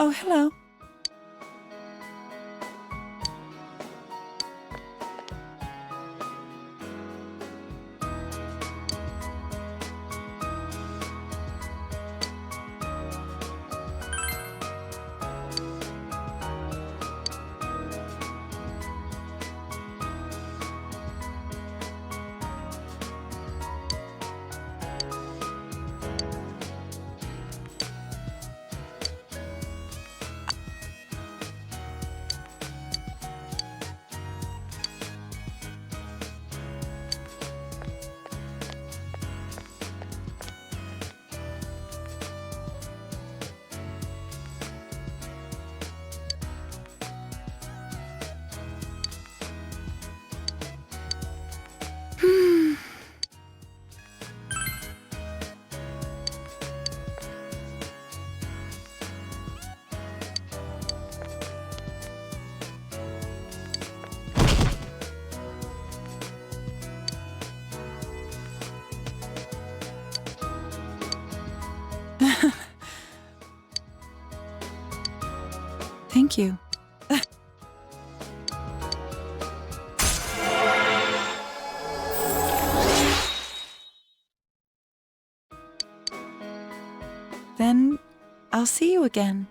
Oh, hello. Thank you. Then I'll see you again.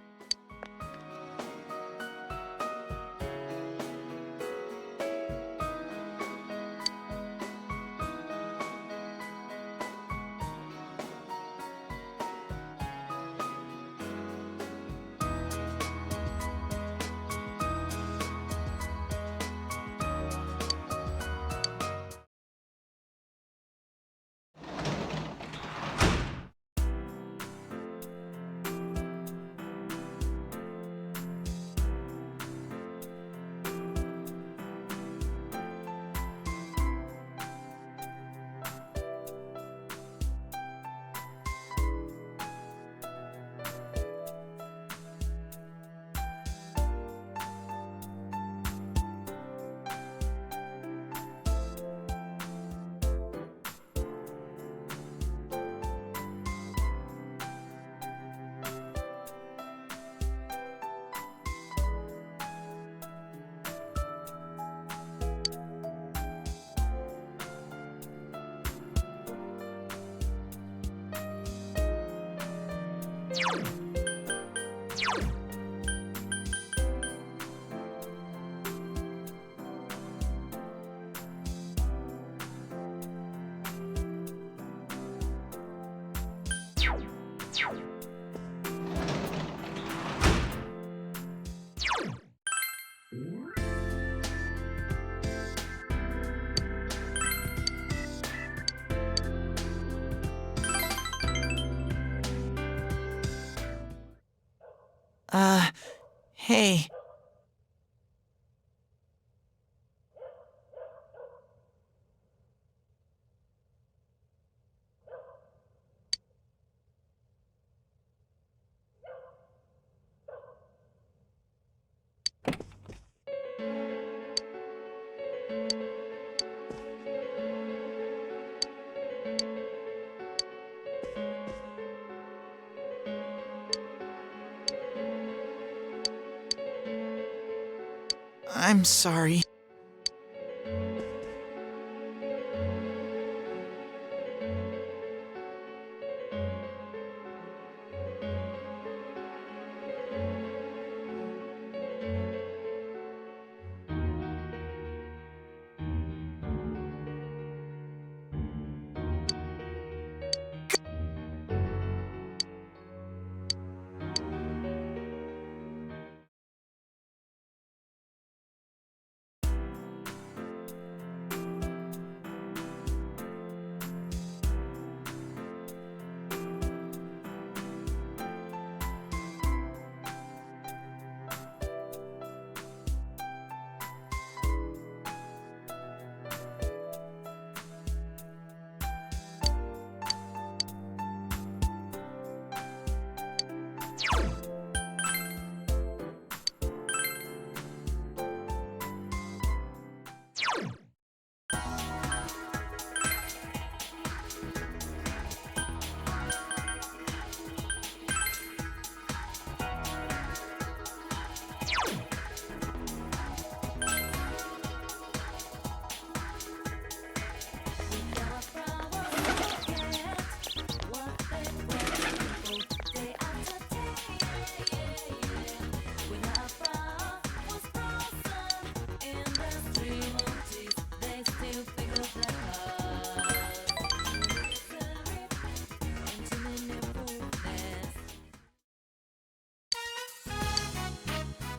Hey. I'm sorry.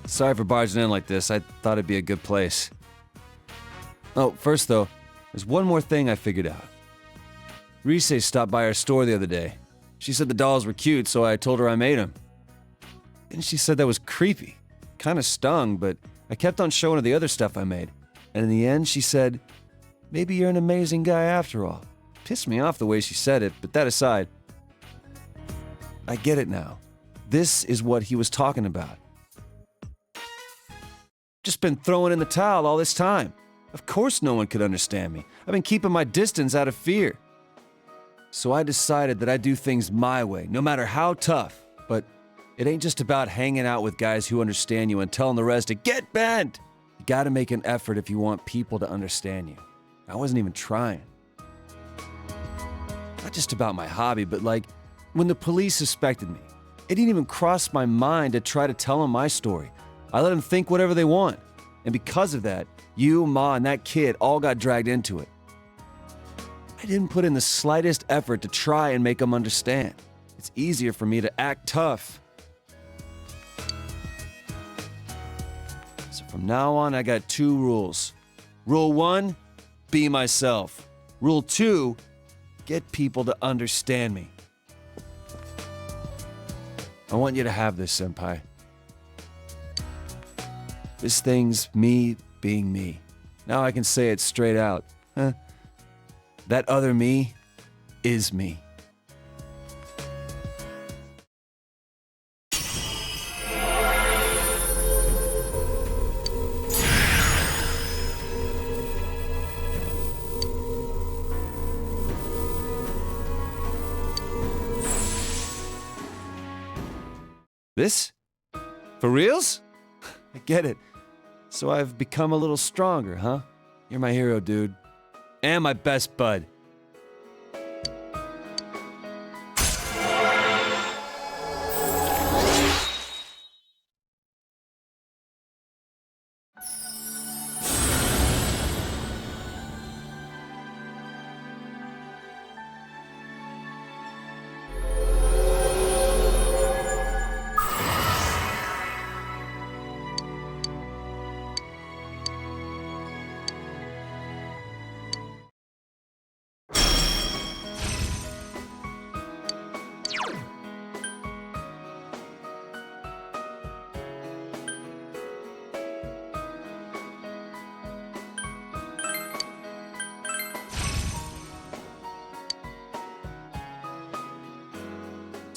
Sorry for barging in like this. I thought it'd be a good place. Oh, first though, there's one more thing I figured out. Rise stopped by our store the other day. She said the dolls were cute, so I told her I made them. Then she said that was creepy. Kinda stung, but I kept on showing her the other stuff I made. And in the end, she said, maybe you're an amazing guy after all. Pissed me off the way she said it, but that aside, I get it now. This is what he was talking about. Just been throwing in the towel all this time. Of course no one could understand me. I've been keeping my distance out of fear. So I decided that I'd do things my way, no matter how tough. But it ain't just about hanging out with guys who understand you and telling the rest to get bent. You gotta make an effort if you want people to understand you. I wasn't even trying. Not just about my hobby, but like when the police suspected me. It didn't even cross my mind to try to tell them my story. I let them think whatever they want. And because of that, you, Ma, and that kid all got dragged into it. I didn't put in the slightest effort to try and make them understand. It's easier for me to act tough. So from now on, I got 2 rules. Rule 1, be myself. Rule 2, get people to understand me. I want you to have this, Senpai. This thing's me being me. Now I can say it straight out. That other me is me. This? For reals? I get it. So I've become a little stronger, huh? You're my hero, dude. And my best bud.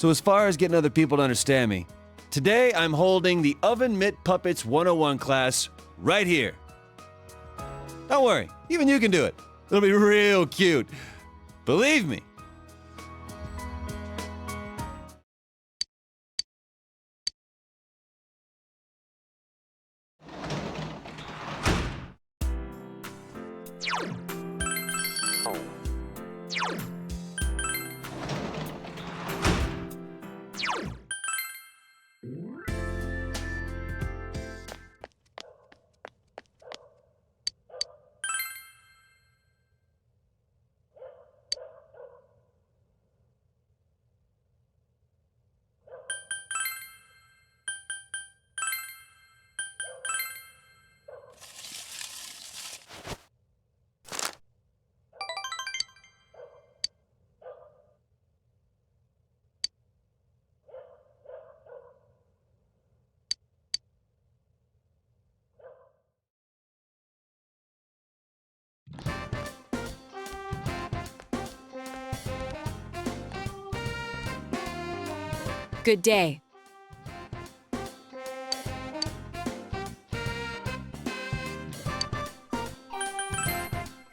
So as far as getting other people to understand me, today I'm holding the Oven Mitt Puppets 101 class right here. Don't worry, even you can do it. It'll be real cute. Believe me. Good day.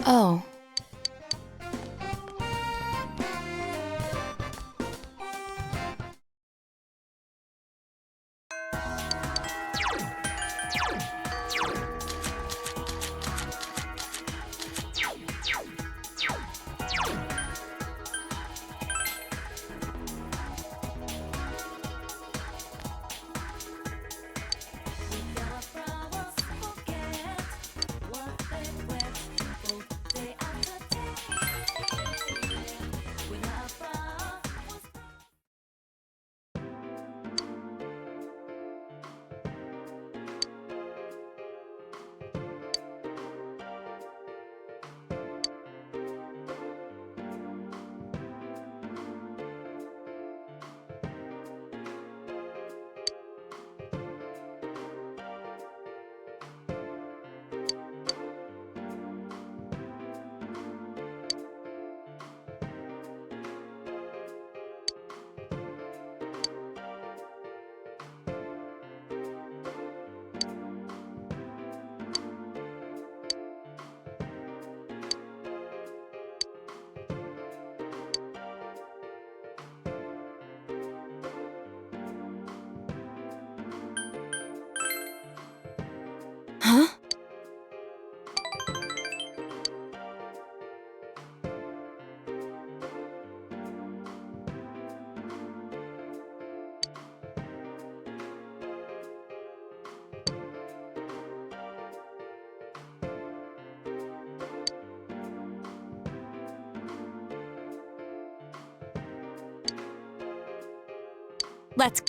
Oh. Huh? Let's.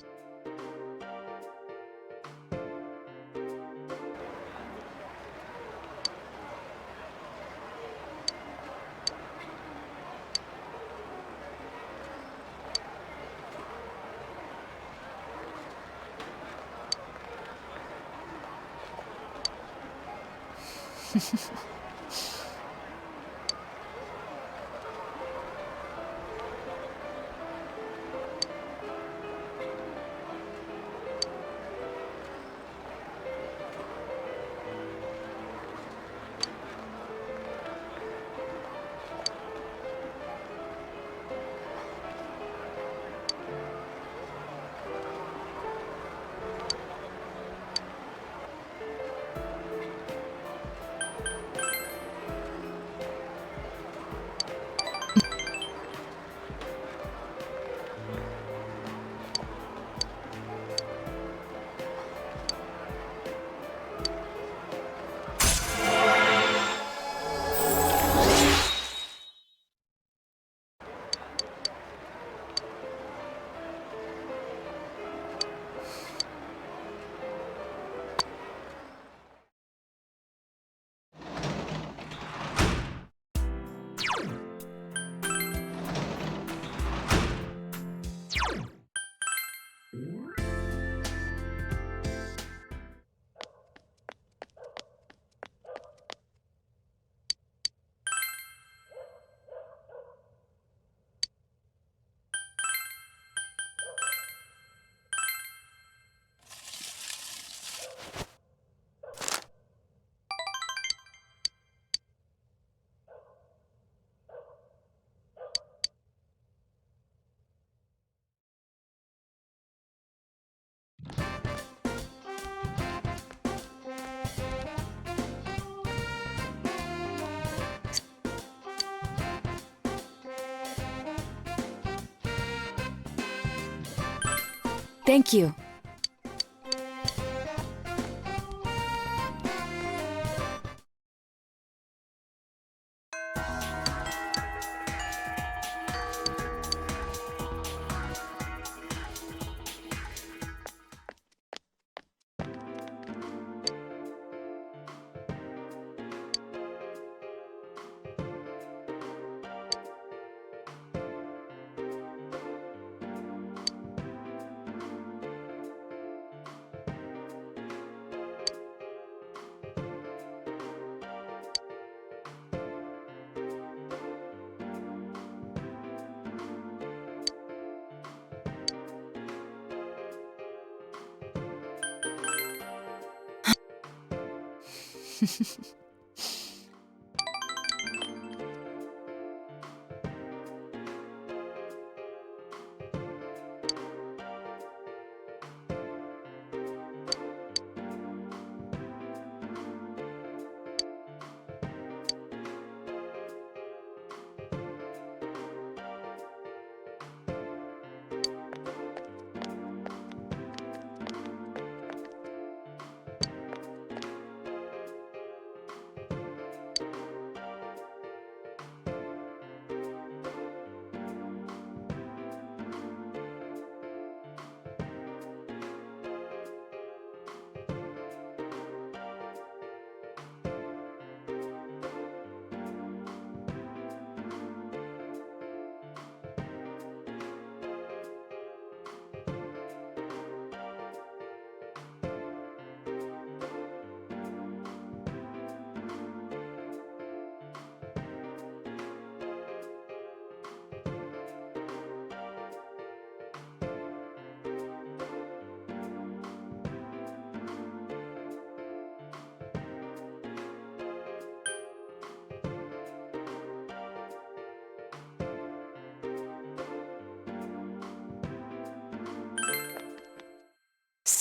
Thank you.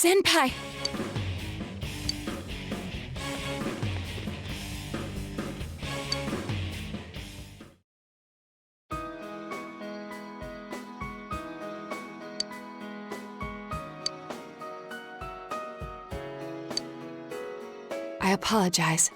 Senpai! I apologize.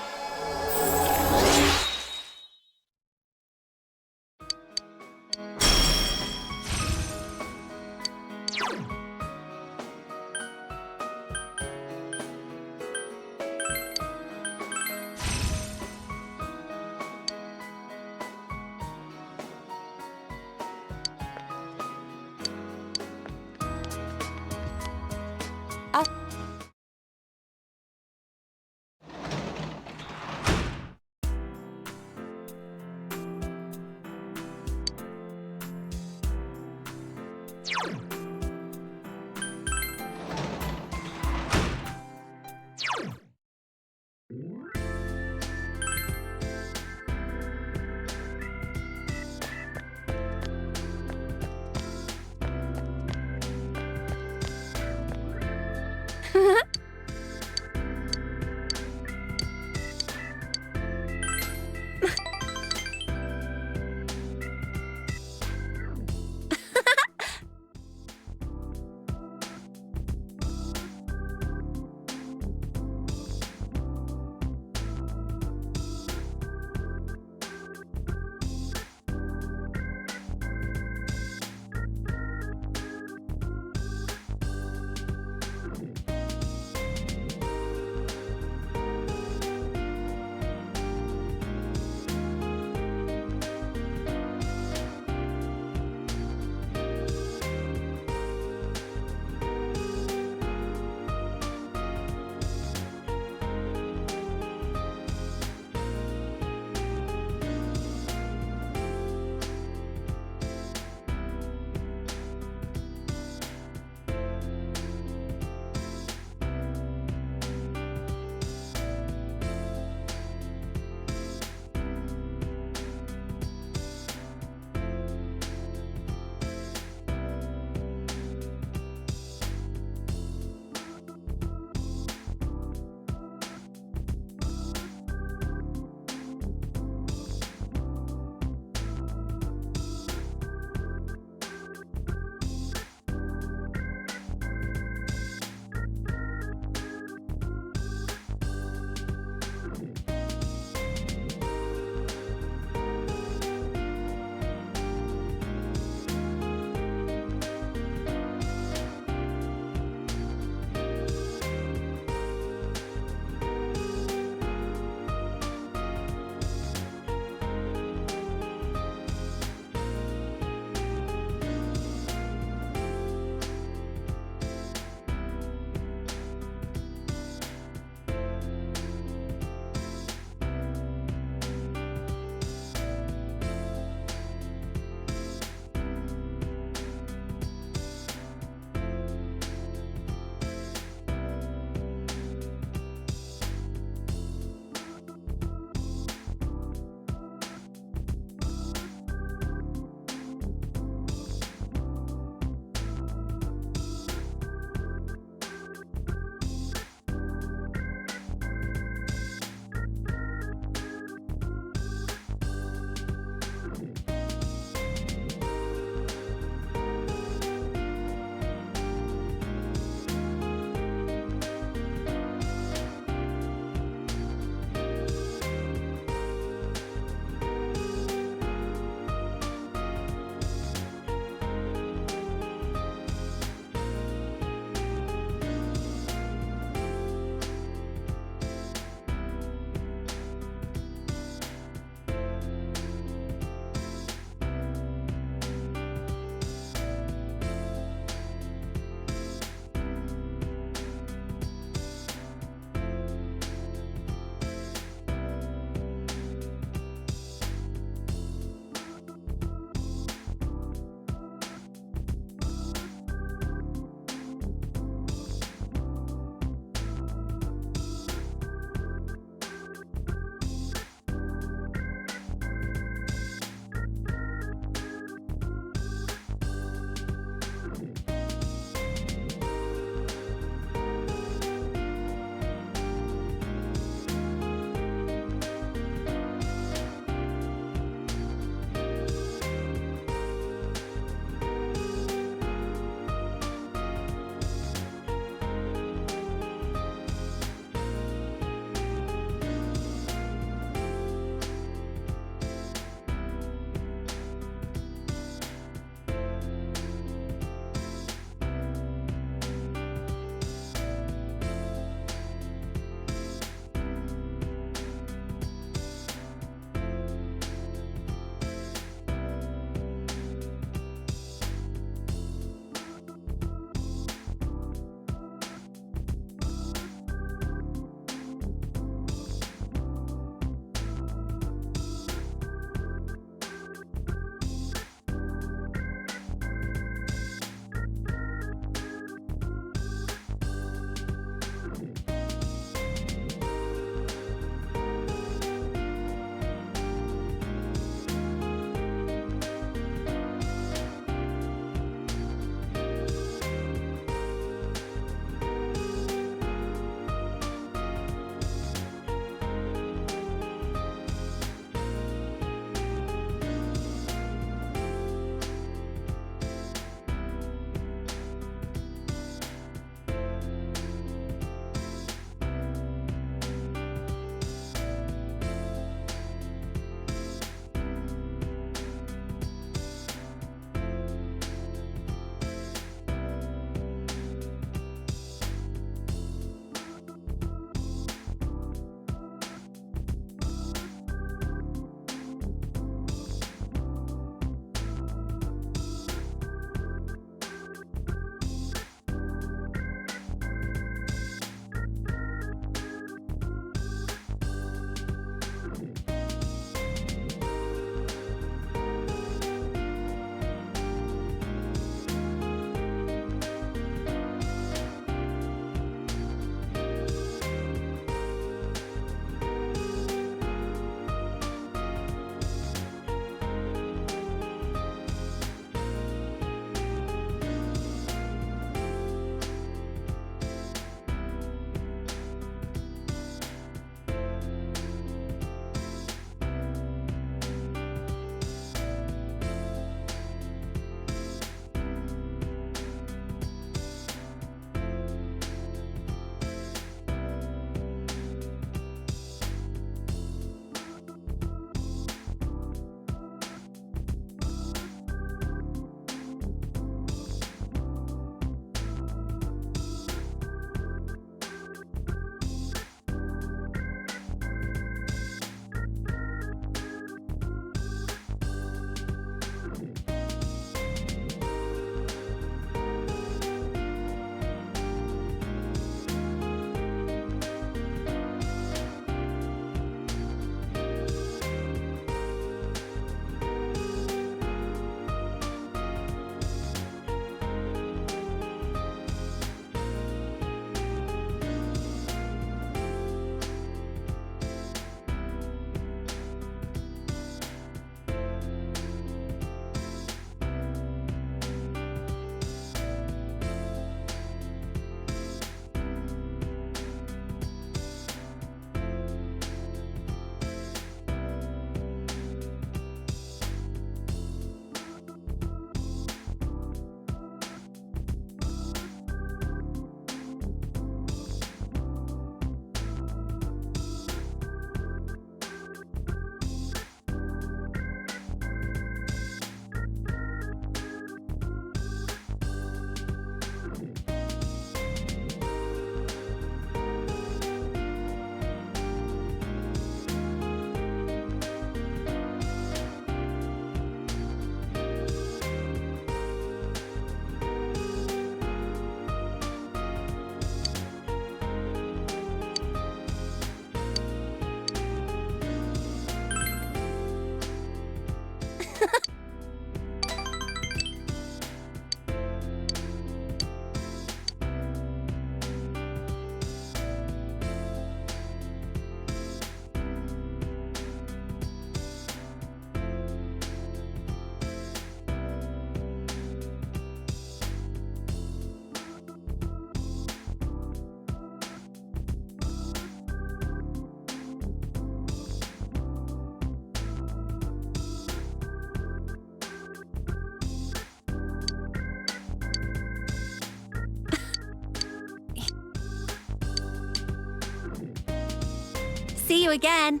See you again.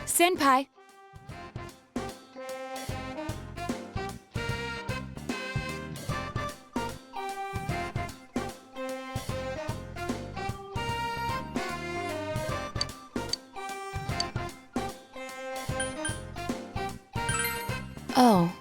Senpai. Oh.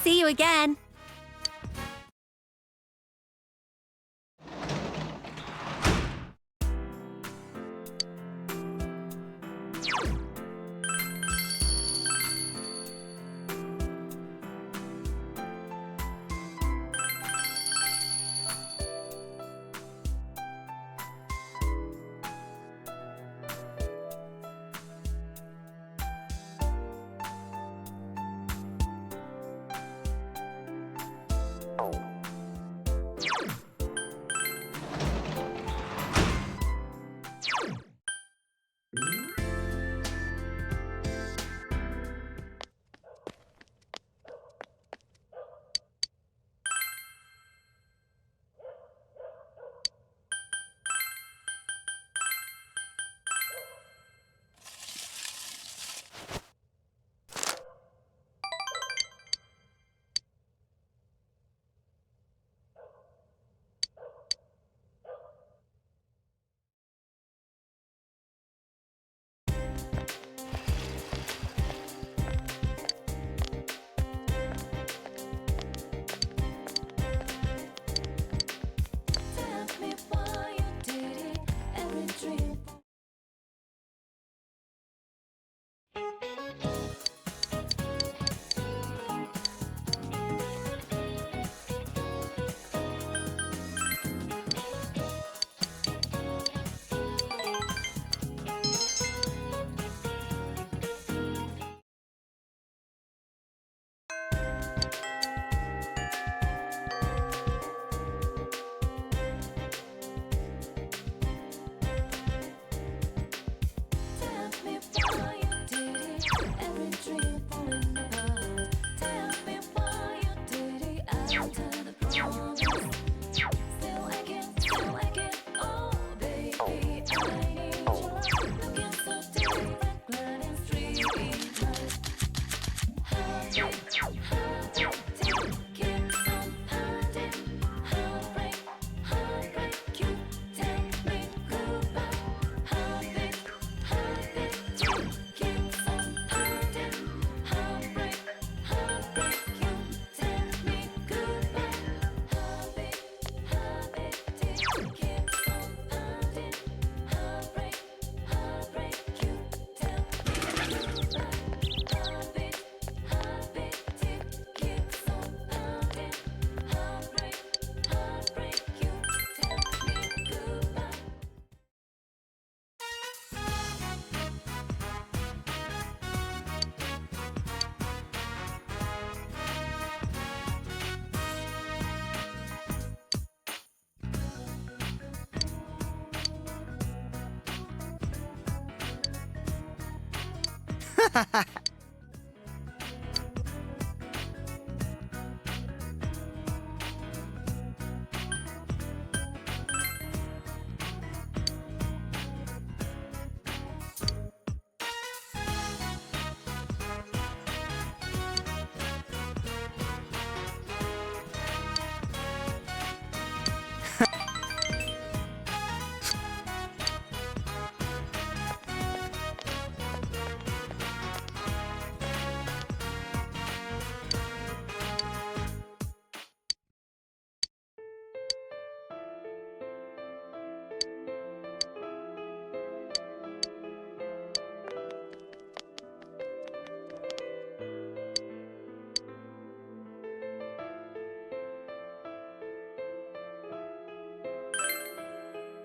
See you again.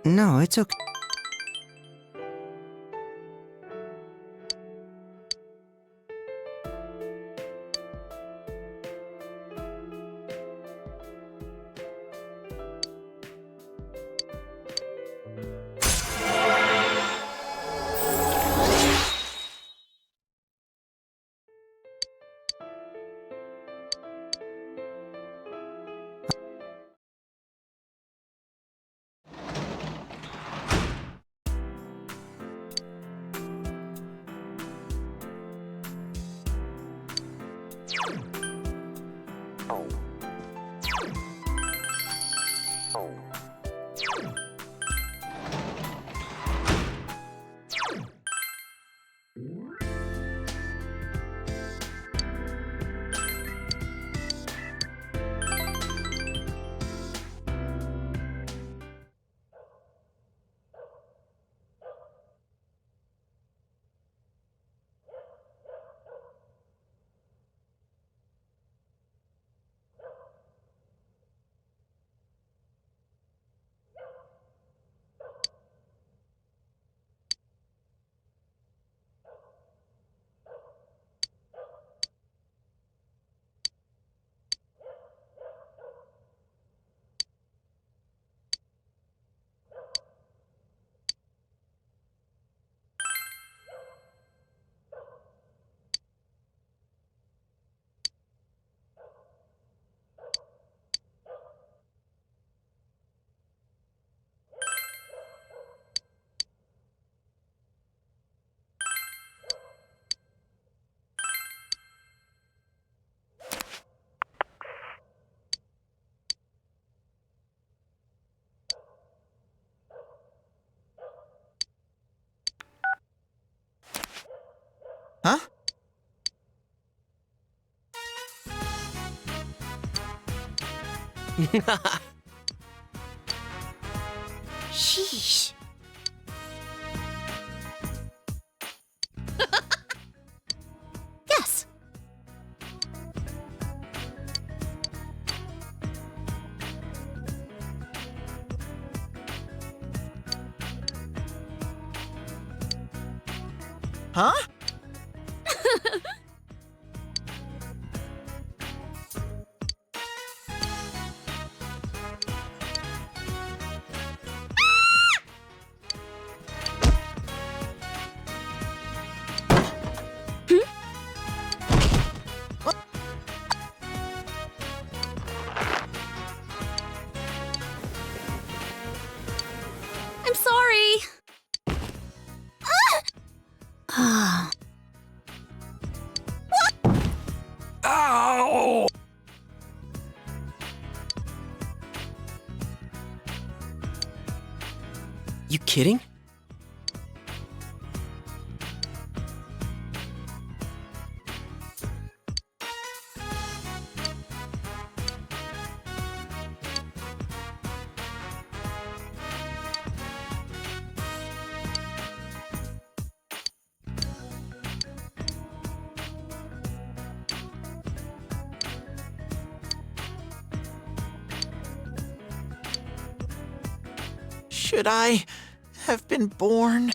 No, it's okay. Huh? Sheesh. Yes. Huh? I'm sorry. Ah. Ow! You kidding? Should I have been born?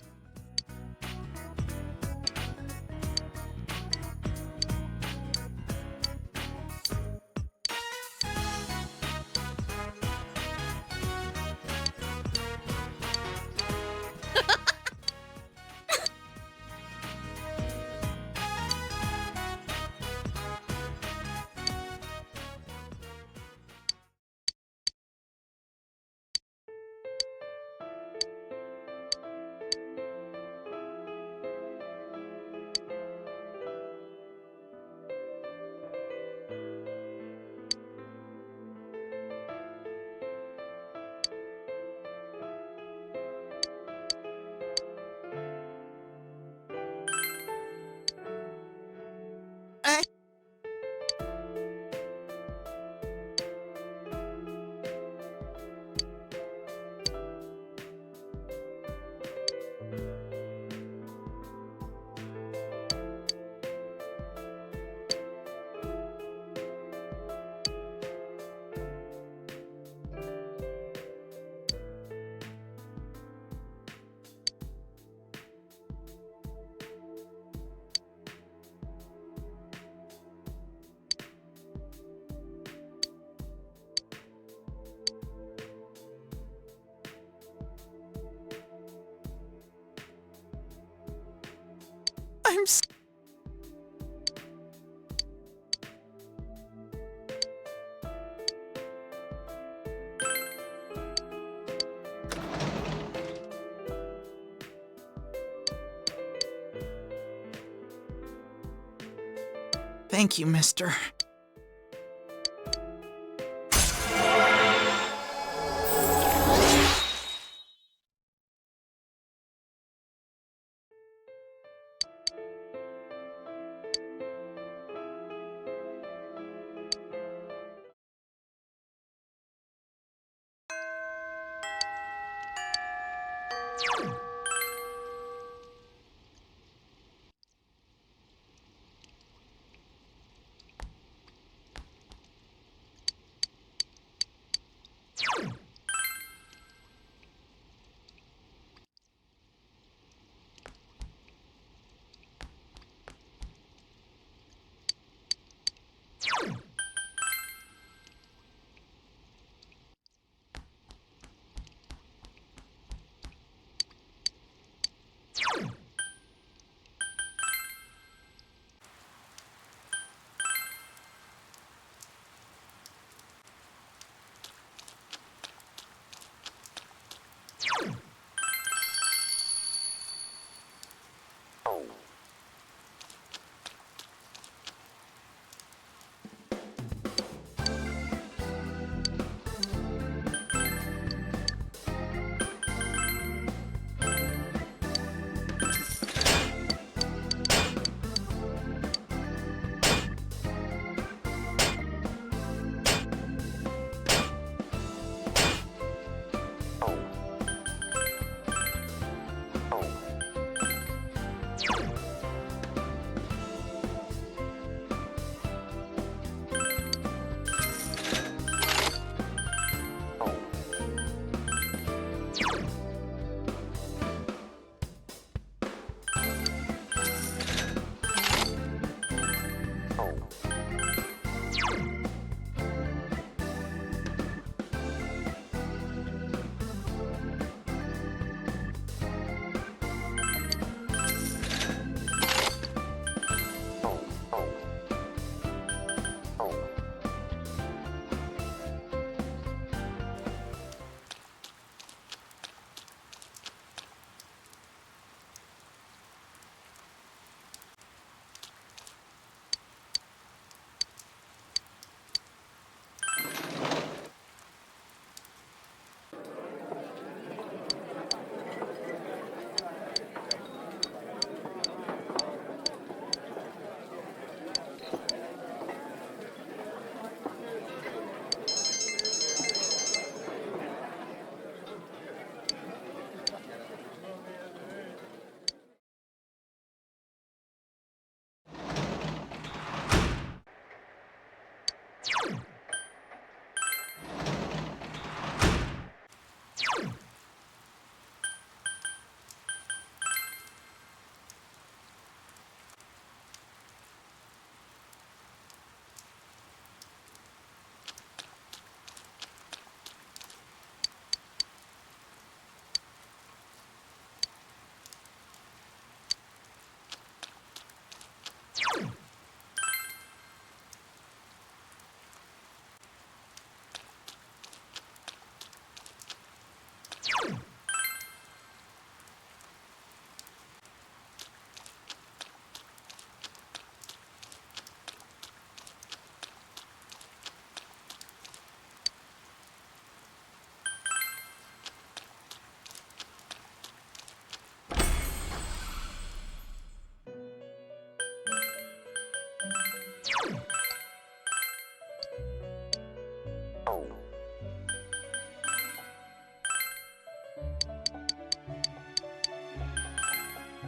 I'm s- Thank you, mister.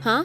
Huh?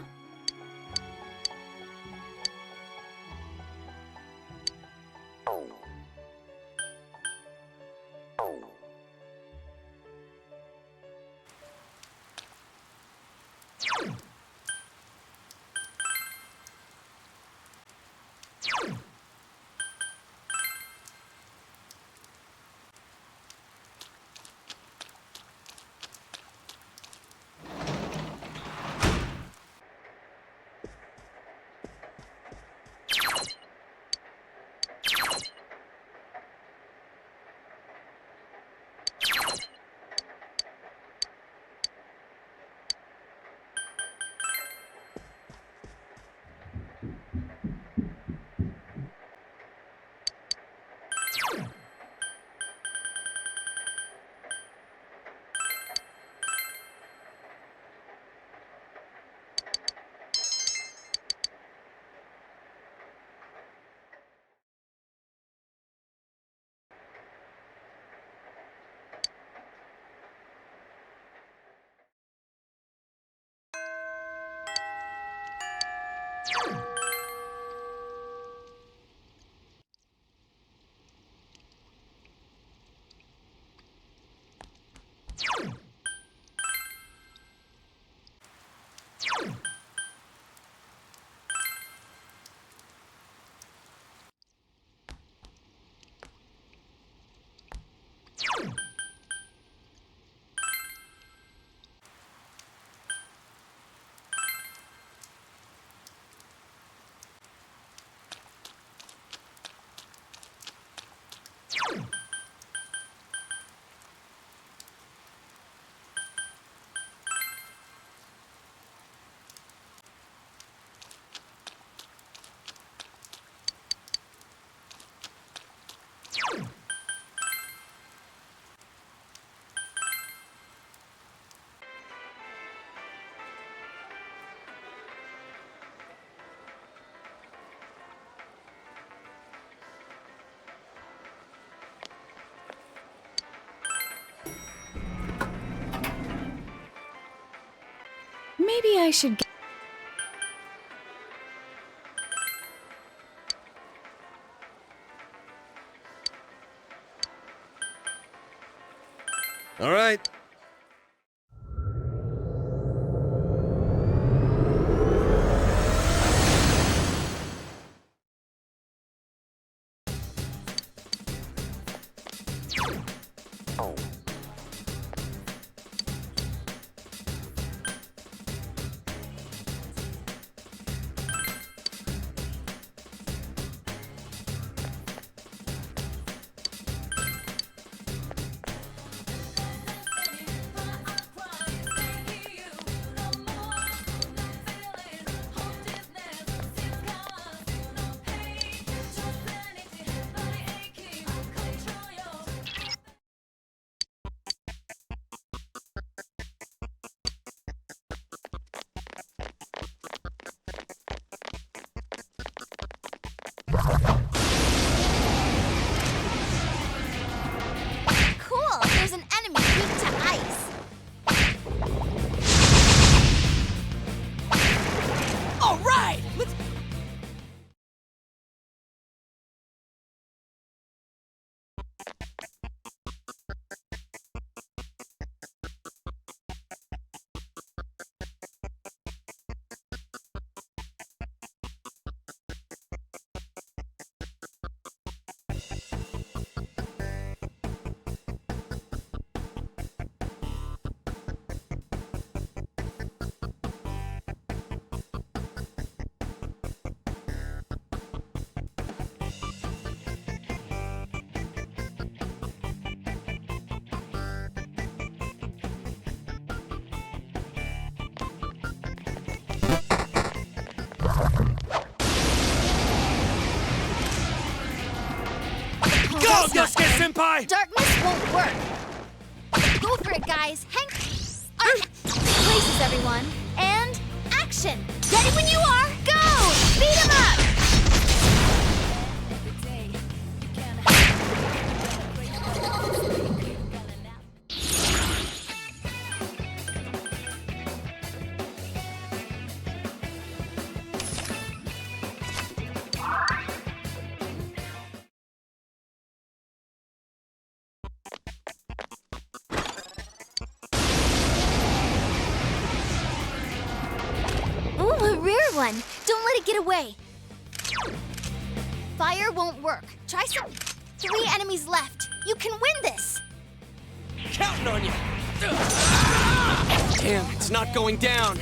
Maybe I should get... All right. Cool! There's an enemy weak to ice. All right! Let's... Go, Yosuke Senpai! Darkness won't work. Go for it, guys. Hang... Places, everyone. And action! Ready when you are! Go! Beat him up! Ooh, a rear one. Don't let it get away. Fire won't work. Try some... 3 enemies left. You can win this. Counting on you! Damn, it's not going down.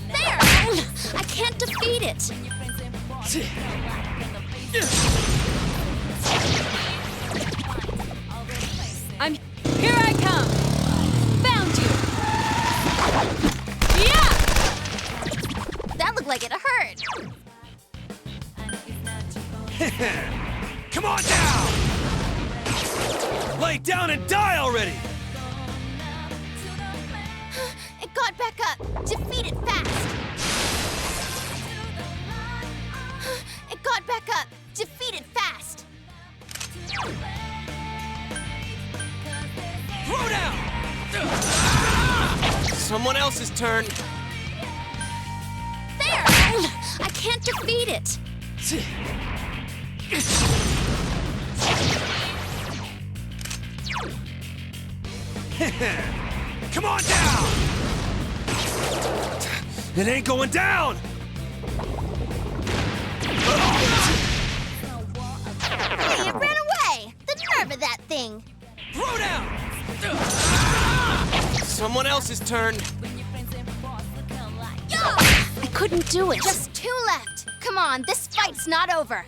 There! I can't defeat it. Here I come! Found you! Yeah! That looked like it hurt. Come on down! Lay down and die already! It got back up. Defeat it fast. It got back up. Defeat it fast. Throw down! Someone else's turn. There! I can't defeat it. Come on down! It ain't going down! Hey, it ran away! The nerve of that thing! Throw down! Someone else's turn. I couldn't do it. Just 2 left. Come on, this fight's not over.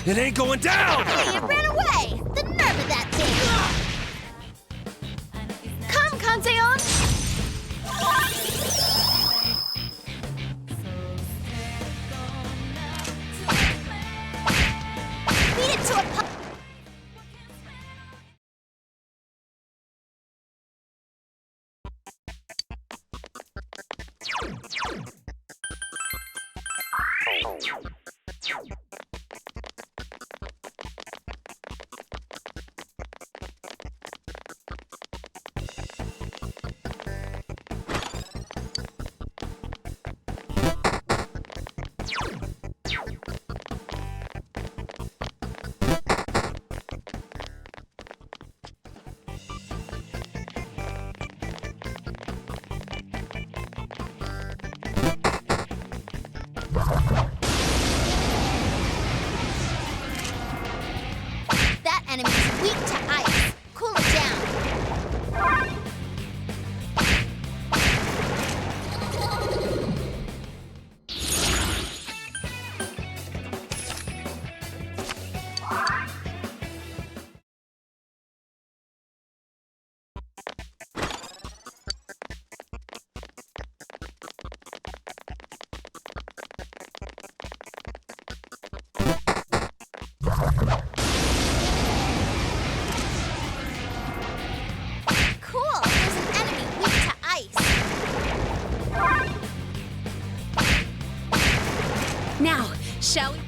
It ain't going down! Hey, it ran away! The nerve of that thing! Come, Kanzeon! Beat it to a pulp! enemy's weak to ice. Cool it down. Cool, there's an enemy weak to ice. Now, shall we?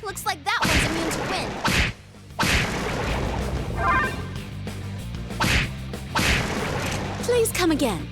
Looks like that one's immune to wind. Please come again.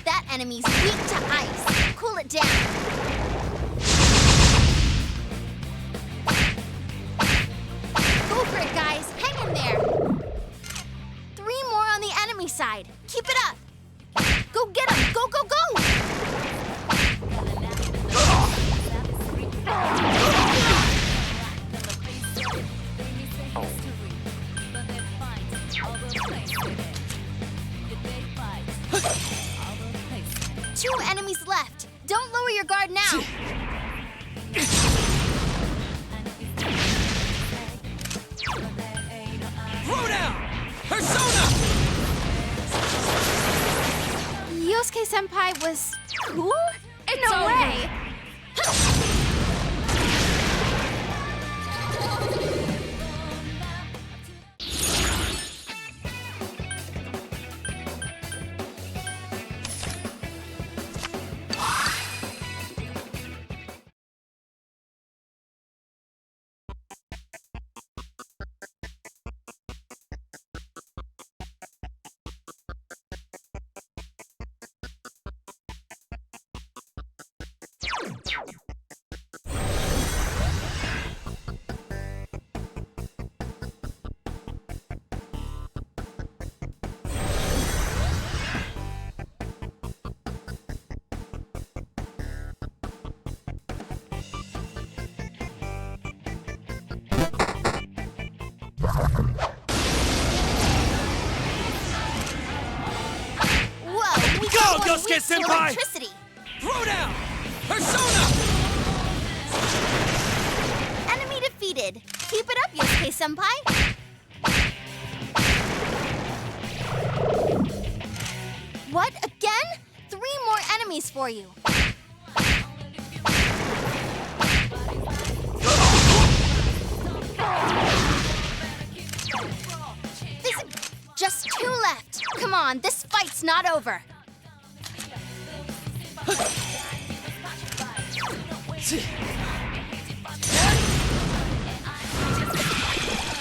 That enemy's weak to ice. Cool it down. Go for it, guys. Hang in there. 3 more on the enemy side. Keep it up. Go get them. Go, go, go. Two enemies left. Don't lower your guard now. Throw down! Persona! Yosuke Senpai was cool? It's No over. way. Whoa, we got one Yosuke weak to Senpai! electricity. Throw down! Persona! Enemy defeated. Keep it up, Yosuke Senpai. What? Again? 3 more enemies for you. There's just 2 left. Come on, this fight's not over.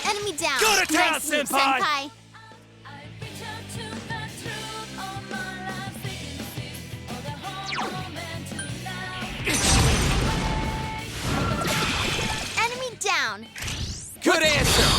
Enemy down. Go to town, Nice move, Senpai. Enemy down. Good answer!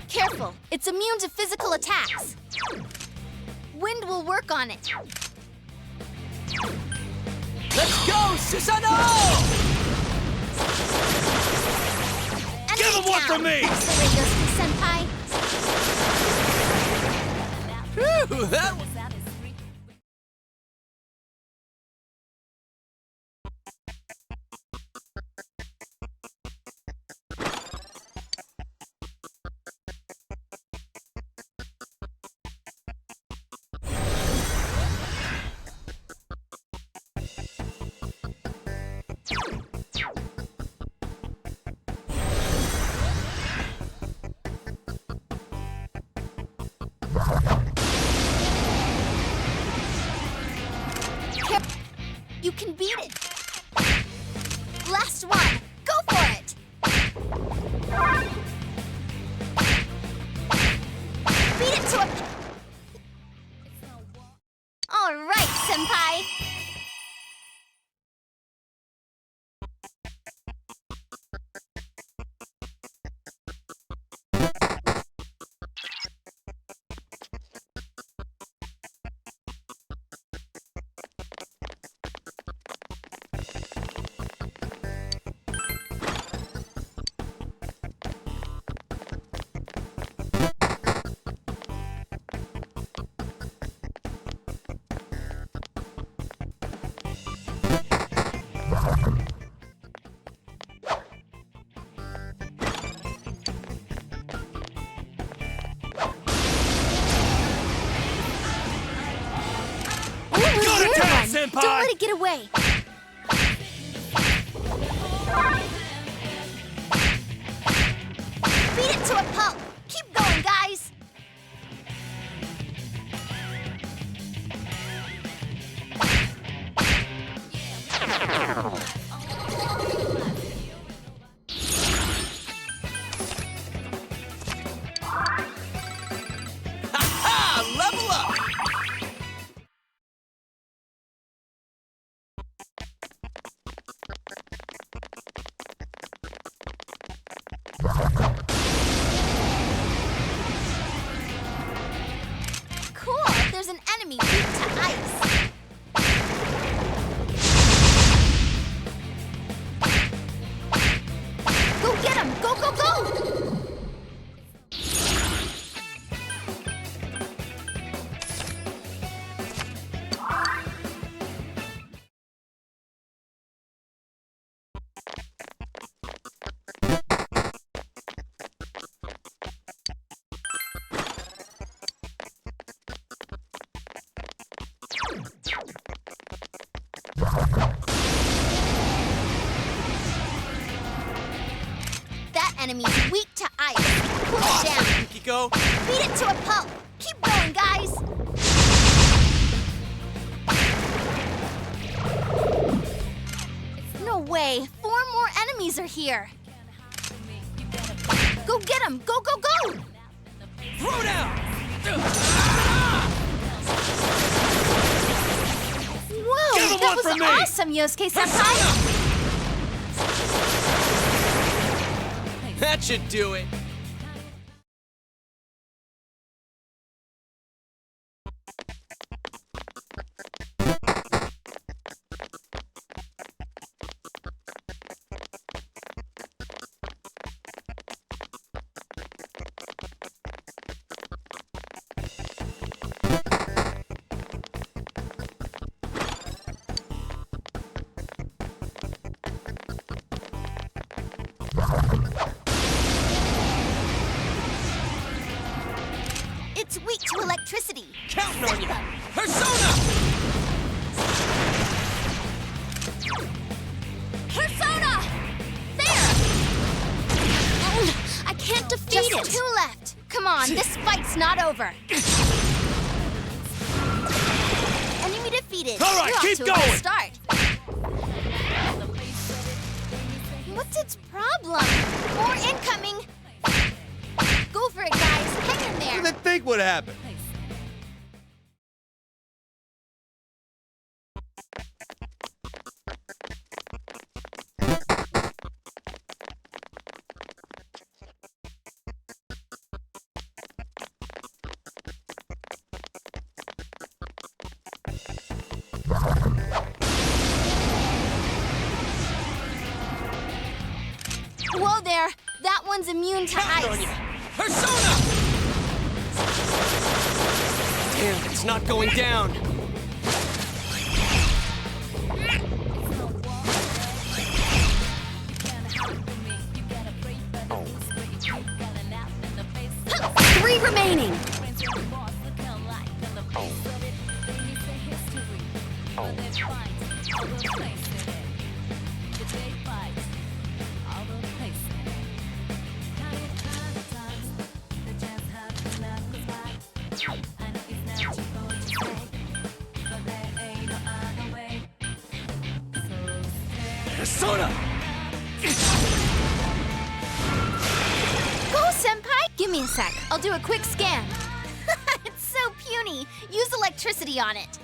Careful, it's immune to physical attacks. Wind will work on it. Let's go, Susanoo! Enemy Give him one down. from me! Senpai. Phew, that was... You can beat it. Last one. Go for it. Beat it to a... All right, Senpai. Senpai! Don't let it get away. Beat it to a pulp. Keep going, guys. Ha! Level up! Cool. There's an enemy weak to ice. Go get him! Go, go, go! That enemy's weak to ice. Cool it down. Kiko! Beat it to a pulp. Keep going, guys. No way. 4 more enemies are here. Go get them. Go, go, go. Throw down! Whoa, Give him that one was from me. awesome, Yosuke-senpai. That should do it. It's weak to electricity. Counting on you. Persona! Persona! There! I can't defeat it. Just 2 left. Come on, this fight's not over. right, You're off keep to a good going. start. What's its problem? More incoming. Go for it, guys. Hang in there. Then think what happened. Whoa there. That one's immune to Counting on ice. you. Persona! Damn, it's not going down. Three remaining. Persona! Go, Senpai! Give me a sec. I'll do a quick scan. It's so puny. Use electricity on it.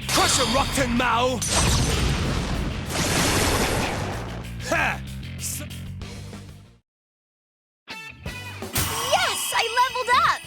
Crush him, Rockton Mao! Ha! Yes! I leveled up!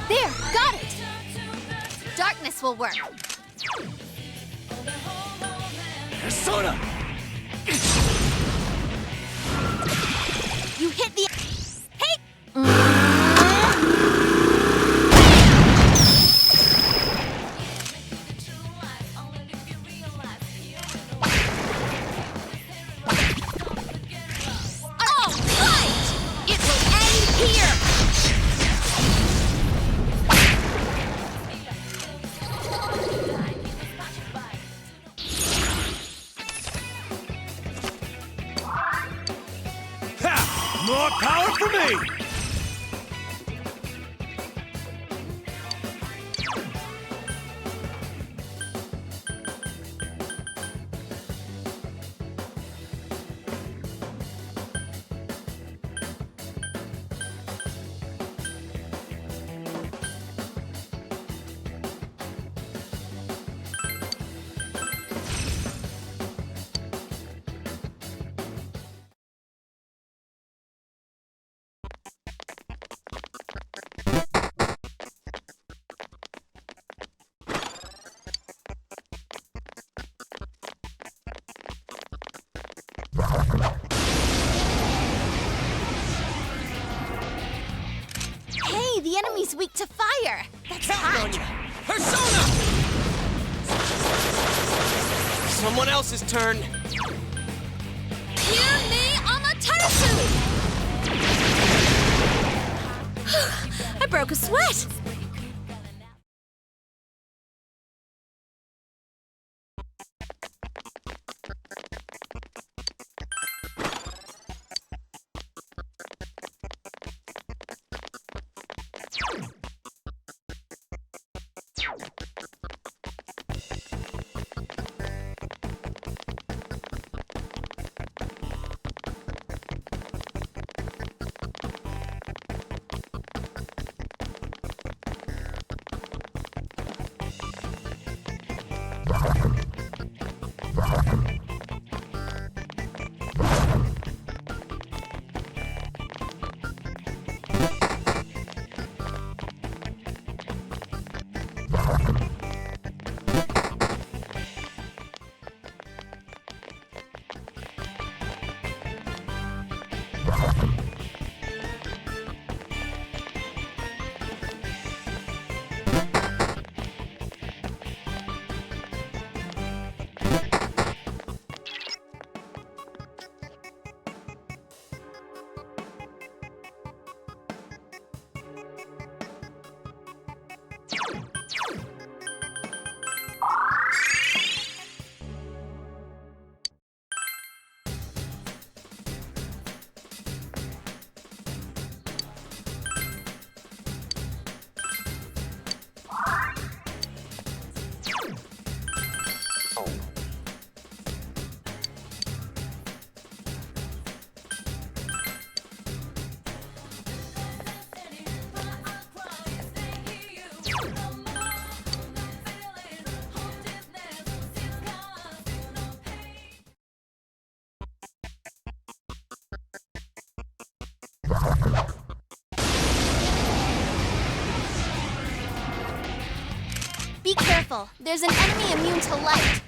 There, got it! Darkness will work. Persona! You hit the... Hey! All right! It will end here! Ha! More power for me! Hey, the enemy's weak to fire. That's Counting on you! hot. Persona! Someone else's turn. Hear me, Amaterasu! I broke a sweat. Be careful. There's an enemy immune to light.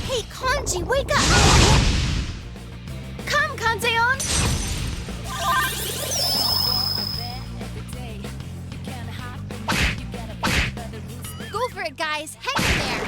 Hey, Kanji, wake up! Come, Kanzeon! Go for it, guys. Hang in there.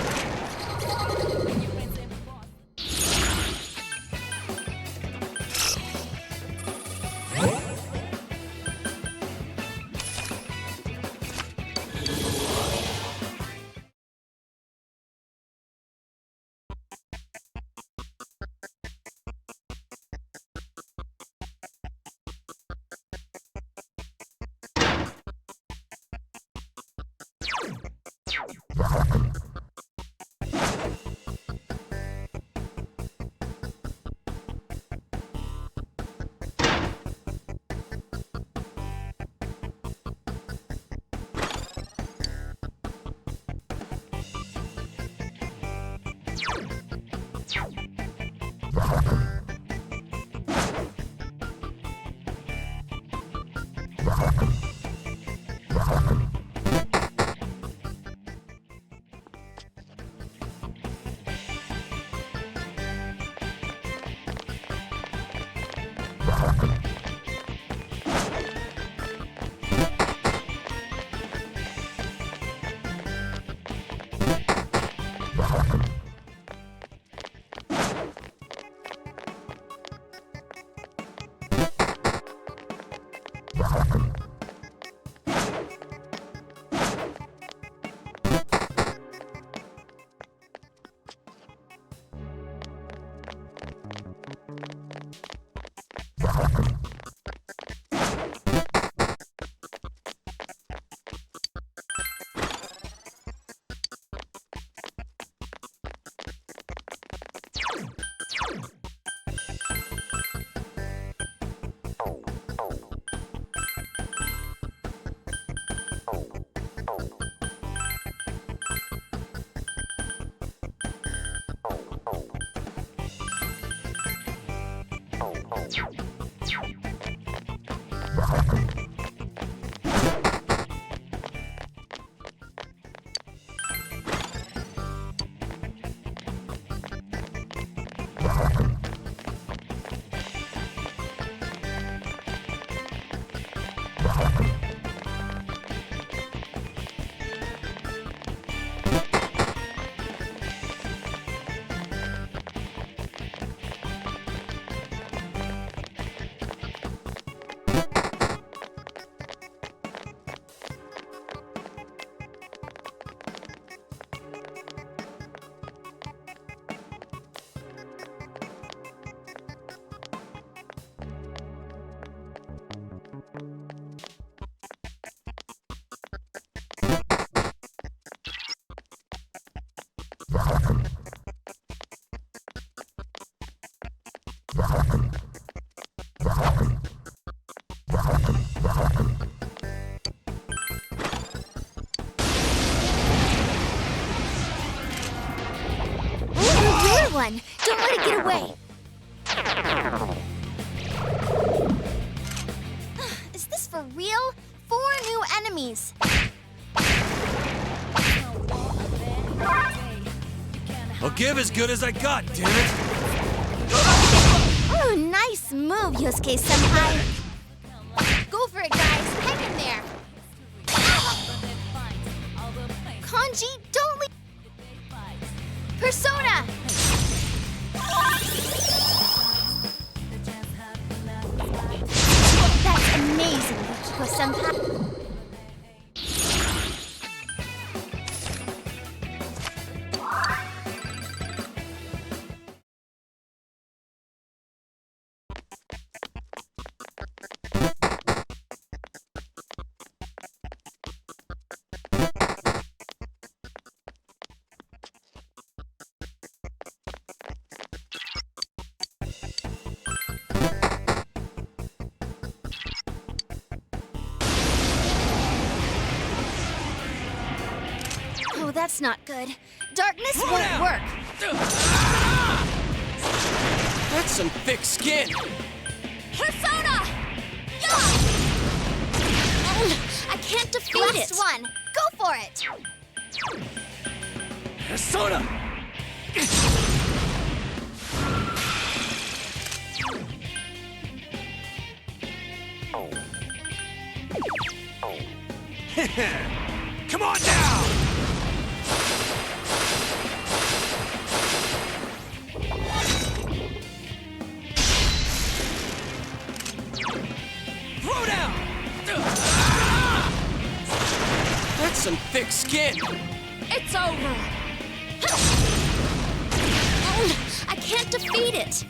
One. Don't let it get away. Is this for real? 4 new enemies. I'll give as good as I got, damn it! Oh, nice move, Yosuke-senpai. Go for it, guys. Hang in there. Kanji, don't leave. Persona! That's amazing, Yukiko-senpai. Oh, that's not good. Darkness won't work. That's some thick skin! Persona! Yeah! I can't defeat it. Last one. Go for it. Persona! Come on down! Throw down! That's some thick skin. It's over. I can't defeat it.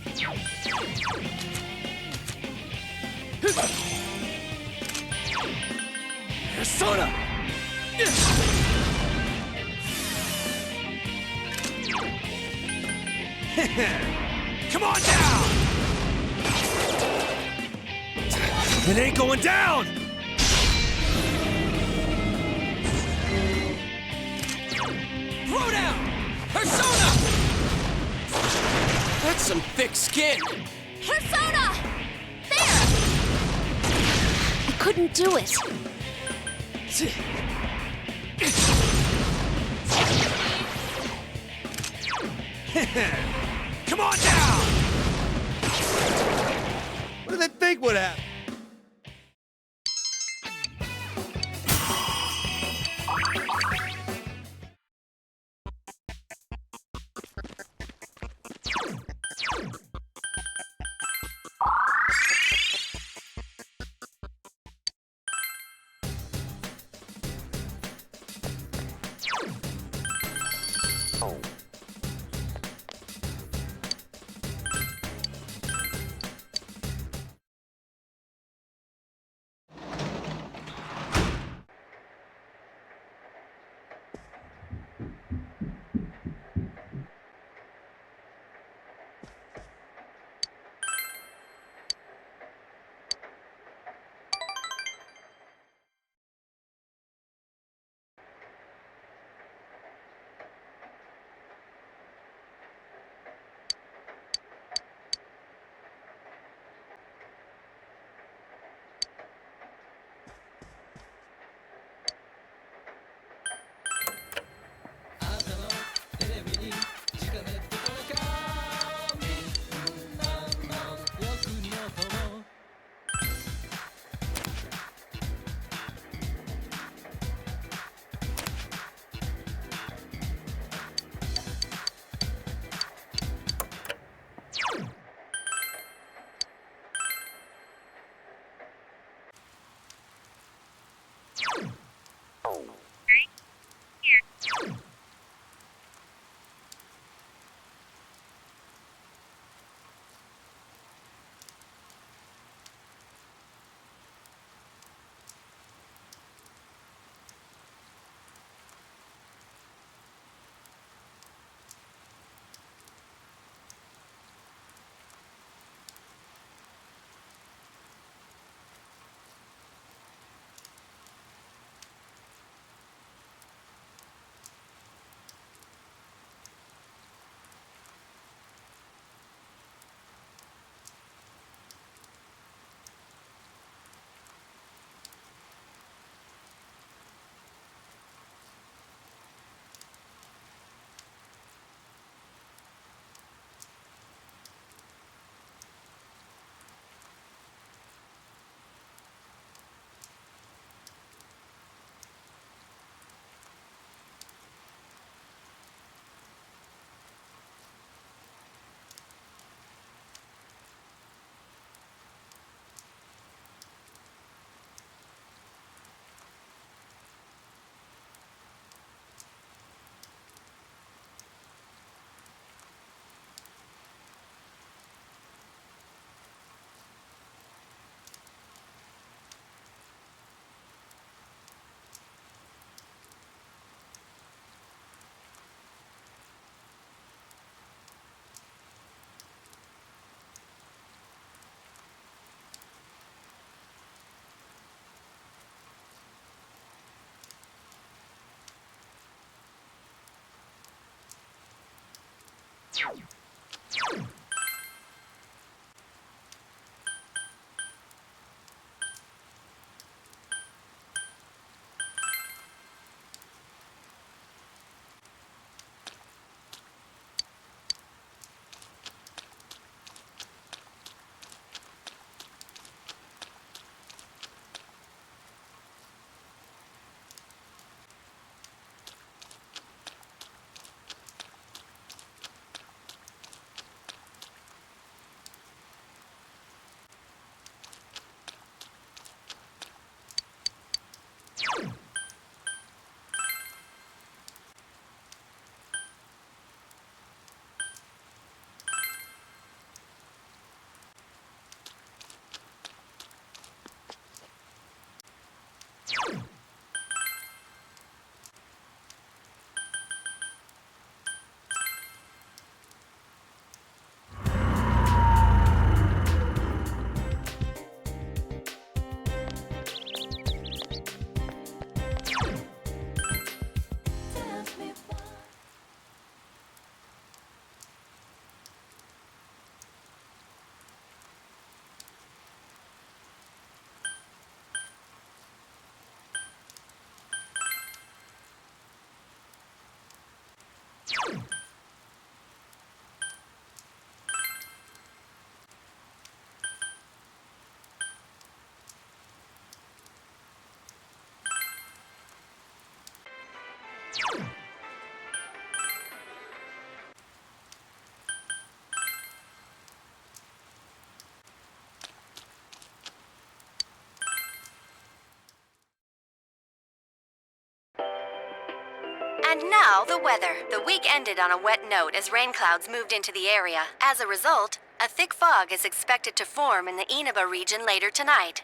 Persona! Come on down! It ain't going down! Throw down! Persona! That's some thick skin. Persona! There! I couldn't do it. Come on down! What do they think would happen? And now, the weather. The week ended on a wet note as rain clouds moved into the area. As a result, a thick fog is expected to form in the Inaba region later tonight.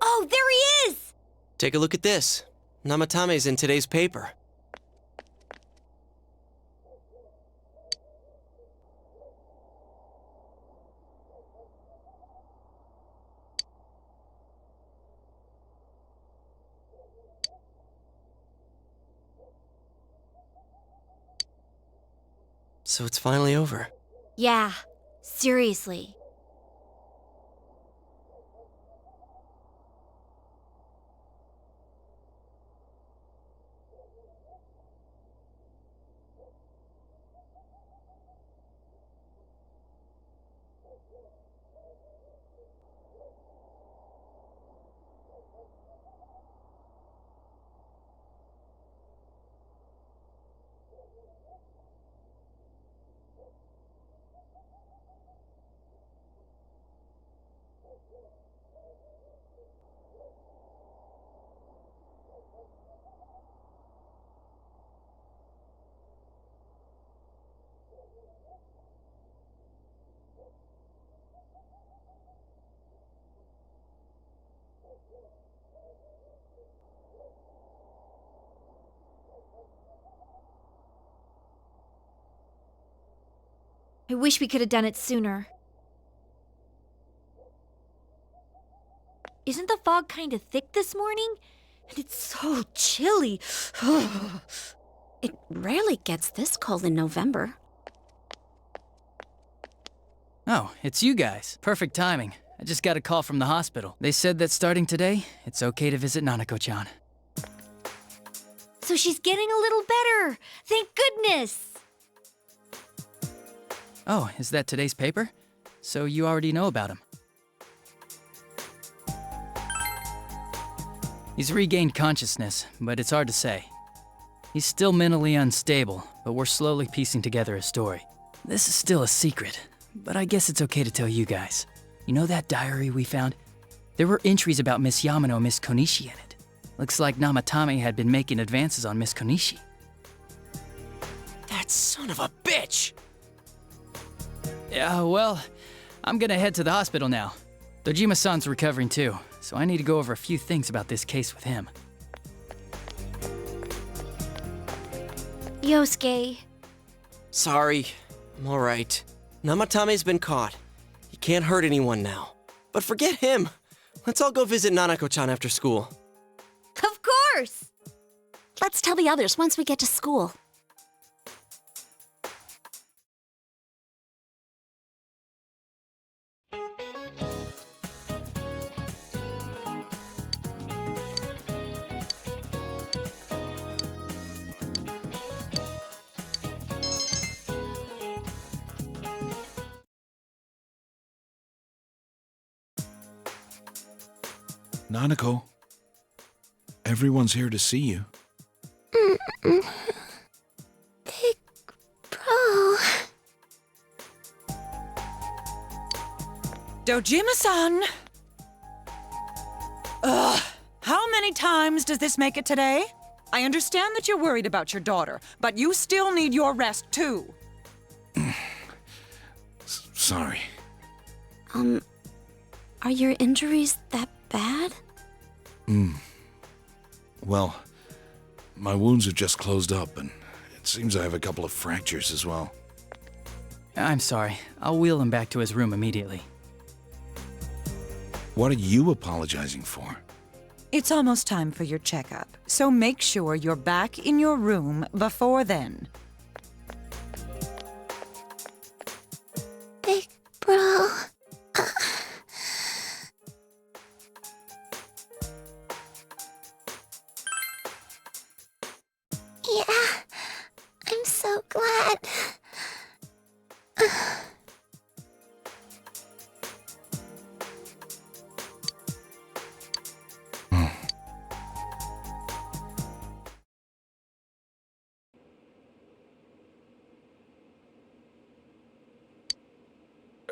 Oh, there he is! Take a look at this. Namatame's in today's paper. So it's finally over. Yeah, seriously. I wish we could have done it sooner. Isn't the fog kind of thick this morning? And it's so chilly. It rarely gets this cold in November. Oh, it's you guys. Perfect timing. I just got a call from the hospital. They said that starting today, it's okay to visit Nanako-chan. So she's getting a little better. Thank goodness. Oh, is that today's paper? So you already know about him. He's regained consciousness, but it's hard to say. He's still mentally unstable, but we're slowly piecing together a story. This is still a secret, but I guess it's okay to tell you guys. You know that diary we found? There were entries about Miss Yamano and Miss Konishi in it. Looks like Namatame had been making advances on Miss Konishi. That son of a bitch! Yeah, well, I'm gonna head to the hospital now. Dojima-san's recovering too, so I need to go over a few things about this case with him. Yosuke. Sorry, I'm alright. Namatame's been caught. He can't hurt anyone now. But forget him. Let's all go visit Nanako-chan after school. Of course! Let's tell the others once we get to school. Nanako, everyone's here to see you. Big bro. Dojima-san! Ugh, how many times does this make it today? I understand that you're worried about your daughter, but you still need your rest too. Sorry. Are your injuries that bad? Well, My wounds have just closed up, and it seems I have a couple of fractures as well. I'm sorry. I'll wheel him back to his room immediately. What are you apologizing for? It's almost time for your checkup, so make sure you're back in your room before then. Big bro. Yeah, I'm so glad.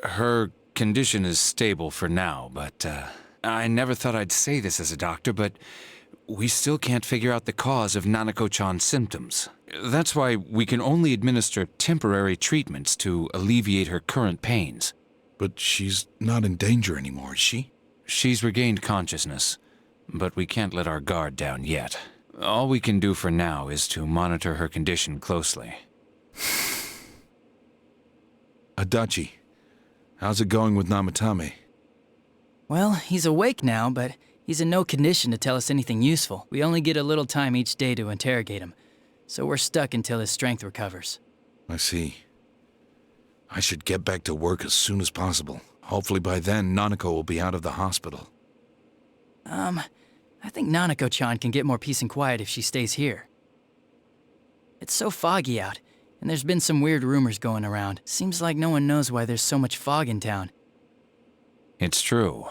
Her condition is stable for now, but I never thought I'd say this as a doctor, but we still can't figure out the cause of Nanako-chan's symptoms. That's why we can only administer temporary treatments to alleviate her current pains. But she's not in danger anymore, is she? She's regained consciousness, but we can't let our guard down yet. All we can do for now is to monitor her condition closely. Adachi, how's it going with Namatame? Well, he's awake now, but he's in no condition to tell us anything useful. We only get a little time each day to interrogate him, so we're stuck until his strength recovers. I see. I should get back to work as soon as possible. Hopefully by then, Nanako will be out of the hospital. I think Nanako-chan can get more peace and quiet if she stays here. It's so foggy out, and there's been some weird rumors going around. Seems like no one knows why there's so much fog in town. It's true.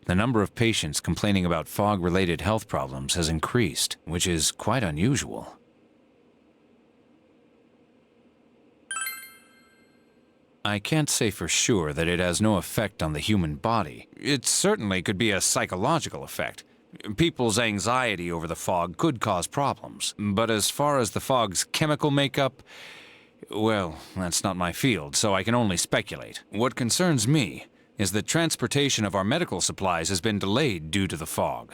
The number of patients complaining about fog-related health problems has increased, which is quite unusual. I can't say for sure that it has no effect on the human body. It certainly could be a psychological effect. People's anxiety over the fog could cause problems. But as far as the fog's chemical makeup, well, that's not my field, so I can only speculate. What concerns me is that transportation of our medical supplies has been delayed due to the fog.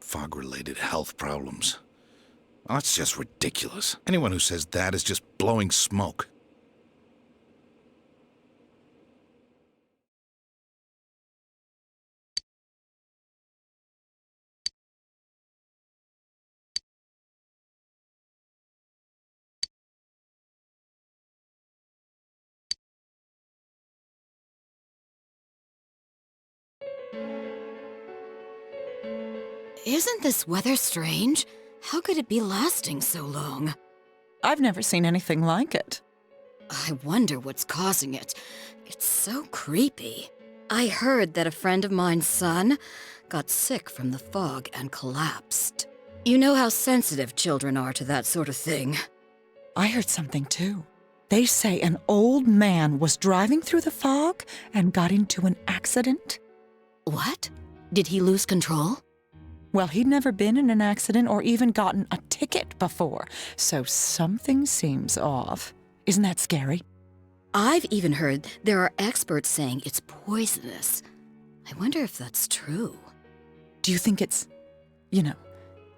Fog-related health problems. Well, that's just ridiculous. Anyone who says that is just blowing smoke. Isn't this weather strange? How could it be lasting so long? I've never seen anything like it. I wonder what's causing it. It's so creepy. I heard that a friend of mine's son got sick from the fog and collapsed. You know how sensitive children are to that sort of thing. I heard something too. They say an old man was driving through the fog and got into an accident. What? Did he lose control? Well, he'd never been in an accident or even gotten a ticket before, so something seems off. Isn't that scary? I've even heard there are experts saying it's poisonous. I wonder if that's true. Do you think it's,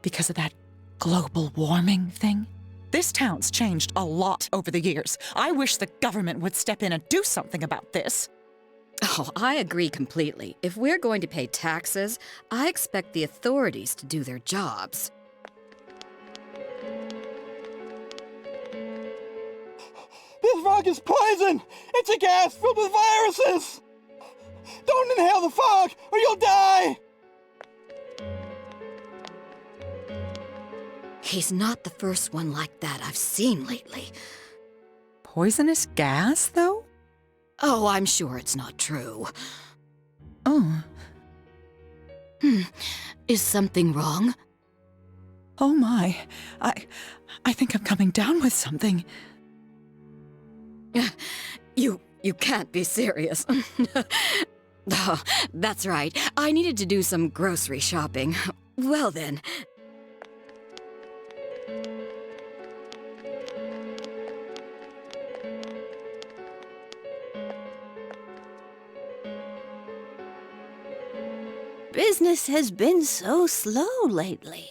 because of that global warming thing? This town's changed a lot over the years. I wish the government would step in and do something about this. Oh, I agree completely. If we're going to pay taxes, I expect the authorities to do their jobs. This fog is poison! It's a gas filled with viruses! Don't inhale the fog, or you'll die! He's not the first one like that I've seen lately. Poisonous gas, though? Oh, I'm sure it's not true. Oh. Is something wrong? Oh my. I think I'm coming down with something. You can't be serious. Oh, that's right. I needed to do some grocery shopping. Well then. Business has been so slow lately.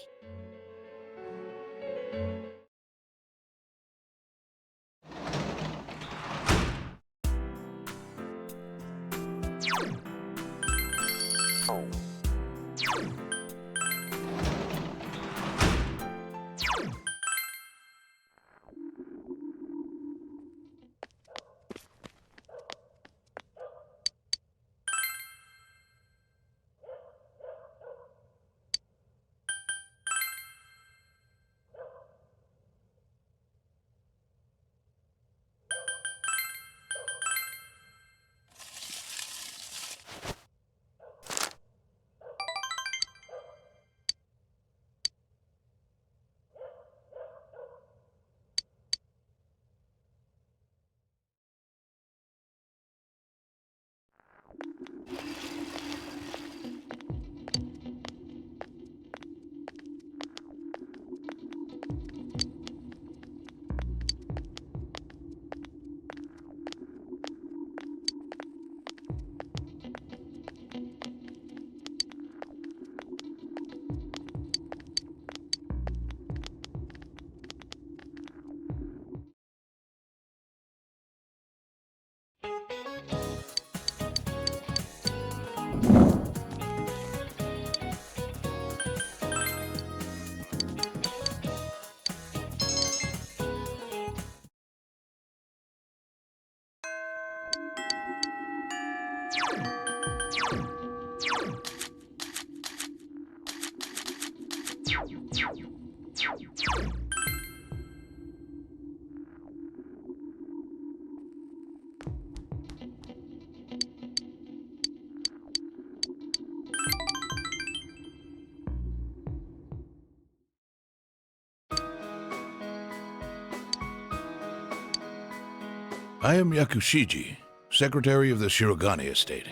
I am Yakushiji, Secretary of the Shirogane Estate.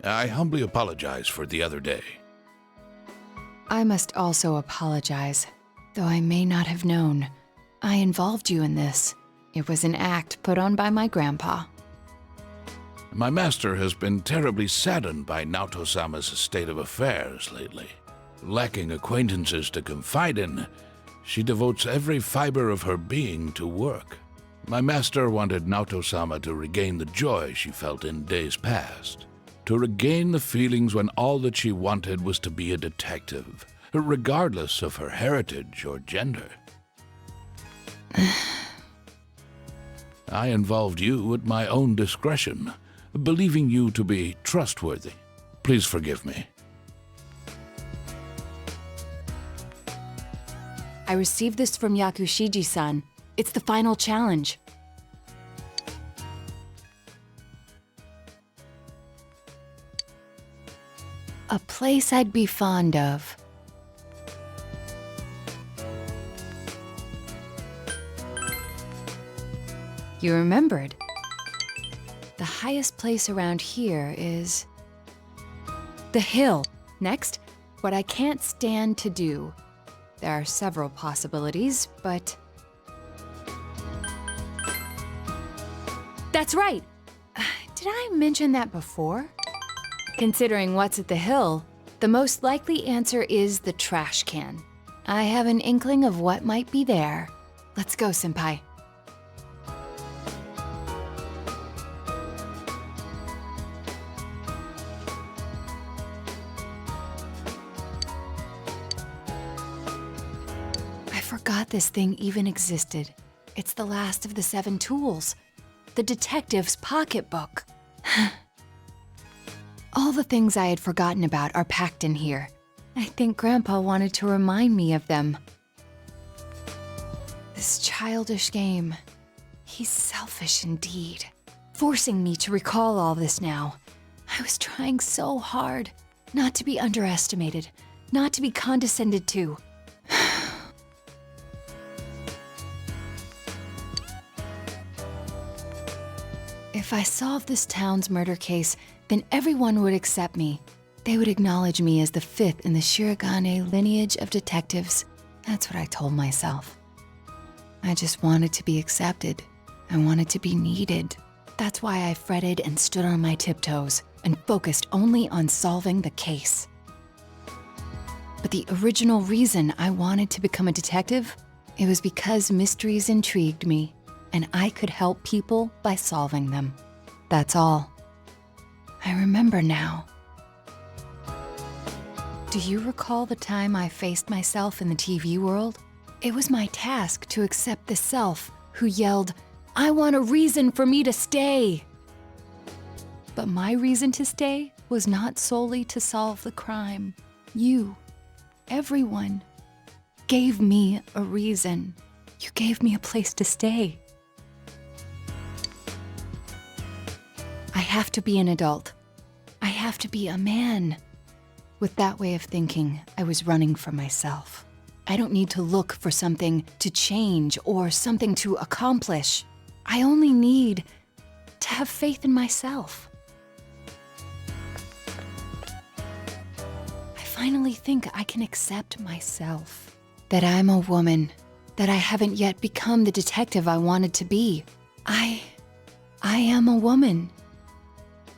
I humbly apologize for the other day. I must also apologize, though I may not have known. I involved you in this. It was an act put on by my grandpa. My master has been terribly saddened by Naoto-sama's state of affairs lately. Lacking acquaintances to confide in, she devotes every fiber of her being to work. My master wanted Naoto-sama to regain the joy she felt in days past. To regain the feelings when all that she wanted was to be a detective, regardless of her heritage or gender. I involved you at my own discretion, believing you to be trustworthy. Please forgive me. I received this from Yakushiji-san. It's the final challenge. A place I'd be fond of. You remembered. The highest place around here is the hill. Next, what I can't stand to do. There are several possibilities, but that's right! Did I mention that before? Considering what's at the hill, the most likely answer is the trash can. I have an inkling of what might be there. Let's go, Senpai. I forgot this thing even existed. It's the last of the 7 tools. The detective's pocketbook. All the things I had forgotten about are packed in here. I think Grandpa wanted to remind me of them. This childish game. He's selfish indeed, forcing me to recall all this now. I was trying so hard not to be underestimated, not to be condescended to. If I solved this town's murder case, then everyone would accept me. They would acknowledge me as the 5th in the Shirogane lineage of detectives. That's what I told myself. I just wanted to be accepted. I wanted to be needed. That's why I fretted and stood on my tiptoes and focused only on solving the case. But the original reason I wanted to become a detective, it was because mysteries intrigued me, and I could help people by solving them. That's all. I remember now. Do you recall the time I faced myself in the TV world? It was my task to accept the self who yelled, "I want a reason for me to stay." But my reason to stay was not solely to solve the crime. You, everyone, gave me a reason. You gave me a place to stay. I have to be an adult. I have to be a man. With that way of thinking, I was running from myself. I don't need to look for something to change or something to accomplish. I only need to have faith in myself. I finally think I can accept myself. That I'm a woman. That I haven't yet become the detective I wanted to be. I am a woman.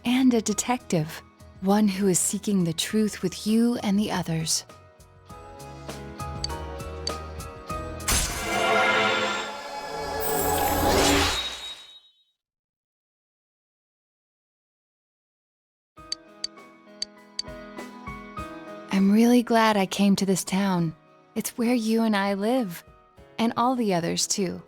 And a detective. One who is seeking the truth with you and the others. I'm really glad I came to this town. It's where you and I live. And all the others, too.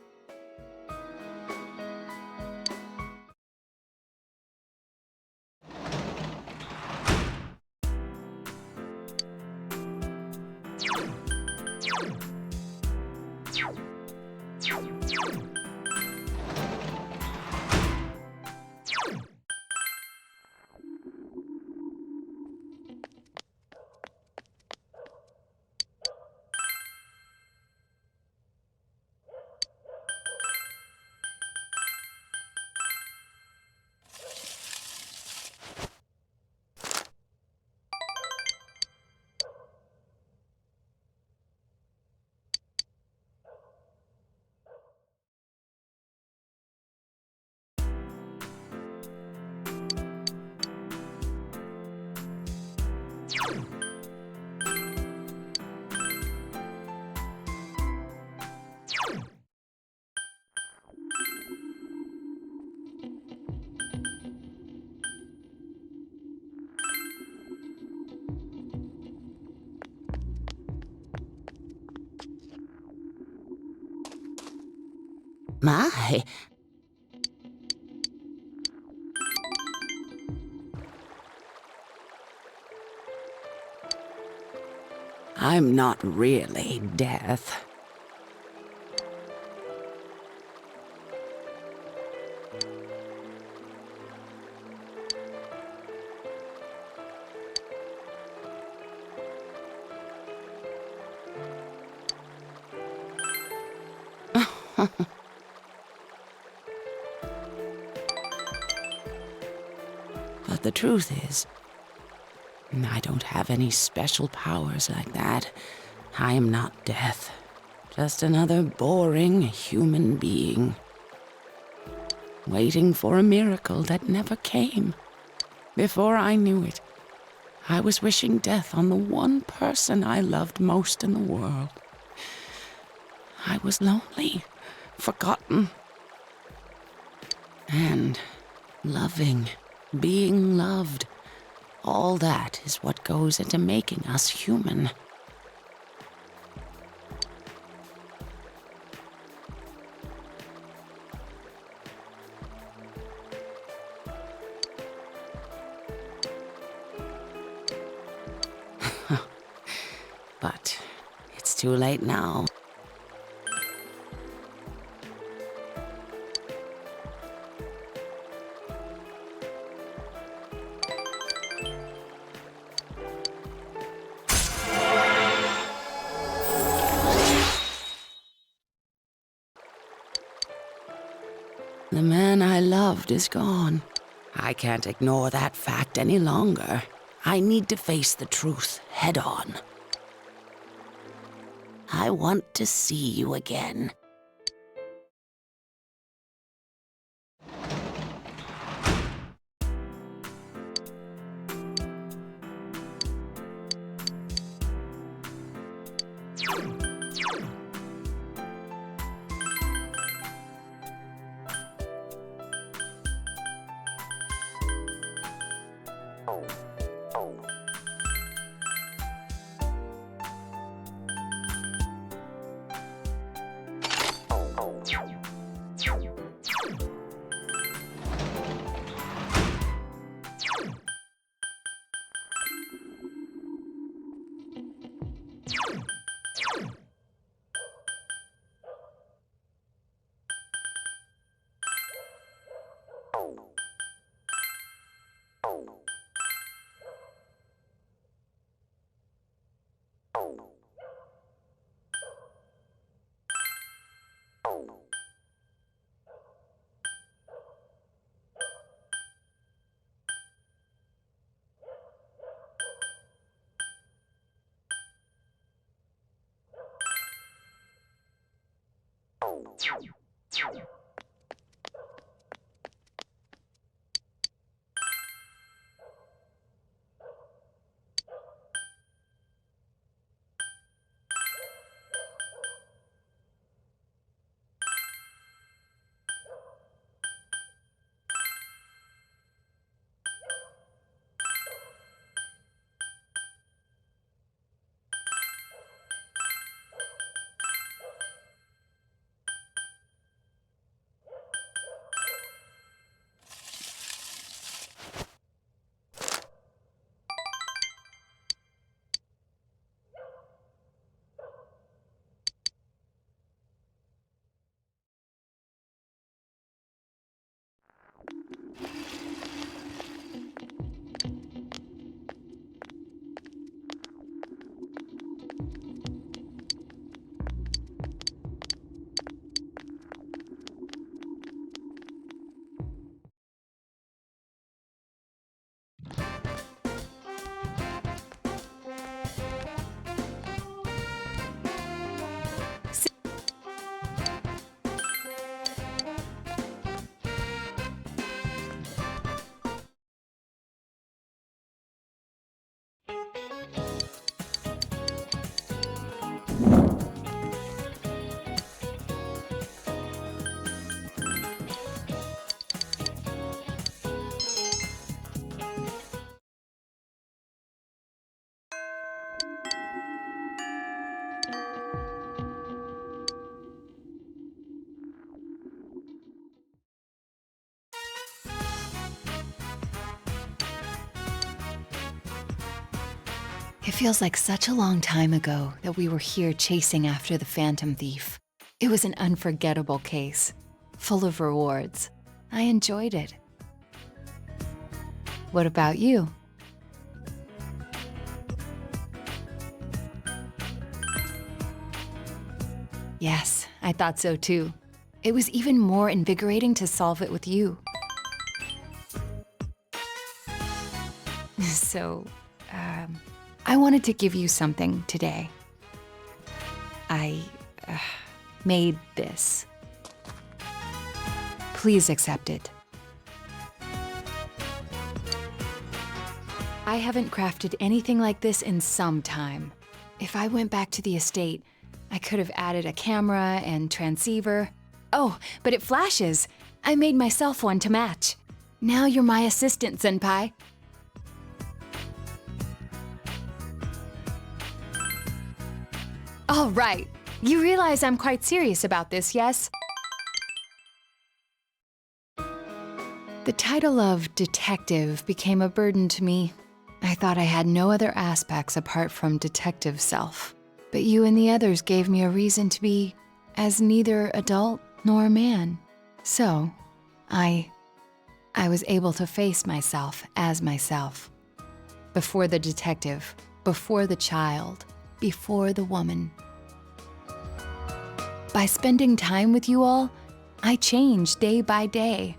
My. I'm not really death. But the truth is, I don't have any special powers like that. I am not death. Just another boring human being. Waiting for a miracle that never came. Before I knew it, I was wishing death on the one person I loved most in the world. I was lonely, forgotten, and loving, being loved. All that is what goes into making us human. But it's too late now. The man I loved is gone. I can't ignore that fact any longer. I need to face the truth head on. I want to see you again. It feels like such a long time ago that we were here chasing after the Phantom Thief. It was an unforgettable case, full of rewards. I enjoyed it. What about you? Yes, I thought so too. It was even more invigorating to solve it with you. So, I wanted to give you something today. I made this. Please accept it. I haven't crafted anything like this in some time. If I went back to the estate, I could have added a camera and transceiver. Oh, but it flashes. I made myself one to match. Now you're my assistant, Senpai. All right. You realize I'm quite serious about this, yes? The title of detective became a burden to me. I thought I had no other aspects apart from detective self. But you and the others gave me a reason to be as neither adult nor man. So, I was able to face myself as myself. Before the detective, before the child, before the woman. By spending time with you all, I changed day by day.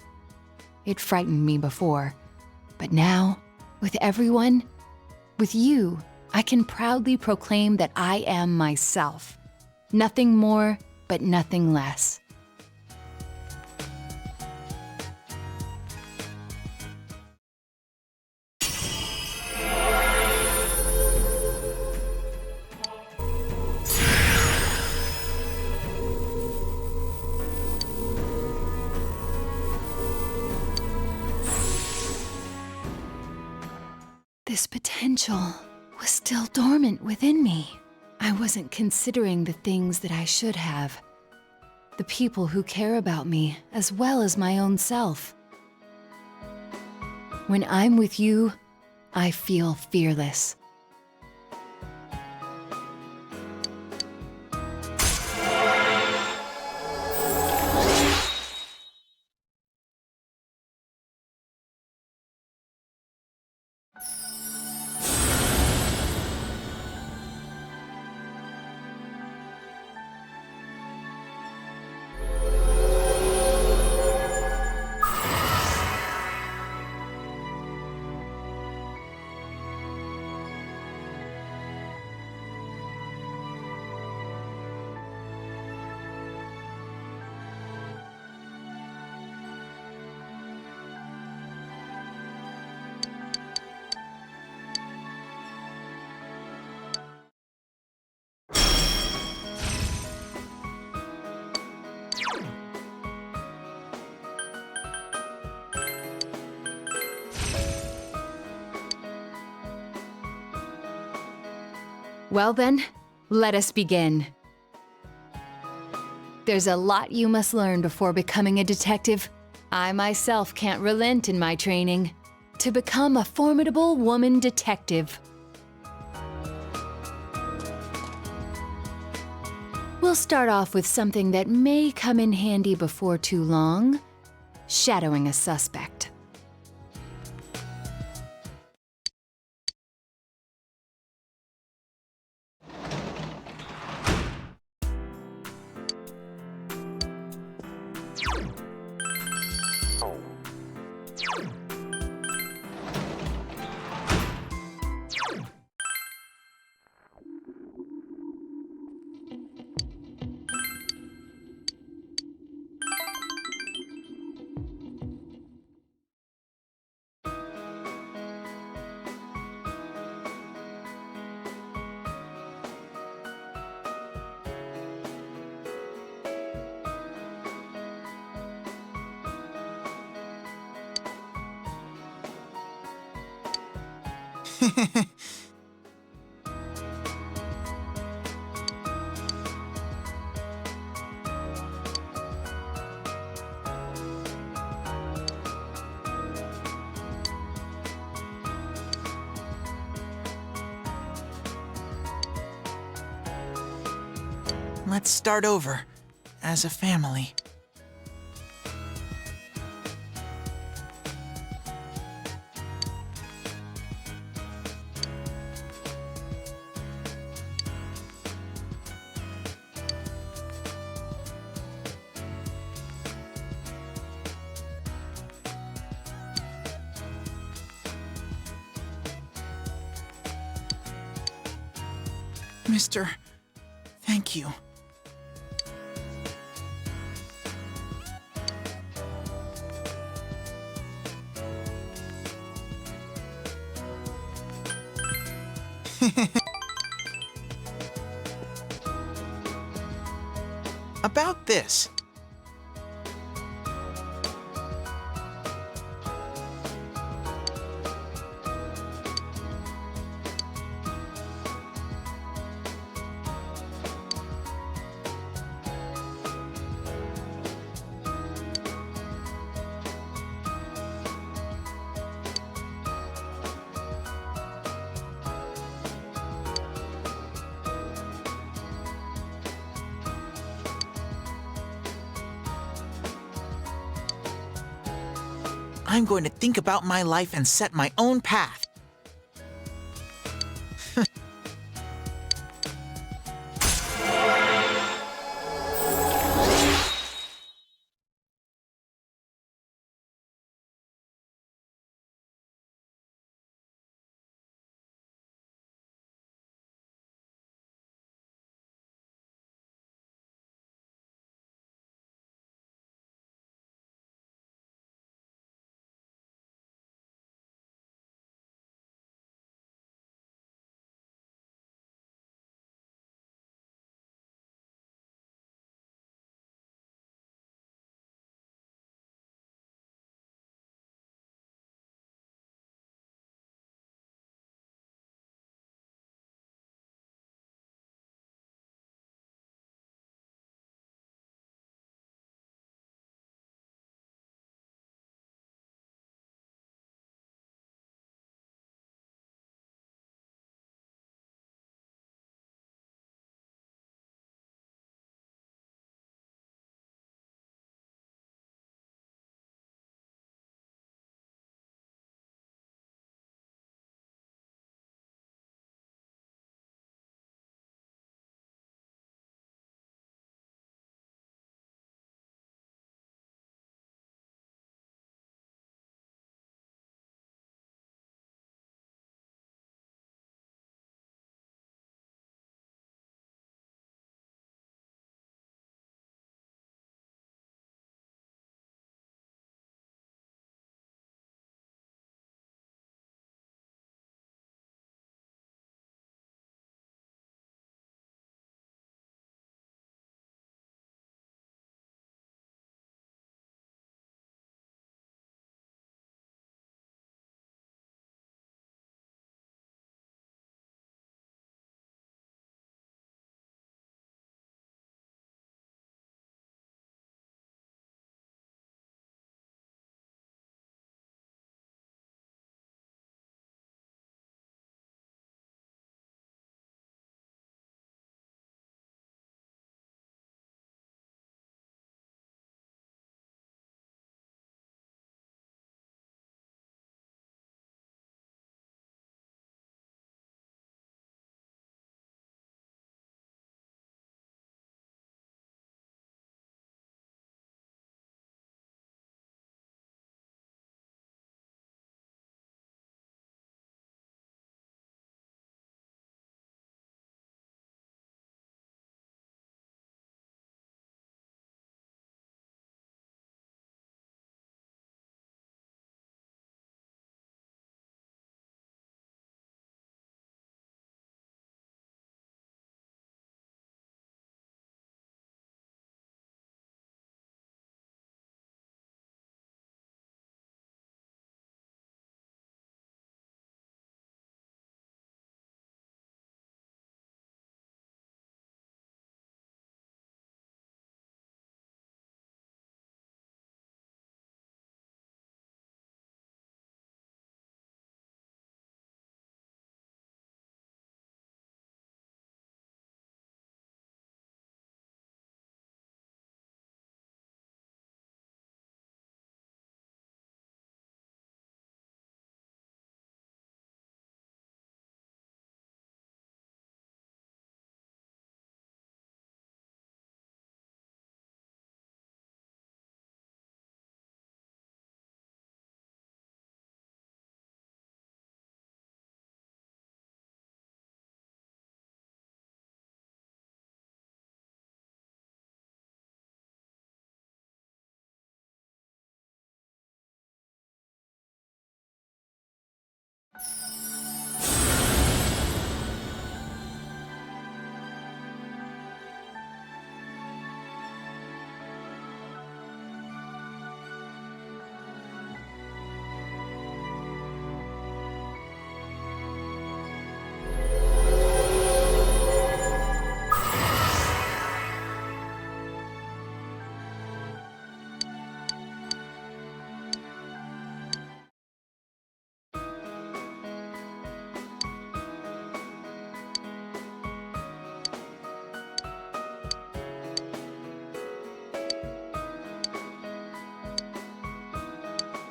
It frightened me before, but now, with everyone, with you, I can proudly proclaim that I am myself. Nothing more, but nothing less. This potential was still dormant within me. I wasn't considering the things that I should have. the people who care about me, as well as my own self. When I'm with you, I feel fearless. Well then, let us begin. There's a lot you must learn before becoming a detective. I myself can't relent in my training. To become a formidable woman detective. We'll start off with something that may come in handy before too long. Shadowing a suspect. Let's start over, as a family. Mister, thank you. About this. I'm going to think about my life and set my own path.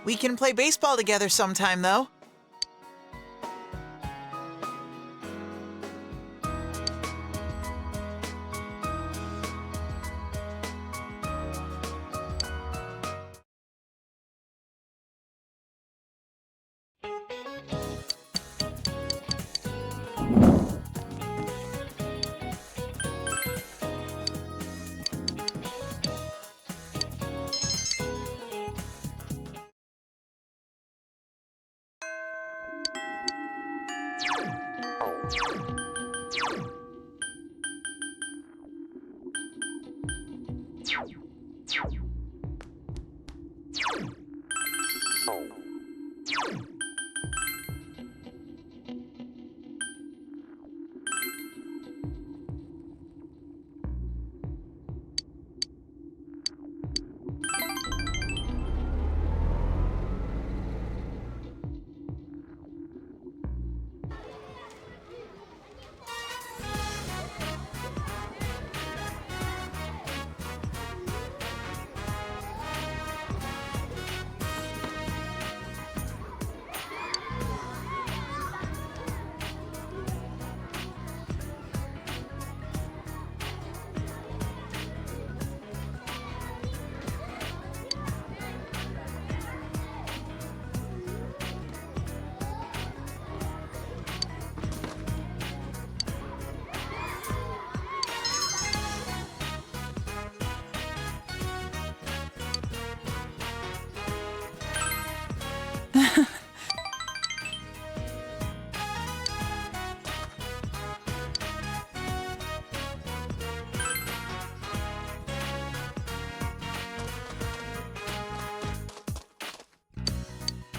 We can play baseball together sometime, though.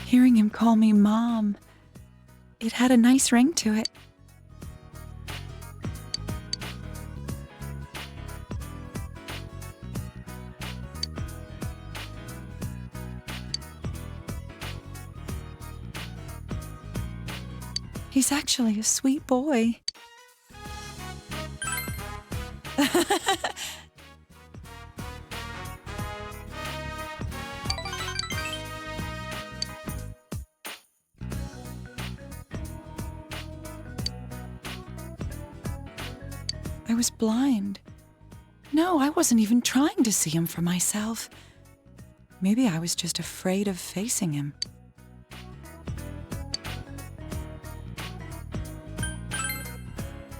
Hearing him call me Mom, it had a nice ring to it. He's actually a sweet boy. I was blind. No, I wasn't even trying to see him for myself. Maybe I was just afraid of facing him.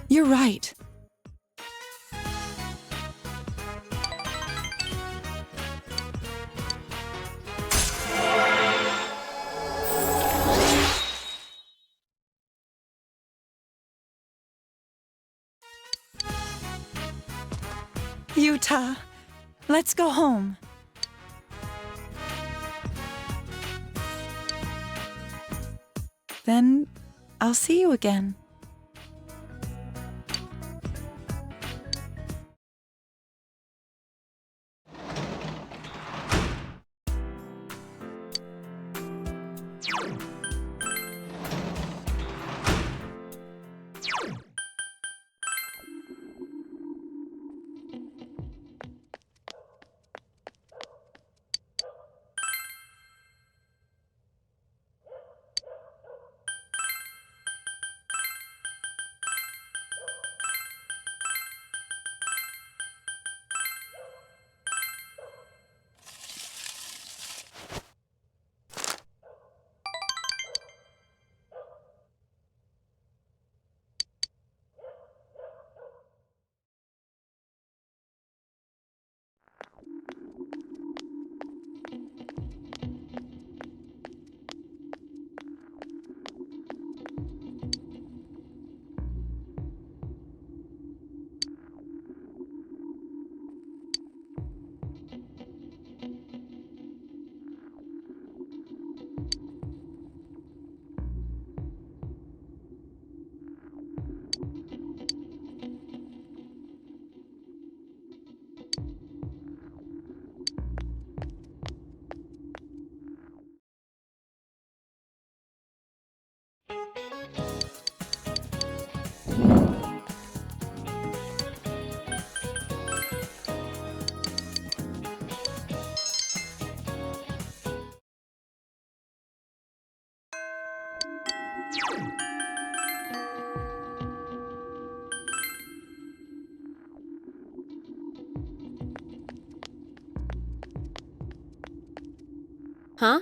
You're right. Utah, let's go home. Then I'll see you again. Huh?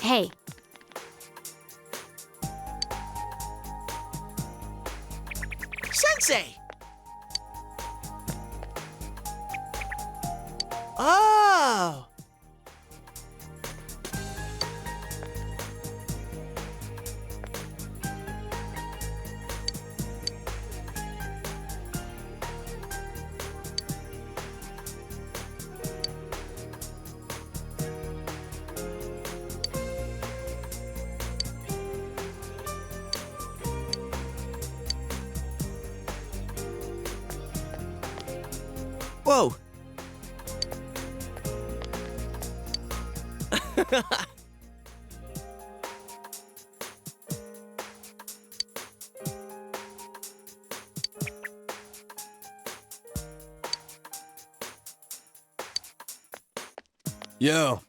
Hey. Sensei! Oh! Whoa! Yo.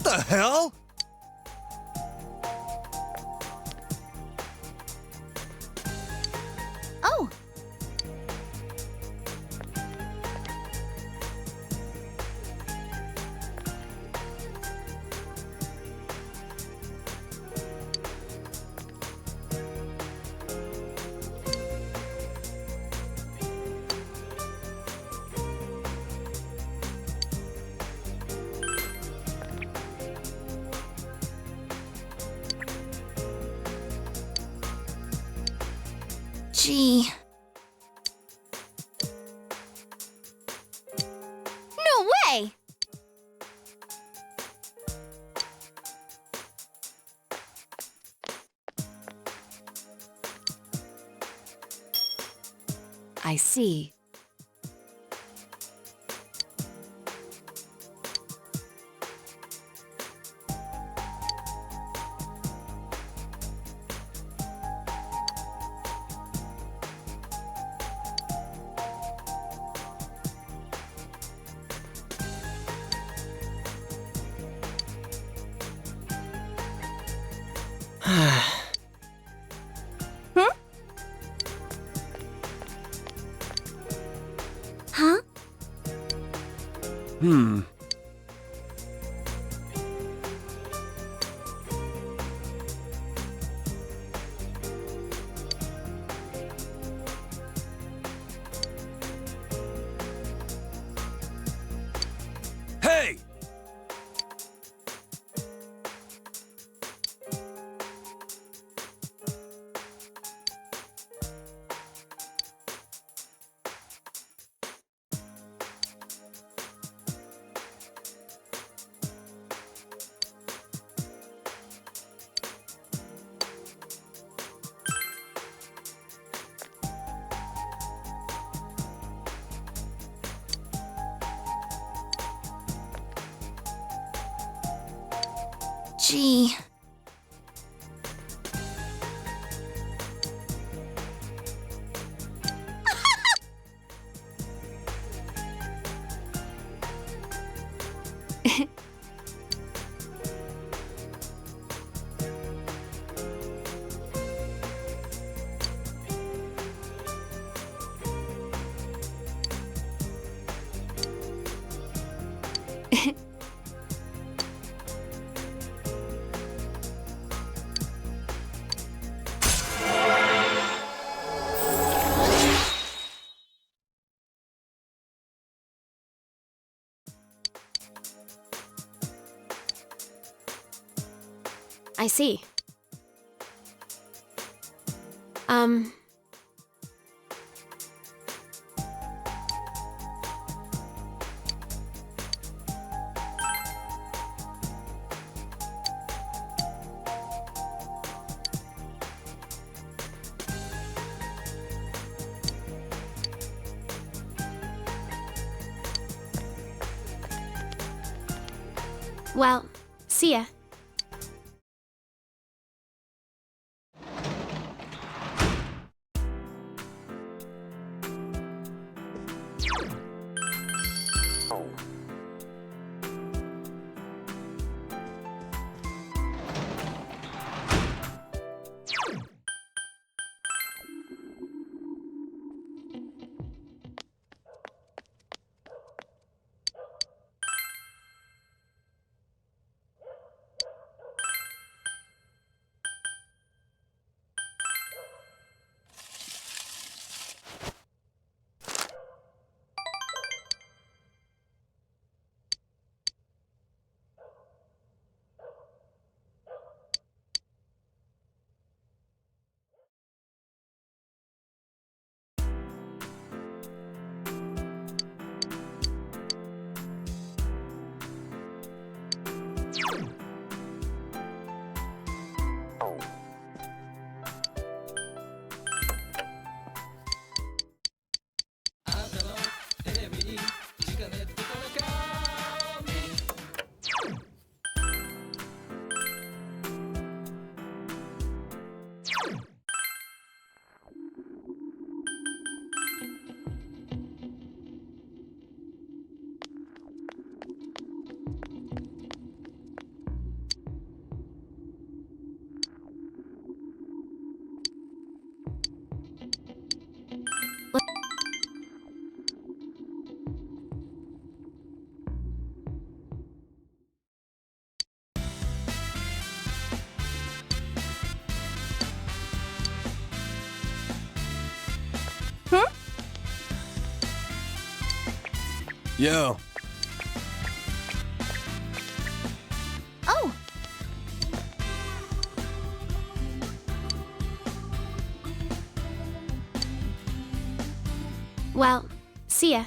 The hell? Oh! Gee. No way! I see. Huh? Hey! Gee. I see. Well, see ya. Yo. Oh! Well, see ya.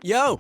Yo!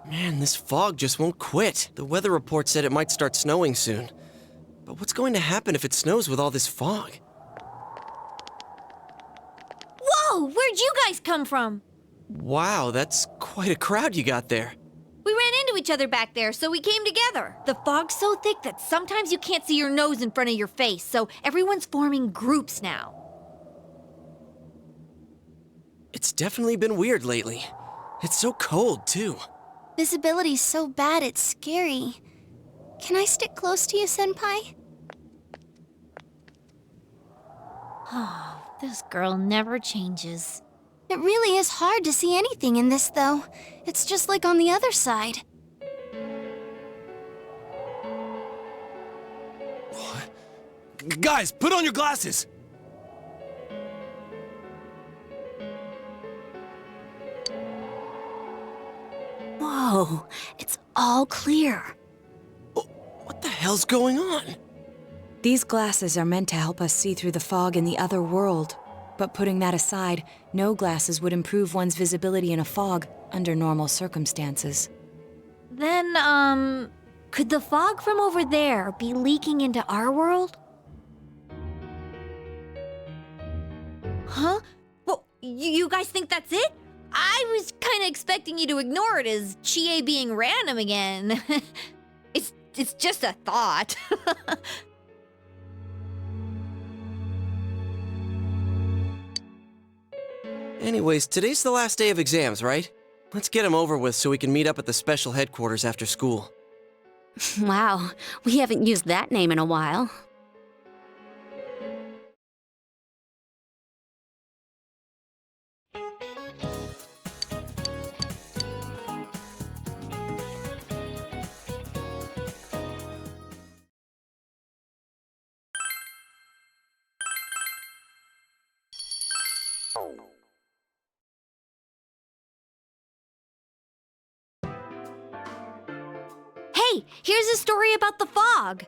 Man, this fog just won't quit. The weather report said it might start snowing soon. But what's going to happen if it snows with all this fog? Whoa! Where'd you guys come from? Wow, that's quite a crowd you got there. We ran into each other back there, so we came together. The fog's so thick that sometimes you can't see your nose in front of your face, so everyone's forming groups now. It's definitely been weird lately. It's so cold, too. Visibility's so bad it's scary. Can I stick close to you, Senpai? Oh, this girl never changes. It really is hard to see anything in this, though. It's just like on the other side. What? Guys, put on your glasses! Whoa, it's all clear. What the hell's going on? These glasses are meant to help us see through the fog in the other world. But putting that aside, no glasses would improve one's visibility in a fog under normal circumstances. Then, could the fog from over there be leaking into our world? Huh? Well, you guys think that's it? I was kind of expecting you to ignore it as Chie being random again. It's just a thought. Anyways, today's the last day of exams, right? Let's get them over with so we can meet up at the special headquarters after school. Wow, we haven't used that name in a while. Hey, here's a story about the fog.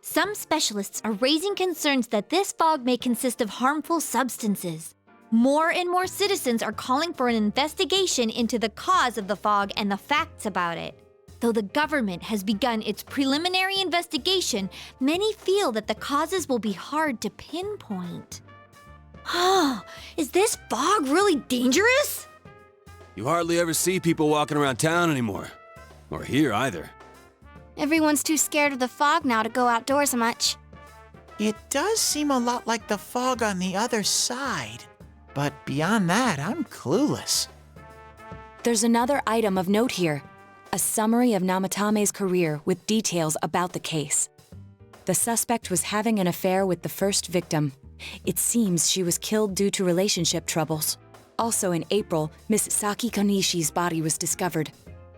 Some specialists are raising concerns that this fog may consist of harmful substances. More and more citizens are calling for an investigation into the cause of the fog and the facts about it. Though the government has begun its preliminary investigation, many feel that the causes will be hard to pinpoint. Is this fog really dangerous? You hardly ever see people walking around town anymore. Or here either. Everyone's too scared of the fog now to go outdoors much. It does seem a lot like the fog on the other side. But beyond that, I'm clueless. There's another item of note here. A summary of Namatame's career with details about the case. The suspect was having an affair with the first victim. It seems she was killed due to relationship troubles. Also in April, Miss Saki Kanishi's body was discovered.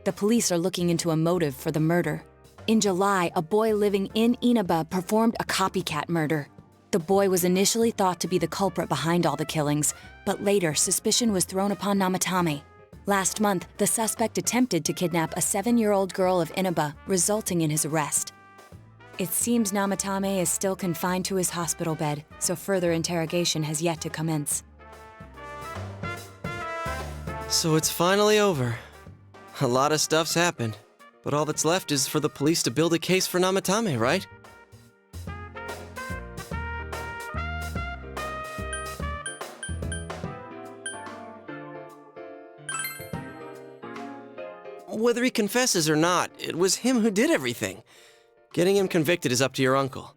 The police are looking into a motive for the murder. In July, a boy living in Inaba performed a copycat murder. The boy was initially thought to be the culprit behind all the killings, but later suspicion was thrown upon Namatame. Last month, the suspect attempted to kidnap a 7-year-old girl of Inaba, resulting in his arrest. It seems Namatame is still confined to his hospital bed, so further interrogation has yet to commence. So it's finally over. A lot of stuff's happened, but all that's left is for the police to build a case for Namatame, right? Whether he confesses or not, it was him who did everything. Getting him convicted is up to your uncle.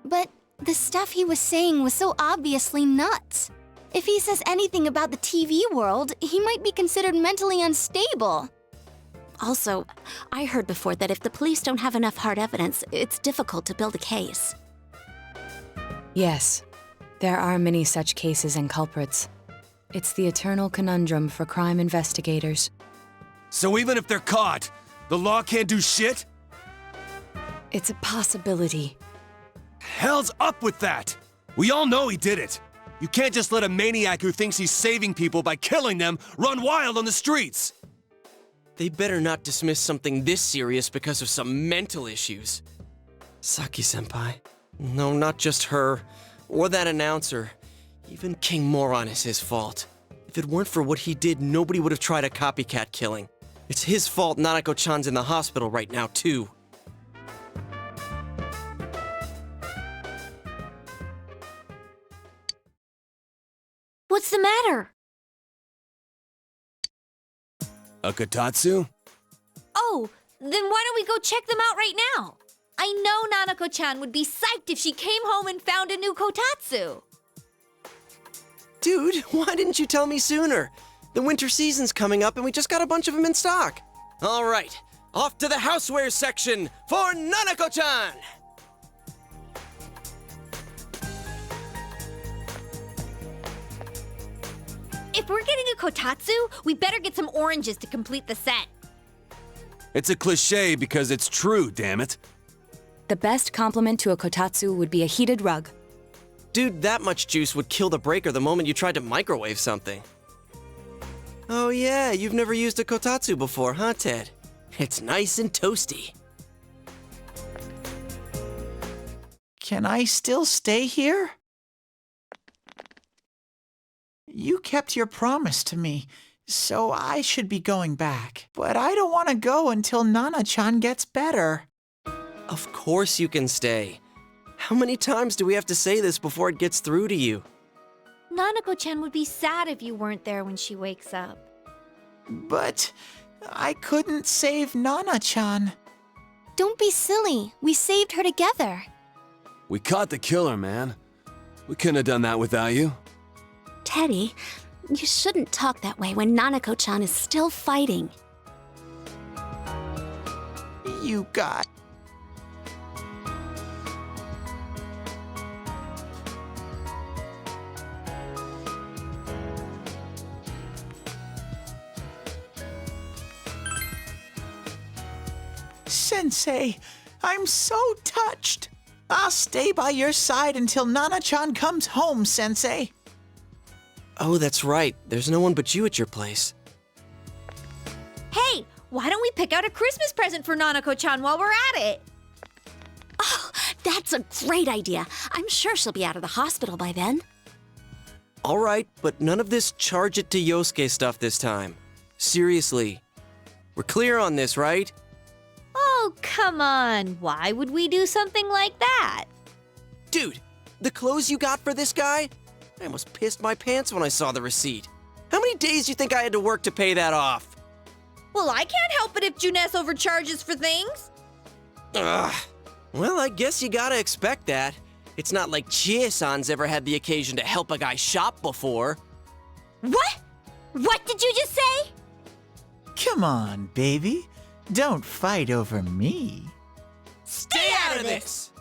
But the stuff he was saying was so obviously nuts. If he says anything about the TV world, he might be considered mentally unstable. Also, I heard before that if the police don't have enough hard evidence, it's difficult to build a case. Yes, there are many such cases and culprits. It's the eternal conundrum for crime investigators. So even if they're caught, the law can't do shit? It's a possibility. Hell's up with that! We all know he did it! You can't just let a maniac who thinks he's saving people by killing them run wild on the streets! They better not dismiss something this serious because of some mental issues. Saki-senpai. No, not just her, or that announcer. Even King Moron is his fault. If it weren't for what he did, nobody would have tried a copycat killing. It's his fault Nanako-chan's in the hospital right now, too. What's the matter? A kotatsu? Oh, then why don't we go check them out right now? I know Nanako-chan would be psyched if she came home and found a new kotatsu. Dude, why didn't you tell me sooner? The winter season's coming up and we just got a bunch of them in stock. All right, off to the houseware section for Nanako-chan! If we're getting a kotatsu, we better get some oranges to complete the set. It's a cliche because it's true, damn it. The best compliment to a kotatsu would be a heated rug. Dude, that much juice would kill the breaker the moment you tried to microwave something. Oh yeah, you've never used a kotatsu before, huh, Ted? It's nice and toasty. Can I still stay here? You kept your promise to me, so I should be going back. But I don't want to go until Nana-chan gets better. Of course you can stay. How many times do we have to say this before it gets through to you? Nanako-chan would be sad if you weren't there when she wakes up. But I couldn't save Nana-chan. Don't be silly. We saved her together. We caught the killer, man. We couldn't have done that without you. Teddy, you shouldn't talk that way when Nanako-chan is still fighting. You got... Sensei, I'm so touched. I'll stay by your side until Nana-chan comes home, Sensei. Oh, that's right. There's no one but you at your place. Hey, why don't we pick out a Christmas present for Nanako-chan while we're at it? Oh, that's a great idea. I'm sure she'll be out of the hospital by then. All right, but none of this charge it to Yosuke stuff this time. Seriously. We're clear on this, right? Oh, come on. Why would we do something like that? Dude, the clothes you got for this guy? I almost pissed my pants when I saw the receipt. How many days do you think I had to work to pay that off? Well, I can't help it if Juness overcharges for things. Ugh. Well, I guess you gotta expect that. It's not like Chie-san's ever had the occasion to help a guy shop before. What? What did you just say? Come on, baby. Don't fight over me. Stay out of this!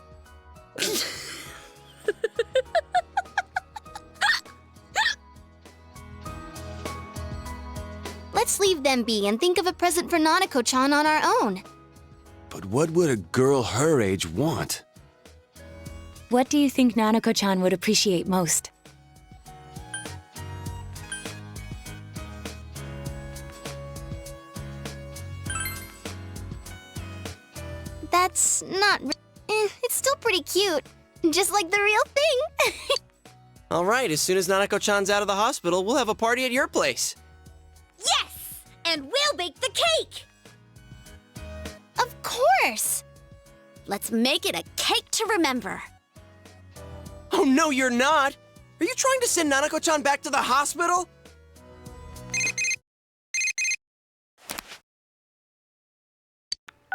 Let's leave them be and think of a present for Nanako-chan on our own. But what would a girl her age want? What do you think Nanako-chan would appreciate most? That's not... it's still pretty cute. Just like the real thing. All right, as soon as Nanako-chan's out of the hospital, we'll have a party at your place. Yes! And we'll bake the cake! Of course! Let's make it a cake to remember. Oh, no, you're not! Are you trying to send Nanako-chan back to the hospital?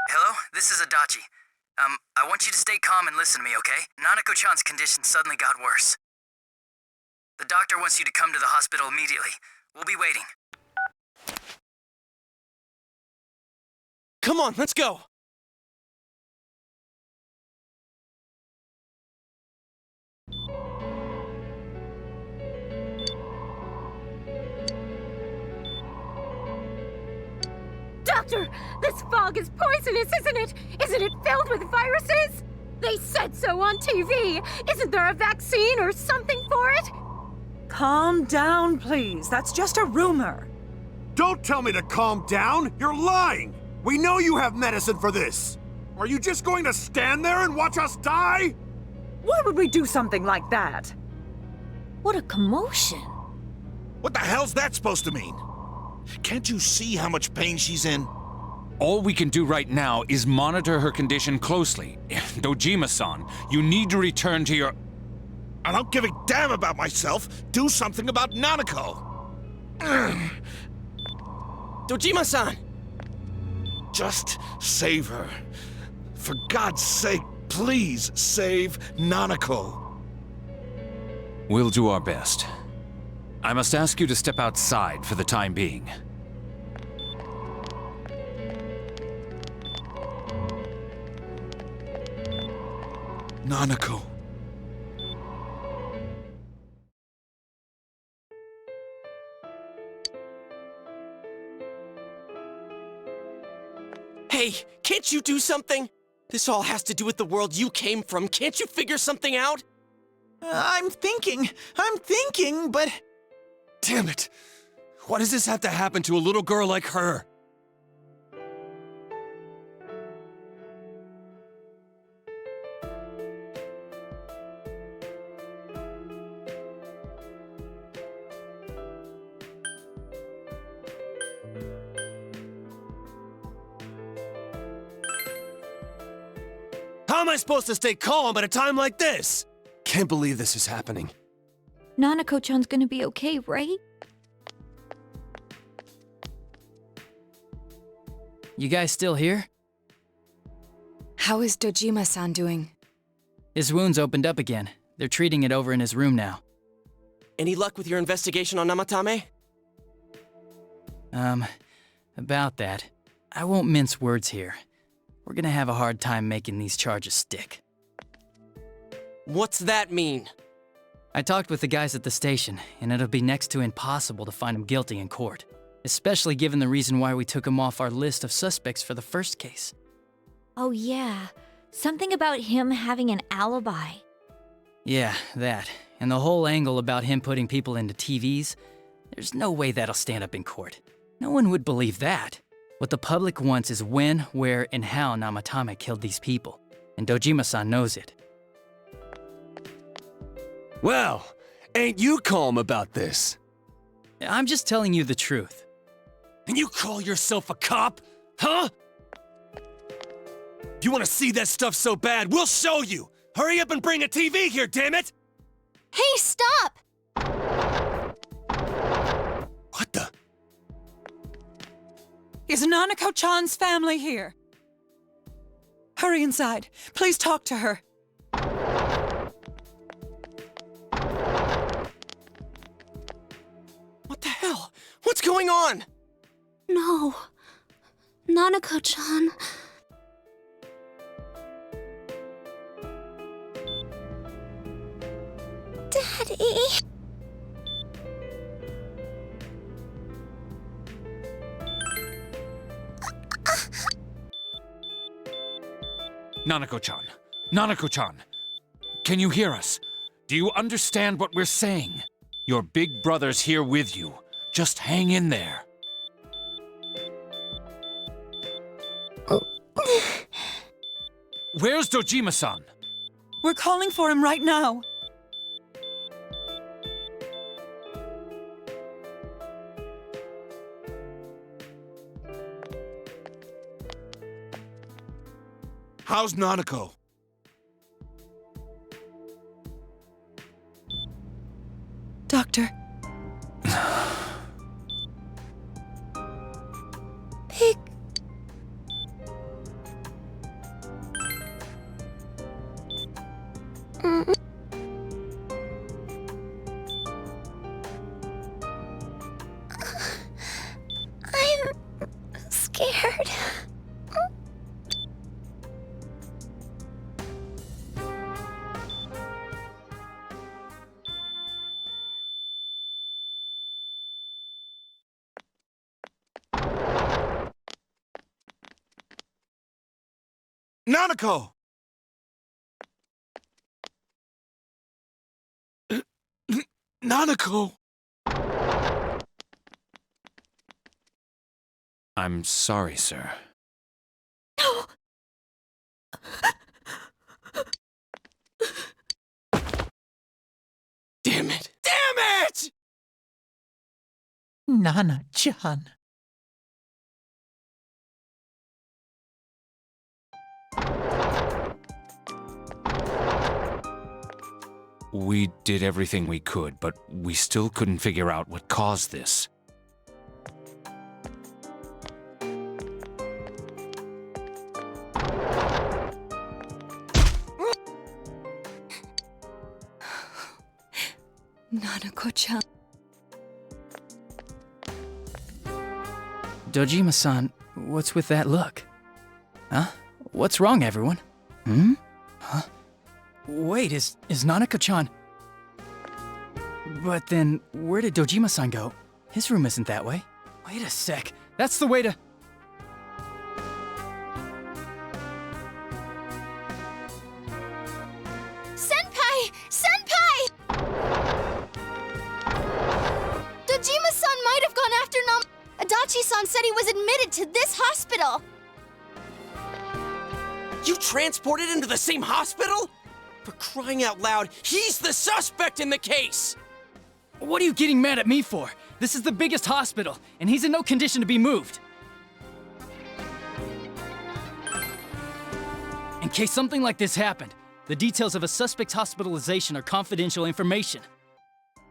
Hello, this is Adachi. I want you to stay calm and listen to me, okay? Nanako-chan's condition suddenly got worse. The doctor wants you to come to the hospital immediately. We'll be waiting. Come on, let's go! Doctor, this fog is poisonous, isn't it? Isn't it filled with viruses? They said so on TV. Isn't there a vaccine or something for it? Calm down, please. That's just a rumor. Don't tell me to calm down! You're lying! We know you have medicine for this! Are you just going to stand there and watch us die? Why would we do something like that? What a commotion. What the hell's that supposed to mean? Can't you see how much pain she's in? All we can do right now is monitor her condition closely. Dojima-san, you need to return to your... I don't give a damn about myself. Do something about Nanako. Dojima-san! Just save her. For God's sake, please save Nanako. We'll do our best. I must ask you to step outside for the time being. Nanako. Hey, can't you do something? This all has to do with the world you came from. Can't you figure something out? I'm thinking, but... Damn it! Why does this have to happen to a little girl like her? How am I supposed to stay calm at a time like this? Can't believe this is happening. Nanako-chan's gonna be okay, right? You guys still here? How is Dojima-san doing? His wounds opened up again. They're treating it over in his room now. Any luck with your investigation on Namatame? About that. I won't mince words here. We're gonna have a hard time making these charges stick. What's that mean? I talked with the guys at the station, and it'll be next to impossible to find him guilty in court. Especially given the reason why we took him off our list of suspects for the first case. Oh yeah, something about him having an alibi. Yeah, that. And the whole angle about him putting people into TVs, there's no way that'll stand up in court. No one would believe that. What the public wants is when, where, and how Namatame killed these people. And Dojima-san knows it. Well, ain't you calm about this? I'm just telling you the truth. And you call yourself a cop? Huh? You want to see that stuff so bad, we'll show you! Hurry up and bring a TV here, damn it! Hey, stop! What the? Is Nanako-chan's family here? Hurry inside. Please talk to her. What the hell? What's going on? No. Nanako-chan. Daddy. Nanako-chan. Nanako-chan. Can you hear us? Do you understand what we're saying? Your big brother's here with you. Just hang in there. Where's Dojima-san? We're calling for him right now. How's Nanako? Doctor. Big... I'm scared. Nanako! Nanako! I'm sorry, sir. Damn it! Damn it! Nana-chan. We did everything we could, but we still couldn't figure out what caused this. Nanako-chan. Dojima-san, what's with that look? Huh? What's wrong, everyone? Huh? Wait, is Nanako-chan... But then, where did Dojima-san go? His room isn't that way. Wait a sec, that's the way to... Senpai! Senpai! Dojima-san might have gone after Adachi-san said he was admitted to this hospital. You transported him to the same hospital? For crying out loud, he's the suspect in the case! What are you getting mad at me for? This is the biggest hospital, and he's in no condition to be moved. In case something like this happened, the details of a suspect's hospitalization are confidential information.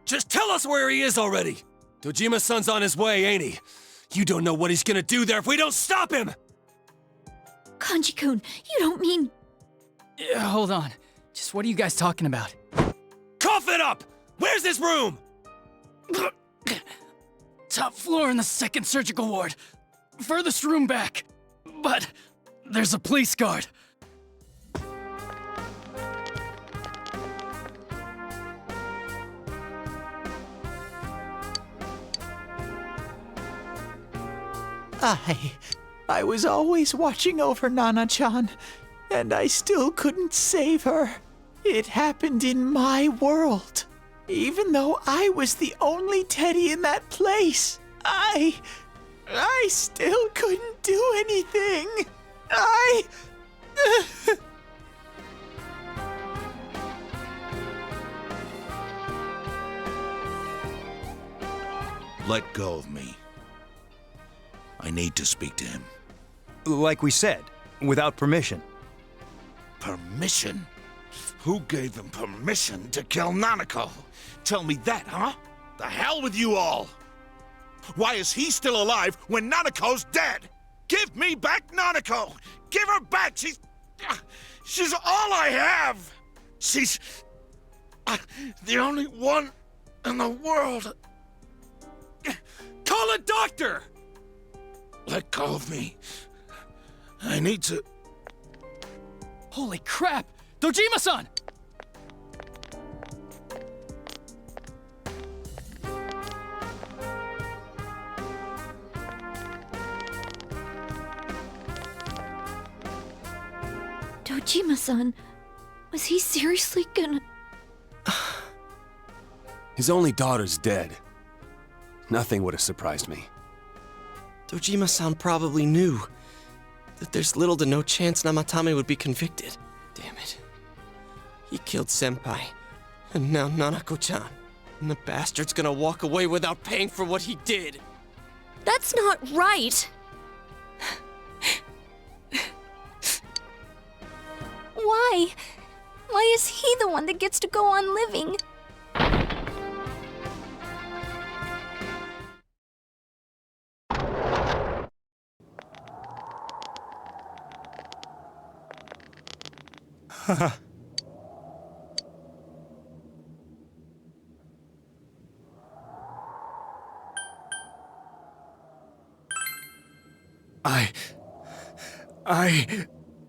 Just tell us where he is already! Dojima-san's on his way, ain't he? You don't know what he's gonna do there if we don't stop him! Kanji-kun, you don't mean... Hold on. Just what are you guys talking about? Cough it up! Where's his room? Top floor in the second surgical ward. Furthest room back. But there's a police guard. I was always watching over Nana-chan, and I still couldn't save her. It happened in my world. Even though I was the only teddy in that place, I still couldn't do anything. Let go of me. I need to speak to him. Like we said, without permission. Permission? Who gave them permission to kill Nanako? Tell me that, huh? The hell with you all! Why is he still alive when Nanako's dead? Give me back Nanako! Give her back! She's all I have! She's... the only one in the world. Call a doctor! Let go of me. I need to... Holy crap! Dojima-san! Dojima-san, was he seriously gonna... His only daughter's dead. Nothing would have surprised me. Dojima-san probably knew that there's little to no chance Namatame would be convicted. Damn it. He killed Senpai, and now Nanako-chan. And the bastard's gonna walk away without paying for what he did. That's not right! Why? Why is he the one that gets to go on living?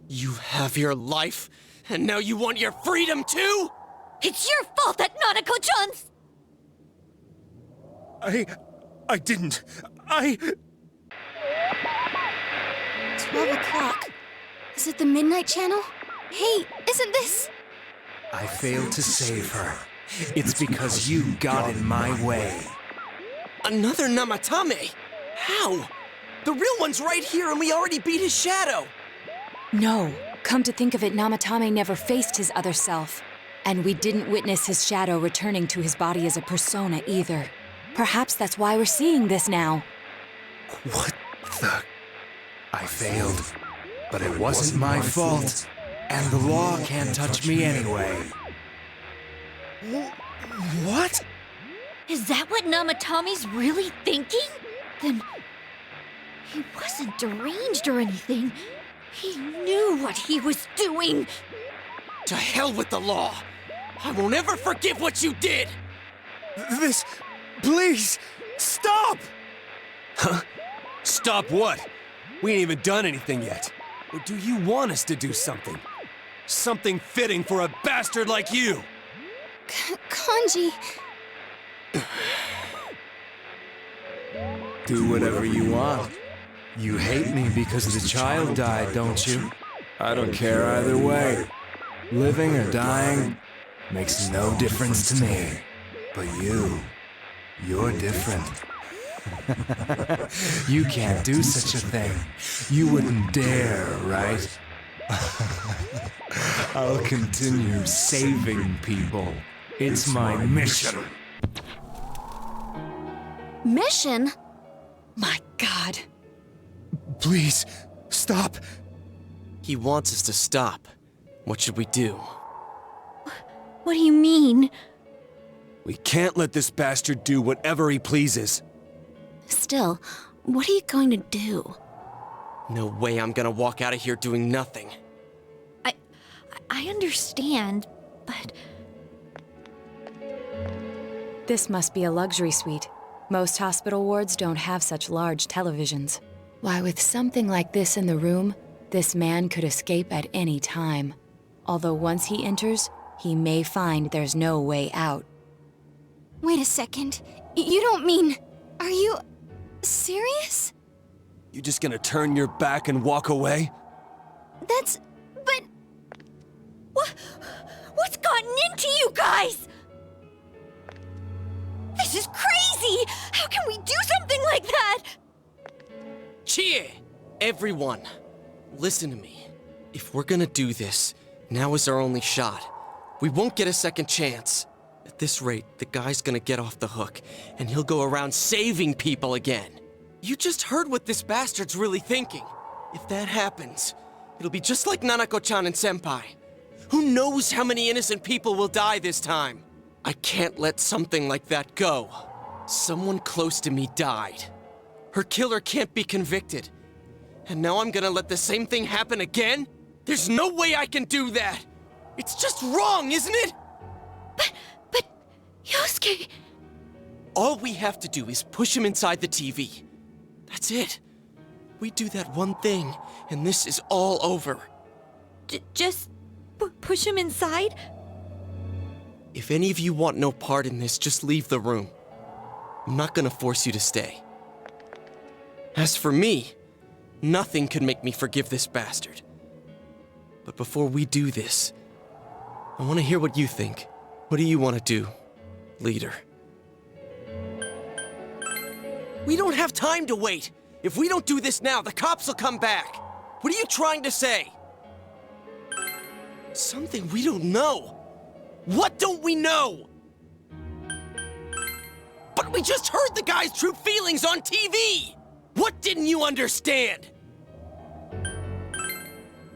You have your life, and now you want your freedom too? It's your fault that Nanako-chan's... I didn't. 12 o'clock. Is it the Midnight Channel? Hey, isn't this... I failed to save her. It's because you got in my way. Another Namatame? How? The real one's right here and we already beat his shadow! No. Come to think of it, Namatame never faced his other self. And we didn't witness his shadow returning to his body as a persona either. Perhaps that's why we're seeing this now. What the? I failed. But it wasn't my fault. And the law can't touch me anyway. What? Is that what Namatami's really thinking? Then he wasn't deranged or anything. He knew what he was doing. To hell with the law! I won't ever forgive what you did! This... Please! Stop! Huh? Stop what? We ain't even done anything yet. Or do you want us to do something? Something fitting for a bastard like you! Kanji... Do whatever you want. You hate me because the child died, don't you? I don't care either way. Living or dying makes no difference to me. But you're different. You can't do such a thing. You wouldn't dare, right? I'll continue saving people. It's my mission. Mission? My God. Please, stop. He wants us to stop. What should we do? What do you mean? We can't let this bastard do whatever he pleases. Still, what are you going to do? No way I'm gonna walk out of here doing nothing. I understand, but... This must be a luxury suite. Most hospital wards don't have such large televisions. Why, with something like this in the room, this man could escape at any time. Although once he enters, he may find there's no way out. Wait a second. You don't mean... Are you... serious? You just gonna turn your back and walk away? But... What's gotten into you guys? This is crazy! How can we do something like that? Cheer! Everyone, listen to me. If we're gonna do this, now is our only shot. We won't get a second chance. At this rate, the guy's gonna get off the hook, and he'll go around saving people again. You just heard what this bastard's really thinking. If that happens, it'll be just like Nanako-chan and Senpai. Who knows how many innocent people will die this time? I can't let something like that go. Someone close to me died. Her killer can't be convicted. And now I'm gonna let the same thing happen again? There's no way I can do that! It's just wrong, isn't it? But... Yosuke... All we have to do is push him inside the TV. That's it. We do that one thing, and this is all over. Just... push him inside? If any of you want no part in this, just leave the room. I'm not gonna force you to stay. As for me, nothing could make me forgive this bastard. But before we do this, I want to hear what you think. What do you want to do, leader? We don't have time to wait! If we don't do this now, the cops will come back! What are you trying to say? Something we don't know! What don't we know? But we just heard the guy's true feelings on TV! What didn't you understand?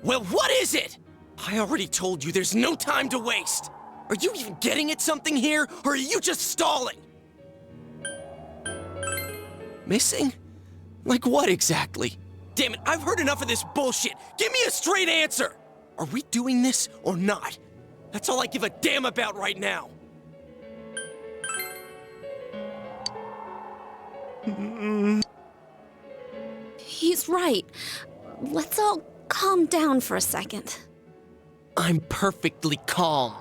Well, what is it? I already told you there's no time to waste! Are you even getting at something here, or are you just stalling? Missing? Like what exactly? Damn it, I've heard enough of this bullshit! Give me a straight answer! Are we doing this or not? That's all I give a damn about right now! He's right. Let's all calm down for a second. I'm perfectly calm.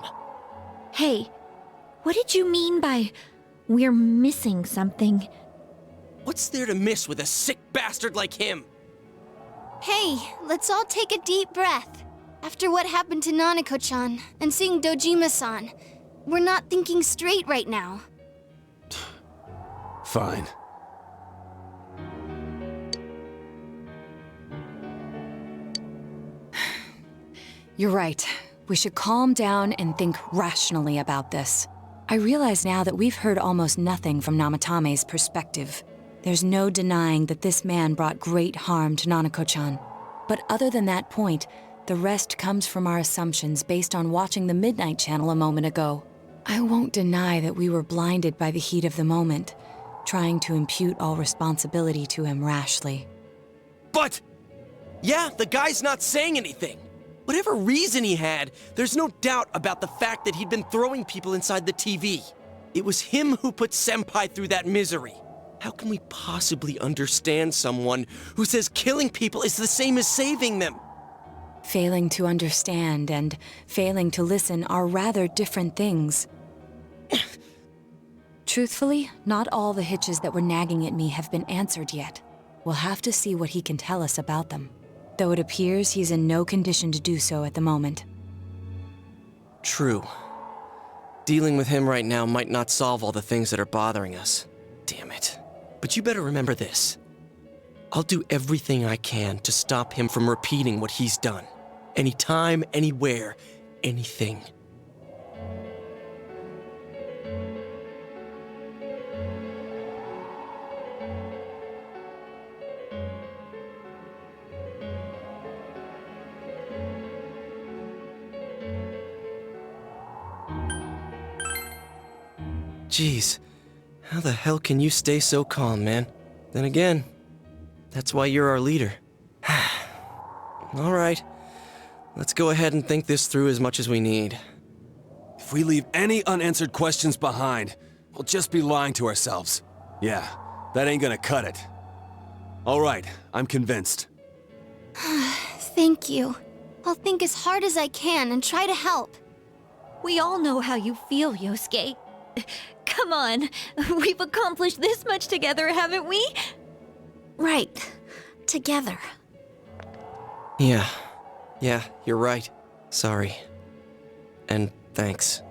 Hey, what did you mean by we're missing something? What's there to miss with a sick bastard like him? Hey, let's all take a deep breath. After what happened to Nanako-chan and seeing Dojima-san, we're not thinking straight right now. Fine. You're right. We should calm down and think rationally about this. I realize now that we've heard almost nothing from Namatame's perspective. There's no denying that this man brought great harm to Nanako-chan. But other than that point, the rest comes from our assumptions based on watching the Midnight Channel a moment ago. I won't deny that we were blinded by the heat of the moment, trying to impute all responsibility to him rashly. But, yeah, the guy's not saying anything. Whatever reason he had, there's no doubt about the fact that he'd been throwing people inside the TV. It was him who put Senpai through that misery. How can we possibly understand someone who says killing people is the same as saving them? Failing to understand and failing to listen are rather different things. Truthfully, not all the hitches that were nagging at me have been answered yet. We'll have to see what he can tell us about them, though it appears he's in no condition to do so at the moment. True. Dealing with him right now might not solve all the things that are bothering us. Damn it. But you better remember this. I'll do everything I can to stop him from repeating what he's done. Anytime, anywhere, anything. Jeez, how the hell can you stay so calm, man? Then again, that's why you're our leader. All right, let's go ahead and think this through as much as we need. If we leave any unanswered questions behind, we'll just be lying to ourselves. Yeah, that ain't gonna cut it. All right, I'm convinced. Thank you. I'll think as hard as I can and try to help. We all know how you feel, Yosuke. Come on, we've accomplished this much together, haven't we? Right. Together. Yeah, you're right. Sorry. And thanks.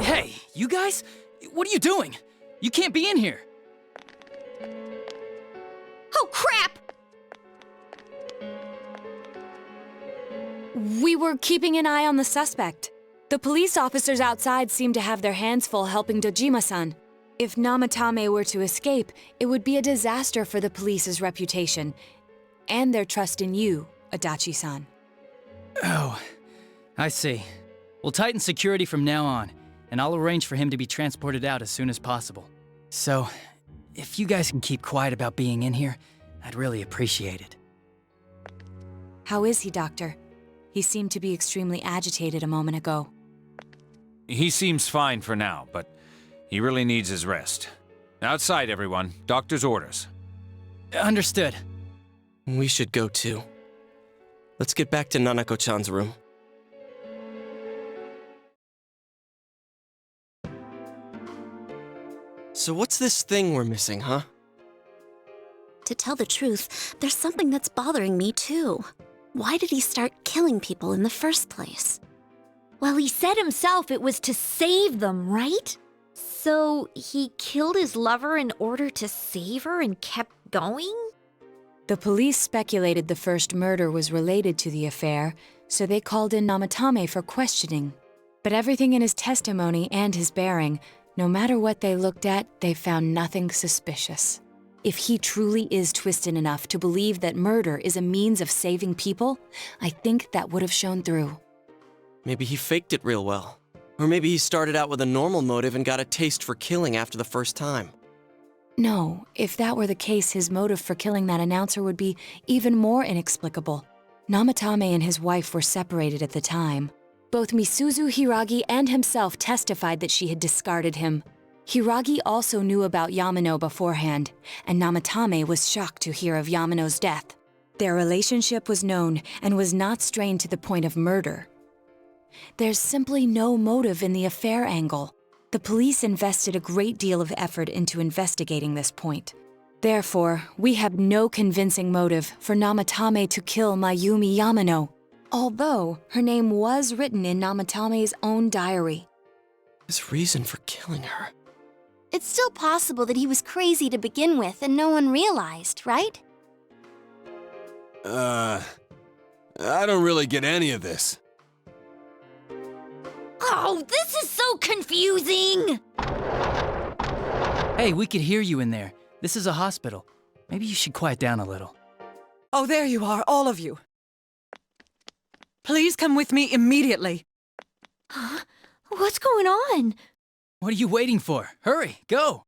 Hey, you guys? What are you doing? You can't be in here. Oh, crap! We were keeping an eye on the suspect. The police officers outside seem to have their hands full helping Dojima-san. If Namatame were to escape, it would be a disaster for the police's reputation, and their trust in you, Adachi-san. Oh, I see. We'll tighten security from now on, and I'll arrange for him to be transported out as soon as possible. So, if you guys can keep quiet about being in here, I'd really appreciate it. How is he, Doctor? He seemed to be extremely agitated a moment ago. He seems fine for now, but he really needs his rest. Outside, everyone. Doctor's orders. Understood. We should go too. Let's get back to Nanako-chan's room. So what's this thing we're missing, huh? To tell the truth, there's something that's bothering me too. Why did he start killing people in the first place? Well, he said himself it was to save them, right? So he killed his lover in order to save her and kept going? The police speculated the first murder was related to the affair, so they called in Namatame for questioning. But everything in his testimony and his bearing No matter what they looked at, they found nothing suspicious. If he truly is twisted enough to believe that murder is a means of saving people, I think that would have shown through. Maybe he faked it real well. Or maybe he started out with a normal motive and got a taste for killing after the first time. No, if that were the case, his motive for killing that announcer would be even more inexplicable. Namatame and his wife were separated at the time. Both Misuzu Hiragi and himself testified that she had discarded him. Hiragi also knew about Yamano beforehand, and Namatame was shocked to hear of Yamano's death. Their relationship was known and was not strained to the point of murder. There's simply no motive in the affair angle. The police invested a great deal of effort into investigating this point. Therefore, we have no convincing motive for Namatame to kill Mayumi Yamano, although her name was written in Namatame's own diary. His reason for killing her. It's still possible that he was crazy to begin with and no one realized, right? I don't really get any of this. Oh, this is so confusing! Hey, we could hear you in there. This is a hospital. Maybe you should quiet down a little. Oh, there you are, all of you. Please come with me immediately. Huh? What's going on? What are you waiting for? Hurry, go!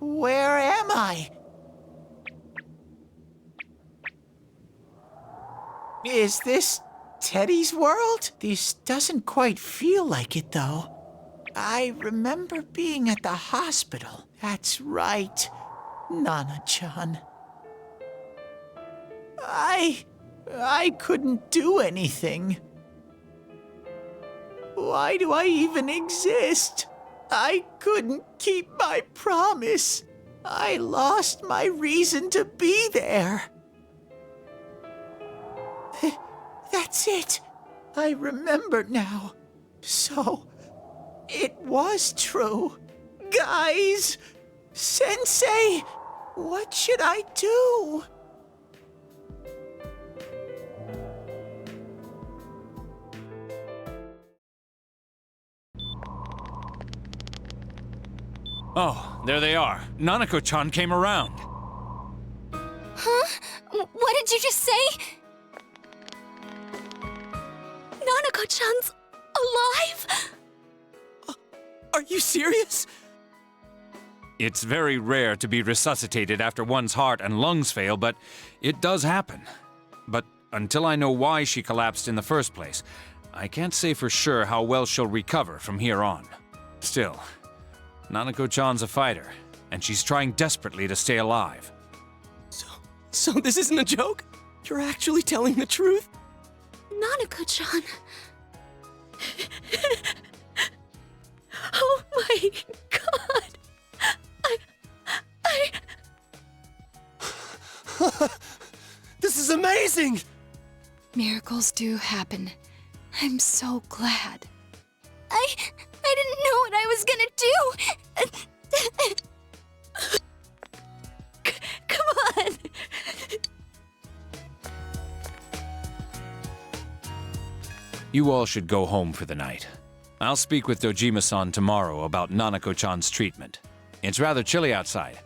Where am I? Is this Teddy's world? This doesn't quite feel like it, though. I remember being at the hospital. That's right, Nana-chan. I couldn't do anything. Why do I even exist? I couldn't keep my promise. I lost my reason to be there. That's it. I remember now. So, it was true. Guys! Sensei! What should I do? Oh, there they are. Nanako-chan came around. Huh? What did you just say? Nanako-chan's alive? Are you serious? It's very rare to be resuscitated after one's heart and lungs fail, but it does happen. But until I know why she collapsed in the first place, I can't say for sure how well she'll recover from here on. Still, Nanako-chan's a fighter, and she's trying desperately to stay alive. So this isn't a joke? You're actually telling the truth? Nanako-chan. Oh my god. This is amazing! Miracles do happen. I'm so glad. I didn't know what I was gonna do. Come on. You all should go home for the night. I'll speak with Dojima-san tomorrow about Nanako-chan's treatment. It's rather chilly outside.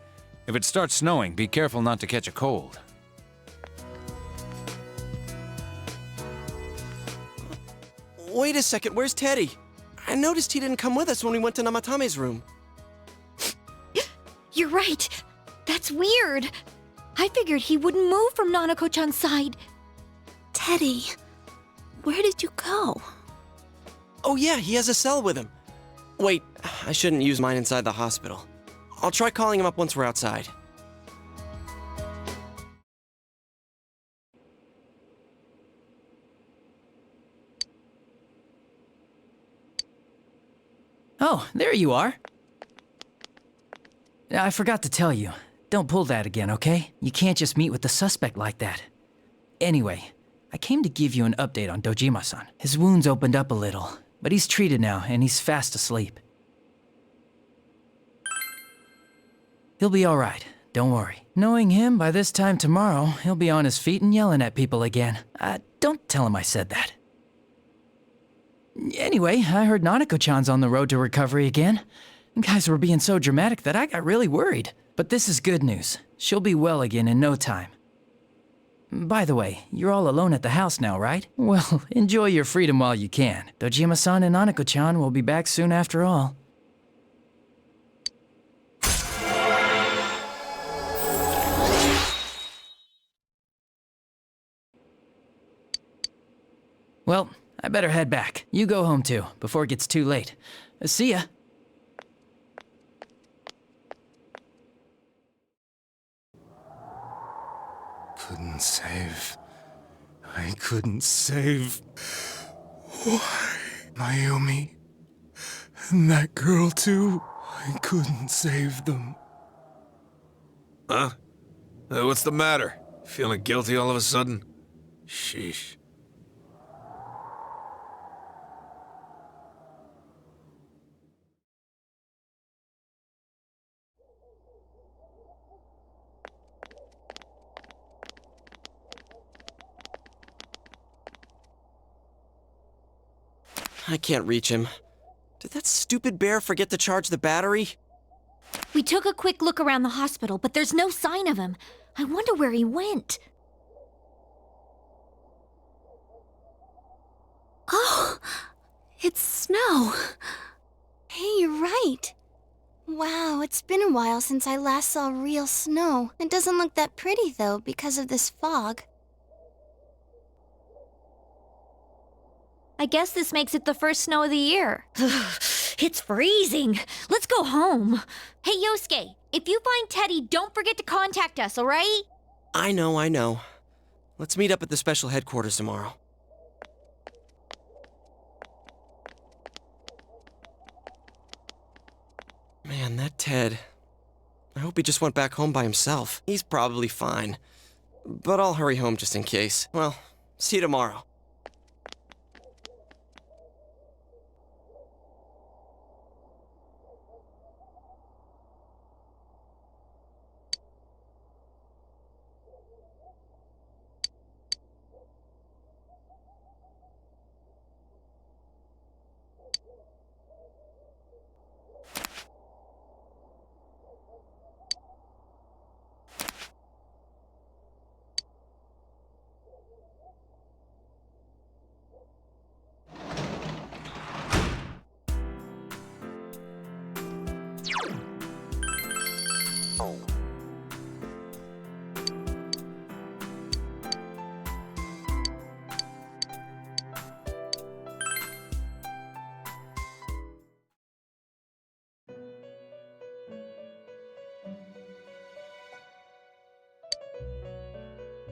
If it starts snowing, be careful not to catch a cold. Wait a second, where's Teddy? I noticed he didn't come with us when we went to Namatame's room. You're right. That's weird. I figured he wouldn't move from Nanako-chan's side. Teddy, where did you go? Oh yeah, he has a cell with him. Wait, I shouldn't use mine inside the hospital. I'll try calling him up once we're outside. Oh, there you are. I forgot to tell you. Don't pull that again, okay? You can't just meet with the suspect like that. Anyway, I came to give you an update on Dojima-san. His wounds opened up a little, but he's treated now and he's fast asleep. He'll be alright, don't worry. Knowing him, by this time tomorrow, he'll be on his feet and yelling at people again. Don't tell him I said that. Anyway, I heard Nanako-chan's on the road to recovery again. You guys were being so dramatic that I got really worried. But this is good news. She'll be well again in no time. By the way, you're all alone at the house now, right? Well, enjoy your freedom while you can. Dojima-san and Nanako-chan will be back soon after all. Well, I better head back. You go home too, before it gets too late. See ya. Couldn't save. I couldn't save. Why? Mayumi. And that girl too. I couldn't save them. Huh? What's the matter? Feeling guilty all of a sudden? Sheesh. I can't reach him. Did that stupid bear forget to charge the battery? We took a quick look around the hospital, but there's no sign of him. I wonder where he went. Oh, it's snow. Hey, you're right. Wow, it's been a while since I last saw real snow. It doesn't look that pretty, though, because of this fog. I guess this makes it the first snow of the year. It's freezing. Let's go home. Hey, Yosuke, if you find Teddy, don't forget to contact us, all right? I know. Let's meet up at the special headquarters tomorrow. Man, that Ted. I hope he just went back home by himself. He's probably fine. But I'll hurry home just in case. Well, see you tomorrow.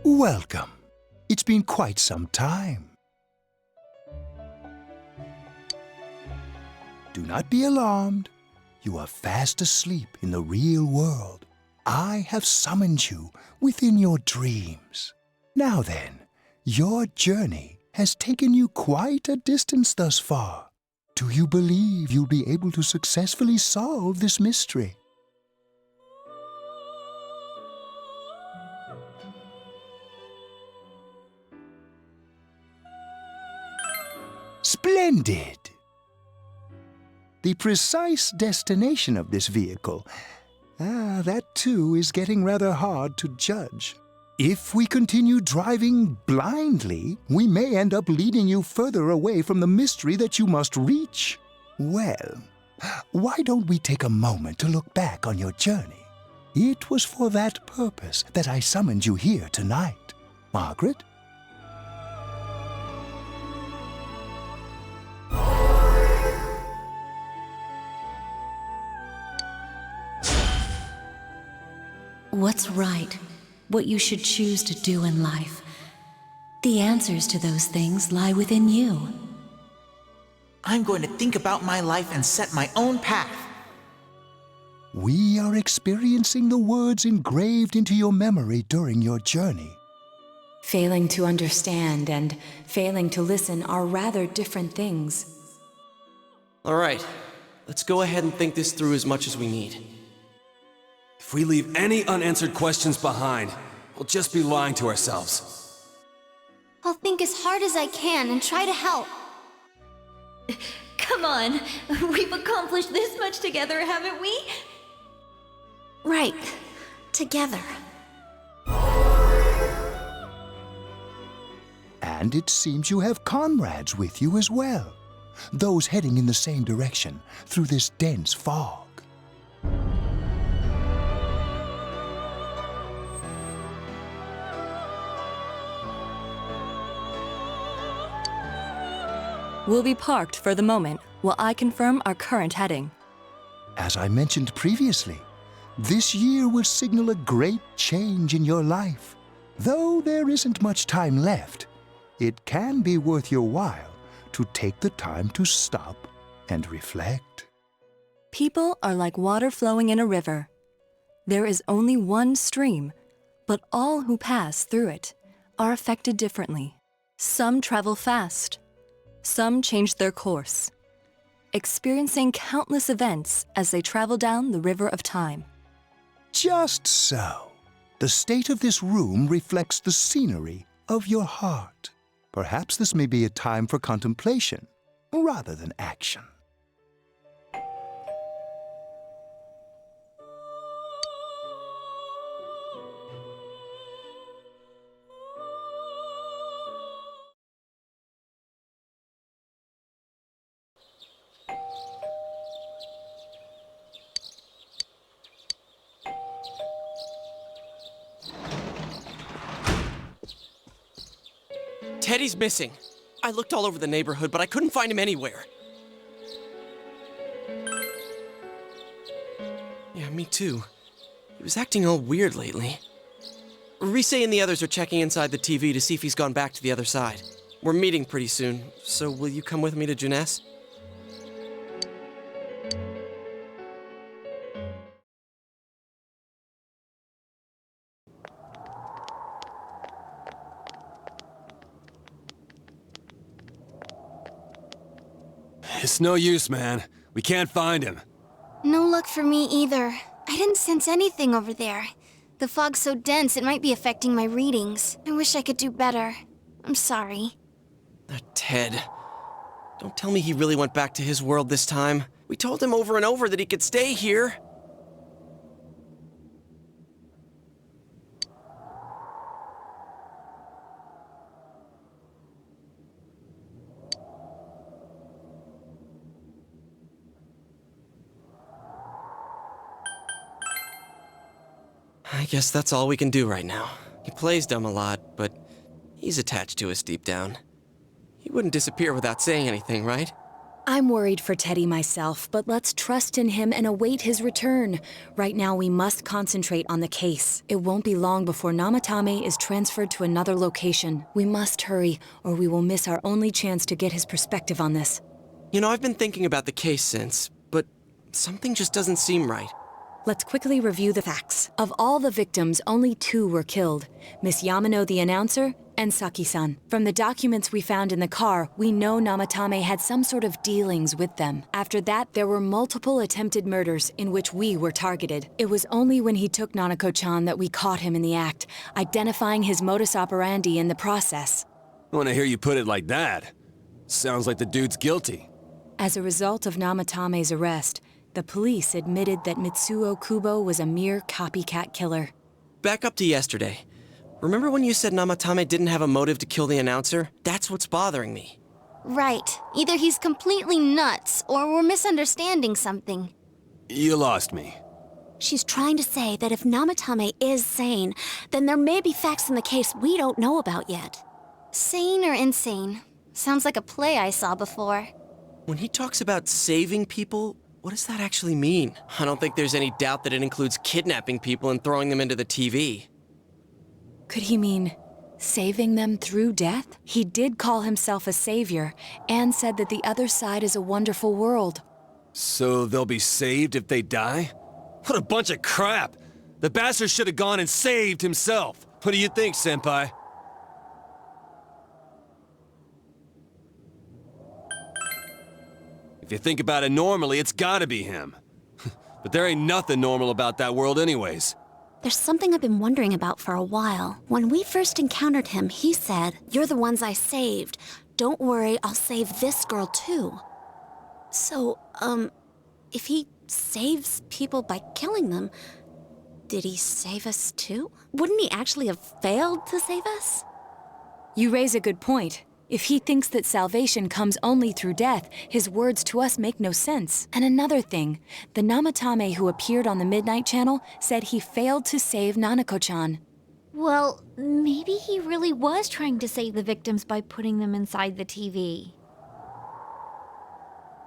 Welcome. It's been quite some time. Do not be alarmed. You are fast asleep in the real world. I have summoned you within your dreams. Now then, your journey has taken you quite a distance thus far. Do you believe you'll be able to successfully solve this mystery? Splendid! The precise destination of this vehicle, that too is getting rather hard to judge. If we continue driving blindly, we may end up leading you further away from the mystery that you must reach. Well, why don't we take a moment to look back on your journey? It was for that purpose that I summoned you here tonight. Margaret? What's right? What you should choose to do in life. The answers to those things lie within you. I'm going to think about my life and set my own path. We are experiencing the words engraved into your memory during your journey. Failing to understand and failing to listen are rather different things. All right, let's go ahead and think this through as much as we need. If we leave any unanswered questions behind, we'll just be lying to ourselves. I'll think as hard as I can and try to help. Come on, we've accomplished this much together, haven't we? Right. Together. And it seems you have comrades with you as well. Those heading in the same direction through this dense fog. We'll be parked for the moment while I confirm our current heading. As I mentioned previously, this year will signal a great change in your life. Though there isn't much time left, it can be worth your while to take the time to stop and reflect. People are like water flowing in a river. There is only one stream, but all who pass through it are affected differently. Some travel fast. Some change their course, experiencing countless events as they travel down the river of time. Just so. The state of this room reflects the scenery of your heart. Perhaps this may be a time for contemplation rather than action. Teddy's missing. I looked all over the neighborhood, but I couldn't find him anywhere. Yeah, me too. He was acting all weird lately. Rise and the others are checking inside the TV to see if he's gone back to the other side. We're meeting pretty soon, so will you come with me to Jeunesse? It's no use, man. We can't find him. No luck for me either. I didn't sense anything over there. The fog's so dense it might be affecting my readings. I wish I could do better. I'm sorry. Ted. Don't tell me he really went back to his world this time. We told him over and over that he could stay here. I guess that's all we can do right now. He plays dumb a lot, but he's attached to us deep down. He wouldn't disappear without saying anything, right? I'm worried for Teddy myself, but let's trust in him and await his return. Right now, we must concentrate on the case. It won't be long before Namatame is transferred to another location. We must hurry, or we will miss our only chance to get his perspective on this. You know, I've been thinking about the case since, but something just doesn't seem right. Let's quickly review the facts. Of all the victims, only 2 were killed. Miss Yamano the announcer, and Saki-san. From the documents we found in the car, we know Namatame had some sort of dealings with them. After that, there were multiple attempted murders in which we were targeted. It was only when he took Nanako-chan that we caught him in the act, identifying his modus operandi in the process. When I hear you put it like that, sounds like the dude's guilty. As a result of Namatame's arrest, the police admitted that Mitsuo Kubo was a mere copycat killer. Back up to yesterday. Remember when you said Namatame didn't have a motive to kill the announcer? That's what's bothering me. Right. Either he's completely nuts, or we're misunderstanding something. You lost me. She's trying to say that if Namatame is sane, then there may be facts in the case we don't know about yet. Sane or insane? Sounds like a play I saw before. When he talks about saving people, what does that actually mean? I don't think there's any doubt that it includes kidnapping people and throwing them into the TV. Could he mean saving them through death? He did call himself a savior and said that the other side is a wonderful world. So they'll be saved if they die? What a bunch of crap! The bastard should have gone and saved himself. What do you think, Senpai? If you think about it normally, it's gotta be him. But there ain't nothing normal about that world anyways. There's something I've been wondering about for a while. When we first encountered him, he said, "You're the ones I saved. Don't worry, I'll save this girl too." So, if he saves people by killing them, did he save us too? Wouldn't he actually have failed to save us? You raise a good point. If he thinks that salvation comes only through death, his words to us make no sense. And another thing, the Namatame who appeared on the Midnight Channel said he failed to save Nanako-chan. Well, maybe he really was trying to save the victims by putting them inside the TV.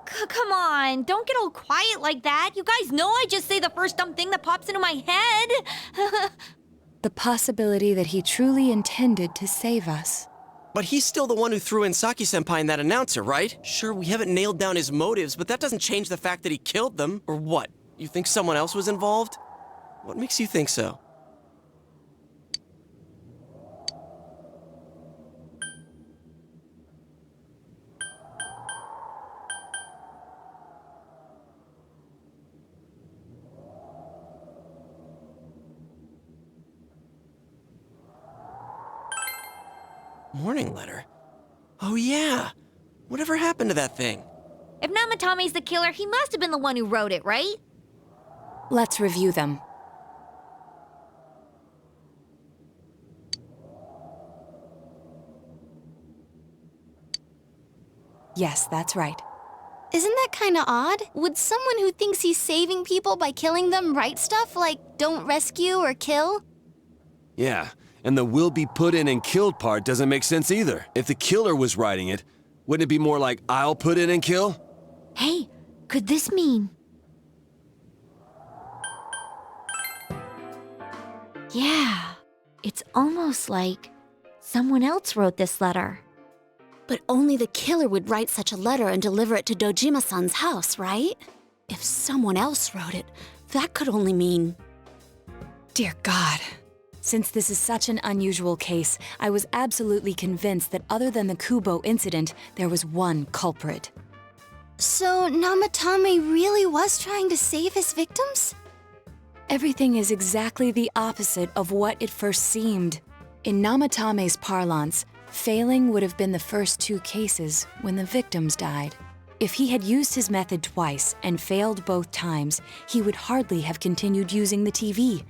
Come on, don't get all quiet like that. You guys know I just say the first dumb thing that pops into my head. The possibility that he truly intended to save us. But he's still the one who threw in Saki-senpai in that announcer, right? Sure, we haven't nailed down his motives, but that doesn't change the fact that he killed them. Or what? You think someone else was involved? What makes you think so? Warning letter? Oh yeah! Whatever happened to that thing? If Namatame's the killer, he must have been the one who wrote it, right? Let's review them. Yes, that's right. Isn't that kinda odd? Would someone who thinks he's saving people by killing them write stuff like, "Don't rescue or kill"? Yeah, and the "will be put in and killed" part doesn't make sense either. If the killer was writing it, wouldn't it be more like, "I'll put in and kill"? Hey, could this mean... Yeah, it's almost like someone else wrote this letter. But only the killer would write such a letter and deliver it to Dojima-san's house, right? If someone else wrote it, that could only mean... Dear God. Since this is such an unusual case, I was absolutely convinced that other than the Kubo incident, there was one culprit. So Namatame really was trying to save his victims? Everything is exactly the opposite of what it first seemed. In Namatame's parlance, failing would have been the first two cases when the victims died. If he had used his method twice and failed both times, he would hardly have continued using the TV.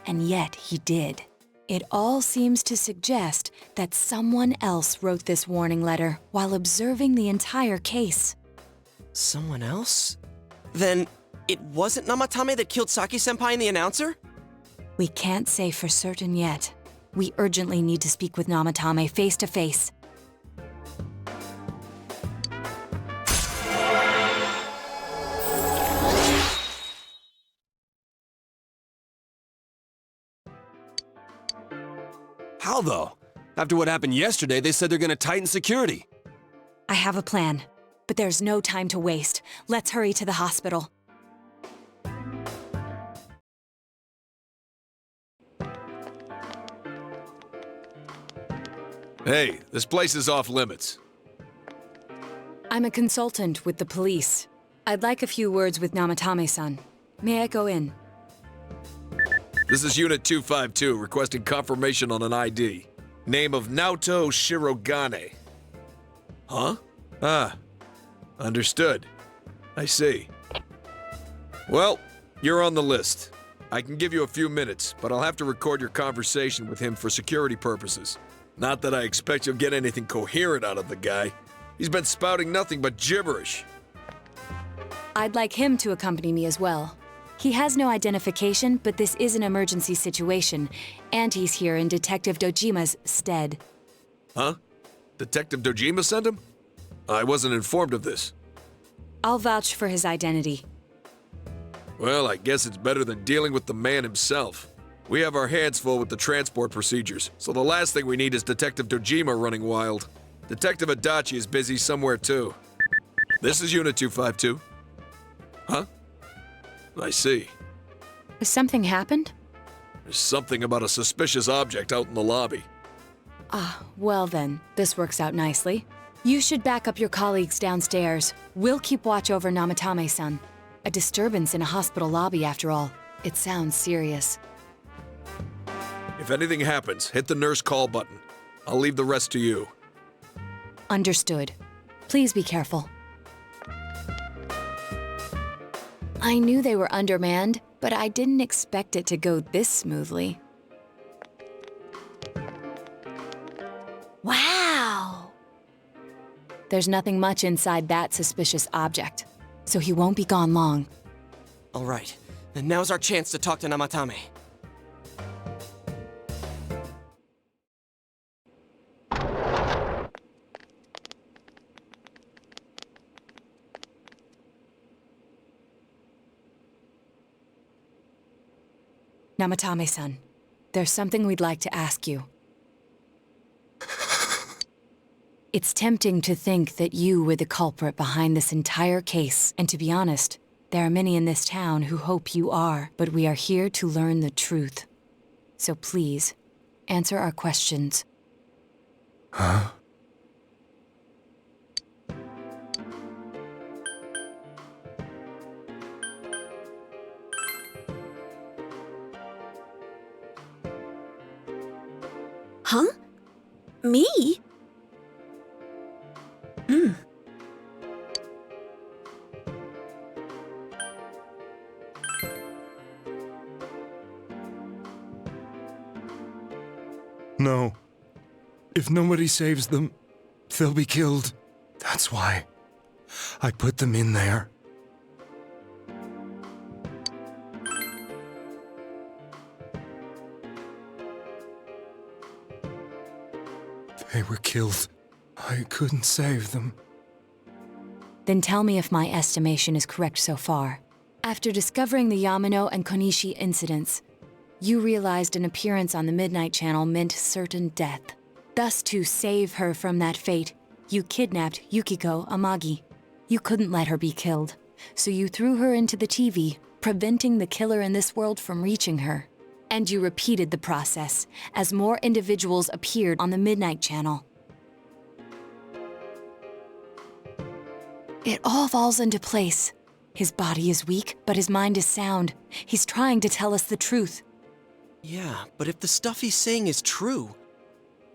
And yet he did. It all seems to suggest that someone else wrote this warning letter while observing the entire case. Someone else? Then it wasn't Namatame that killed Saki-senpai and the announcer? We can't say for certain yet. We urgently need to speak with Namatame face to face. How though? After what happened yesterday, they said they're gonna tighten security. I have a plan, but there's no time to waste. Let's hurry to the hospital. Hey, this place is off limits. I'm a consultant with the police. I'd like a few words with Namatame-san. May I go in? This is Unit 252, requesting confirmation on an ID. Name of Naoto Shirogane. Huh? Ah. Understood. I see. Well, you're on the list. I can give you a few minutes, but I'll have to record your conversation with him for security purposes. Not that I expect you'll get anything coherent out of the guy. He's been spouting nothing but gibberish. I'd like him to accompany me as well. He has no identification, but this is an emergency situation, and he's here in Detective Dojima's stead. Huh? Detective Dojima sent him? I wasn't informed of this. I'll vouch for his identity. Well, I guess it's better than dealing with the man himself. We have our hands full with the transport procedures, so the last thing we need is Detective Dojima running wild. Detective Adachi is busy somewhere too. This is Unit 252. Huh? I see. Has something happened? There's something about a suspicious object out in the lobby. Ah, well then, this works out nicely. You should back up your colleagues downstairs. We'll keep watch over Namatame-san. A disturbance in a hospital lobby, after all. It sounds serious. If anything happens, hit the nurse call button. I'll leave the rest to you. Understood. Please be careful. I knew they were undermanned, but I didn't expect it to go this smoothly. Wow! There's nothing much inside that suspicious object, so he won't be gone long. All right, then now's our chance to talk to Namatame. Namatame-san, there's something we'd like to ask you. It's tempting to think that you were the culprit behind this entire case, and to be honest, there are many in this town who hope you are, but we are here to learn the truth. So please, answer our questions. Huh? Huh? Me? No. If nobody saves them, they'll be killed. That's why I put them in there. They were killed. I couldn't save them. Then tell me if my estimation is correct so far. After discovering the Yamano and Konishi incidents, you realized an appearance on the Midnight Channel meant certain death. Thus, to save her from that fate, you kidnapped Yukiko Amagi. You couldn't let her be killed, so you threw her into the TV, preventing the killer in this world from reaching her. And you repeated the process as more individuals appeared on the Midnight Channel. It all falls into place. His body is weak, but his mind is sound. He's trying to tell us the truth. Yeah, but if the stuff he's saying is true...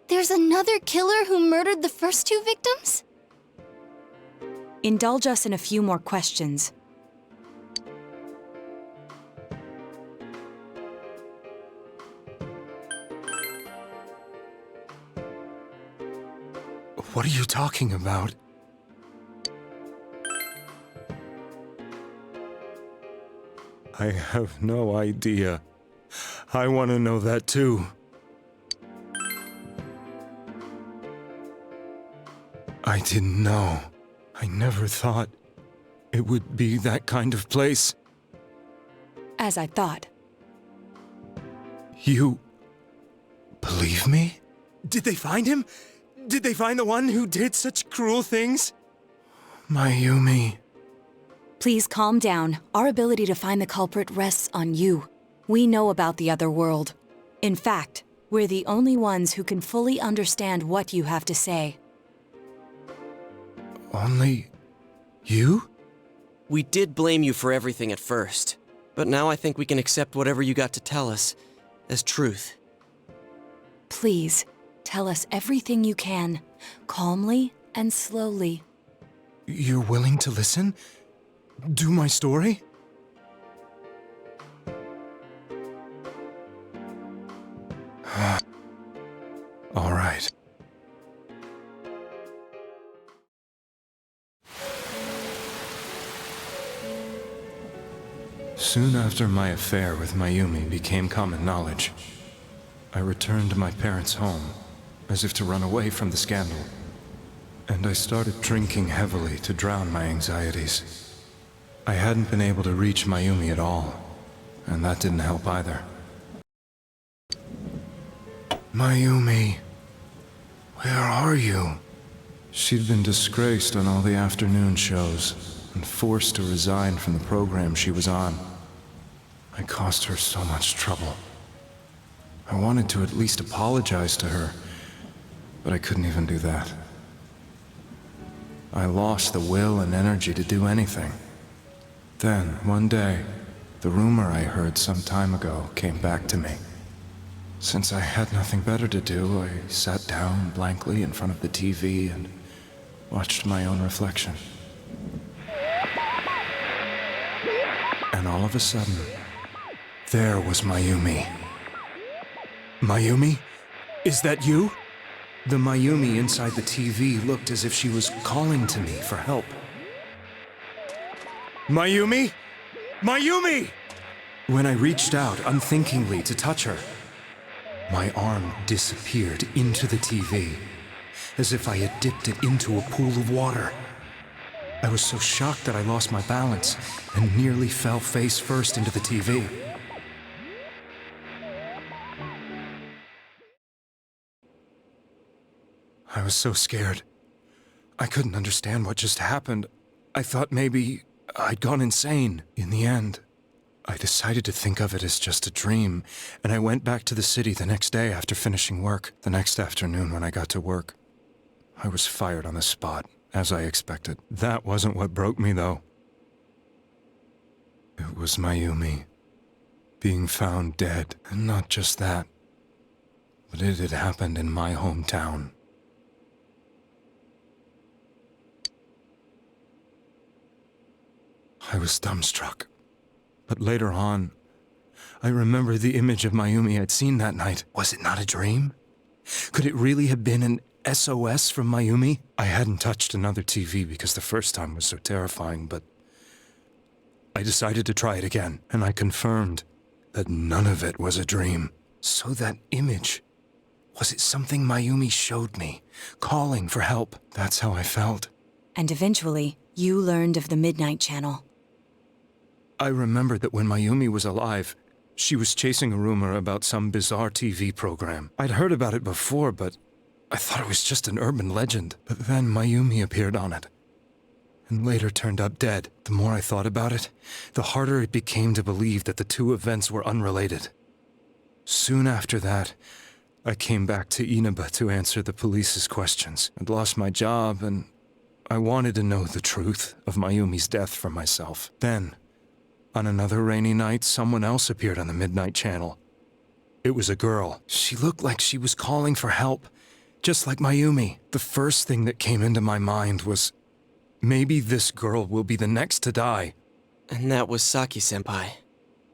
There's another killer who murdered the first two victims? Indulge us in a few more questions. What are you talking about? I have no idea. I want to know that too. I didn't know. I never thought it would be that kind of place. As I thought. You believe me? Did they find him? Did they find the one who did such cruel things? Mayumi. Please calm down. Our ability to find the culprit rests on you. We know about the other world. In fact, we're the only ones who can fully understand what you have to say. Only you? We did blame you for everything at first, but now I think we can accept whatever you got to tell us as truth. Please, tell us everything you can, calmly and slowly. You're willing to listen? Do my story? All right. Soon after my affair with Mayumi became common knowledge, I returned to my parents' home, as if to run away from the scandal. And I started drinking heavily to drown my anxieties. I hadn't been able to reach Mayumi at all, and that didn't help either. Mayumi, where are you? She'd been disgraced on all the afternoon shows, and forced to resign from the program she was on. I caused her so much trouble. I wanted to at least apologize to her, but I couldn't even do that. I lost the will and energy to do anything. Then, one day, the rumor I heard some time ago came back to me. Since I had nothing better to do, I sat down blankly in front of the TV and watched my own reflection. And all of a sudden, there was Mayumi. Mayumi? Is that you? The Mayumi inside the TV looked as if she was calling to me for help. Mayumi? Mayumi! When I reached out unthinkingly to touch her, my arm disappeared into the TV, as if I had dipped it into a pool of water. I was so shocked that I lost my balance and nearly fell face first into the TV. I was so scared. I couldn't understand what just happened. I thought maybe I'd gone insane. In the end, I decided to think of it as just a dream, and I went back to the city the next day after finishing work. The next afternoon when I got to work, I was fired on the spot, as I expected. That wasn't what broke me, though. It was Mayumi being found dead, and not just that, but it had happened in my hometown. I was dumbstruck. But later on, I remembered the image of Mayumi I'd seen that night. Was it not a dream? Could it really have been an SOS from Mayumi? I hadn't touched another TV because the first time was so terrifying, but I decided to try it again, and I confirmed that none of it was a dream. So that image, was it something Mayumi showed me, calling for help? That's how I felt. And eventually, you learned of the Midnight Channel. I remembered that when Mayumi was alive, she was chasing a rumor about some bizarre TV program. I'd heard about it before, but I thought it was just an urban legend. But then Mayumi appeared on it, and later turned up dead. The more I thought about it, the harder it became to believe that the two events were unrelated. Soon after that, I came back to Inaba to answer the police's questions. I'd lost my job, and I wanted to know the truth of Mayumi's death for myself. Then, on another rainy night, someone else appeared on the Midnight Channel. It was a girl. She looked like she was calling for help, just like Mayumi. The first thing that came into my mind was, maybe this girl will be the next to die. And that was Saki-senpai.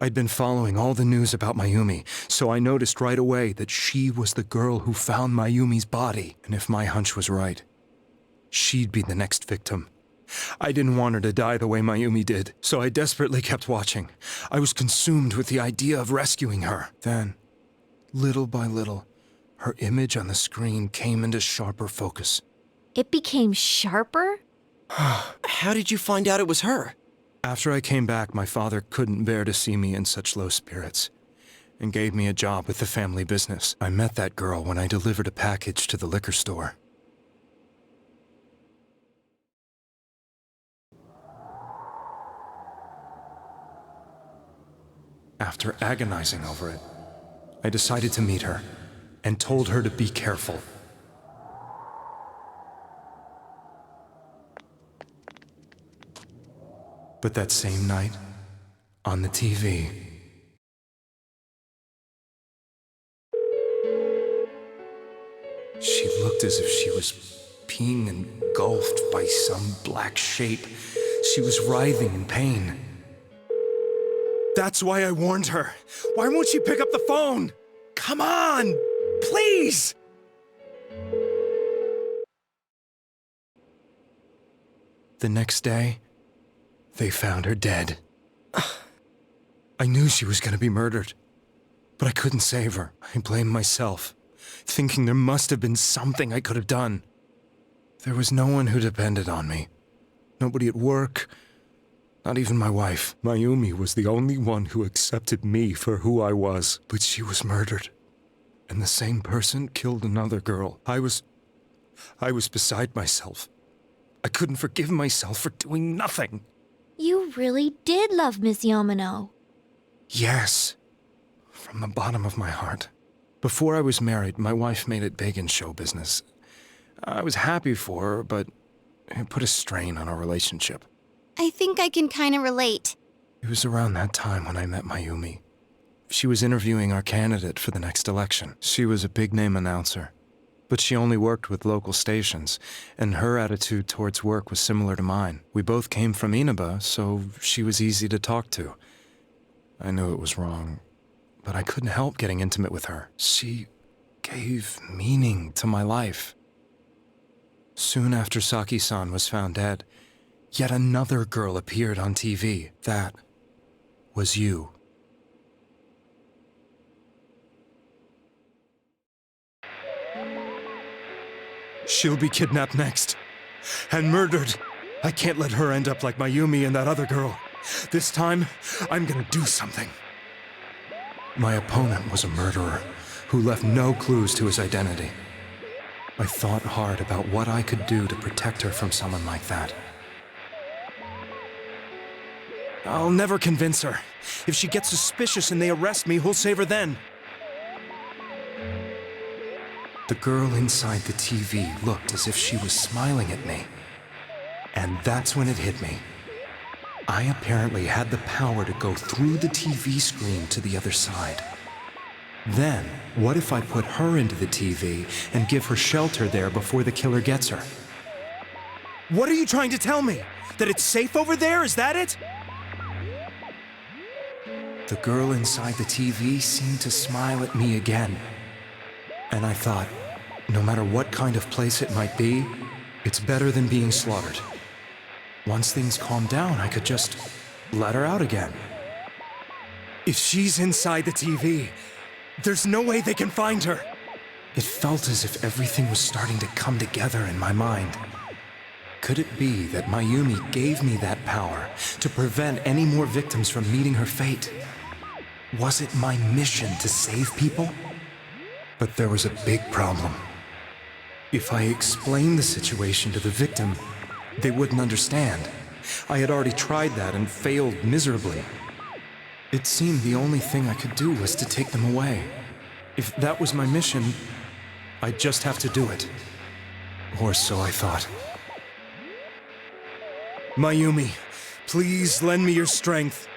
I'd been following all the news about Mayumi, so I noticed right away that she was the girl who found Mayumi's body. And if my hunch was right, she'd be the next victim. I didn't want her to die the way Mayumi did, so I desperately kept watching. I was consumed with the idea of rescuing her. Then, little by little, her image on the screen came into sharper focus. It became sharper? How did you find out it was her? After I came back, my father couldn't bear to see me in such low spirits, and gave me a job with the family business. I met that girl when I delivered a package to the liquor store. After agonizing over it, I decided to meet her, and told her to be careful. But that same night, on the TV, she looked as if she was being engulfed by some black shape. She was writhing in pain. That's why I warned her. Why won't she pick up the phone? Come on, please! The next day, they found her dead. I knew she was going to be murdered, but I couldn't save her. I blamed myself, thinking there must have been something I could have done. There was no one who depended on me. Nobody at work, not even my wife. Mayumi was the only one who accepted me for who I was. But she was murdered, and the same person killed another girl. I was beside myself. I couldn't forgive myself for doing nothing. You really did love Miss Yamano. Yes, from the bottom of my heart. Before I was married, my wife made it big in show business. I was happy for her, but it put a strain on our relationship. I think I can kinda relate. It was around that time when I met Mayumi. She was interviewing our candidate for the next election. She was a big-name announcer, but she only worked with local stations, and her attitude towards work was similar to mine. We both came from Inaba, so she was easy to talk to. I knew it was wrong, but I couldn't help getting intimate with her. She gave meaning to my life. Soon after Saki-san was found dead, yet another girl appeared on TV. That was you. She'll be kidnapped next, and murdered. I can't let her end up like Mayumi and that other girl. This time, I'm gonna do something. My opponent was a murderer who left no clues to his identity. I thought hard about what I could do to protect her from someone like that. I'll never convince her. If she gets suspicious and they arrest me, who'll save her then? The girl inside the TV looked as if she was smiling at me. And that's when it hit me. I apparently had the power to go through the TV screen to the other side. Then, what if I put her into the TV and give her shelter there before the killer gets her? What are you trying to tell me? That it's safe over there? Is that it? The girl inside the TV seemed to smile at me again. And I thought, no matter what kind of place it might be, it's better than being slaughtered. Once things calmed down, I could just let her out again. If she's inside the TV, there's no way they can find her. It felt as if everything was starting to come together in my mind. Could it be that Mayumi gave me that power to prevent any more victims from meeting her fate? Was it my mission to save people? But there was a big problem. If I explained the situation to the victim, they wouldn't understand. I had already tried that and failed miserably. It seemed the only thing I could do was to take them away. If that was my mission, I'd just have to do it. Or so I thought. Mayumi, please lend me your strength.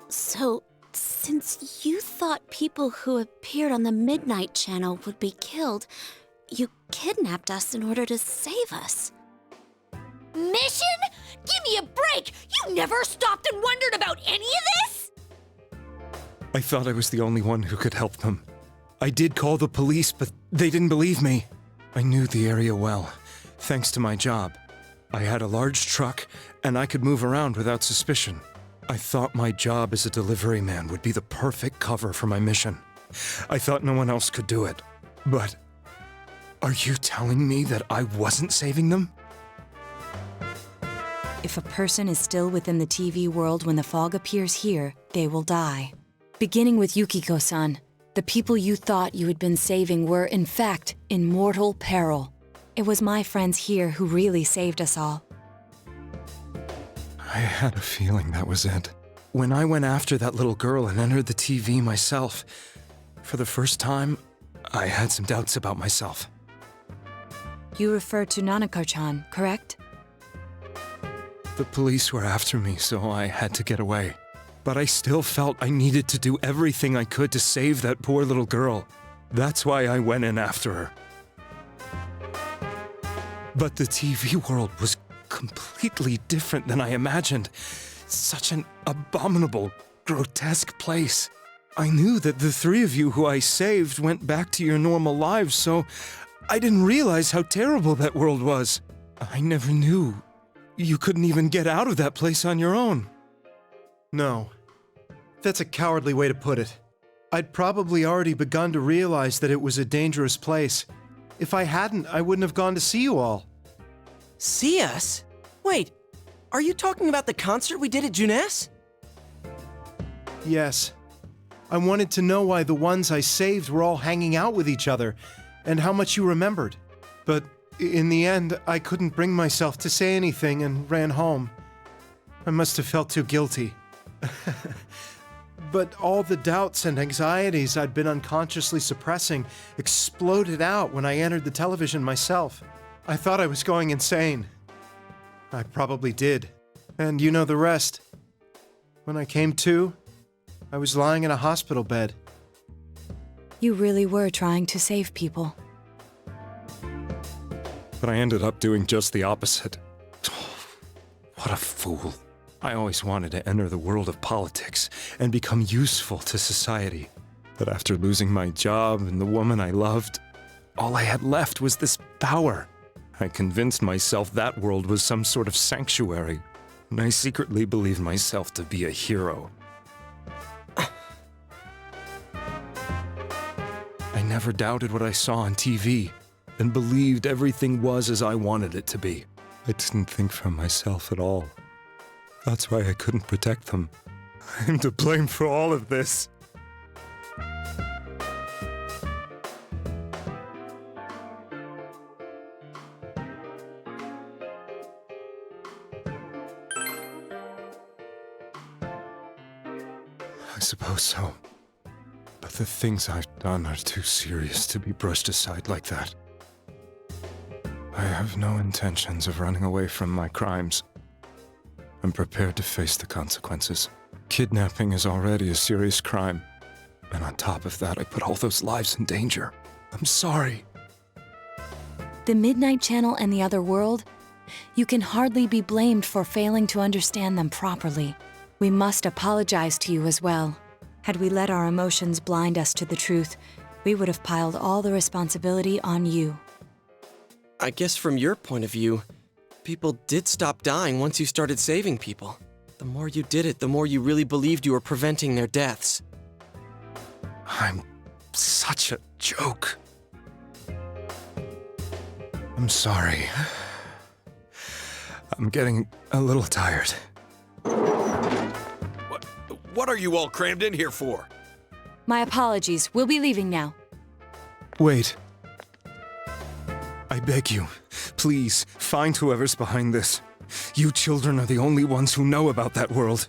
So, since you thought people who appeared on the Midnight Channel would be killed, you kidnapped us in order to save us. Mission? Give me a break! You never stopped and wondered about any of this? I thought I was the only one who could help them. I did call the police, but they didn't believe me. I knew the area well, thanks to my job. I had a large truck, and I could move around without suspicion. I thought my job as a delivery man would be the perfect cover for my mission. I thought no one else could do it. But are you telling me that I wasn't saving them? If a person is still within the TV world when the fog appears here, they will die. Beginning with Yukiko-san, the people you thought you had been saving were, in fact, in mortal peril. It was my friends here who really saved us all. I had a feeling that was it. When I went after that little girl and entered the TV myself, for the first time, I had some doubts about myself. You refer to Nanako-chan, correct? The police were after me, so I had to get away. But I still felt I needed to do everything I could to save that poor little girl. That's why I went in after her. But the TV world was completely different than I imagined. Such an abominable, grotesque place. I knew that the three of you who I saved went back to your normal lives, so I didn't realize how terrible that world was. I never knew you couldn't even get out of that place on your own. No. That's a cowardly way to put it. I'd probably already begun to realize that it was a dangerous place. If I hadn't, I wouldn't have gone to see you all. See us? Wait, are you talking about the concert we did at Junes? Yes. I wanted to know why the ones I saved were all hanging out with each other, and how much you remembered. But in the end, I couldn't bring myself to say anything and ran home. I must have felt too guilty. But all the doubts and anxieties I'd been unconsciously suppressing exploded out when I entered the television myself. I thought I was going insane. I probably did. And you know the rest. When I came to, I was lying in a hospital bed. You really were trying to save people. But I ended up doing just the opposite. What a fool. I always wanted to enter the world of politics and become useful to society. But after losing my job and the woman I loved, all I had left was this power. I convinced myself that world was some sort of sanctuary, and I secretly believed myself to be a hero. I never doubted what I saw on TV, and believed everything was as I wanted it to be. I didn't think for myself at all. That's why I couldn't protect them. I'm to blame for all of this. I suppose so. But the things I've done are too serious to be brushed aside like that. I have no intentions of running away from my crimes. I'm prepared to face the consequences. Kidnapping is already a serious crime. And on top of that, I put all those lives in danger. I'm sorry. The Midnight Channel and the other world? You can hardly be blamed for failing to understand them properly. We must apologize to you as well. Had we let our emotions blind us to the truth, we would have piled all the responsibility on you. I guess from your point of view, people did stop dying once you started saving people. The more you did it, the more you really believed you were preventing their deaths. I'm such a joke. I'm sorry. I'm getting a little tired. What are you all crammed in here for? My apologies. We'll be leaving now. Wait. I beg you, please, find whoever's behind this. You children are the only ones who know about that world.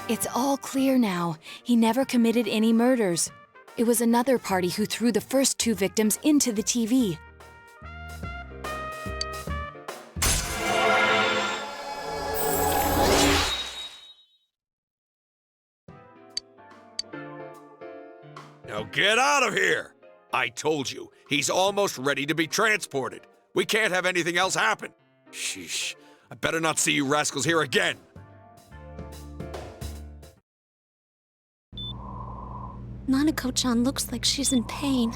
It's all clear now. He never committed any murders. It was another party who threw the first 2 victims into the TV. Now get out of here! I told you, he's almost ready to be transported. We can't have anything else happen. Sheesh, I better not see you rascals here again. Nanako-chan looks like she's in pain.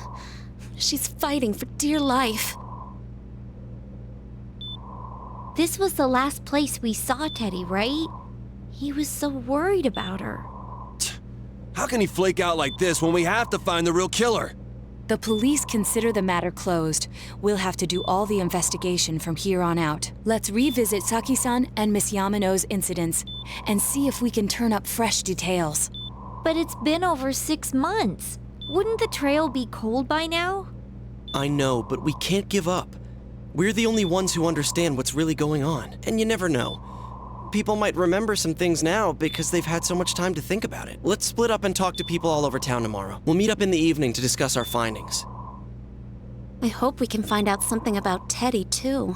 She's fighting for dear life. This was the last place we saw Teddy, right? He was so worried about her. How can he flake out like this when we have to find the real killer? The police consider the matter closed. We'll have to do all the investigation from here on out. Let's revisit Saki-san and Miss Yamano's incidents and see if we can turn up fresh details. But it's been over 6 months. Wouldn't the trail be cold by now? I know, but we can't give up. We're the only ones who understand what's really going on, and you never know. People might remember some things now because they've had so much time to think about it. Let's split up and talk to people all over town tomorrow. We'll meet up in the evening to discuss our findings. I hope we can find out something about Teddy, too.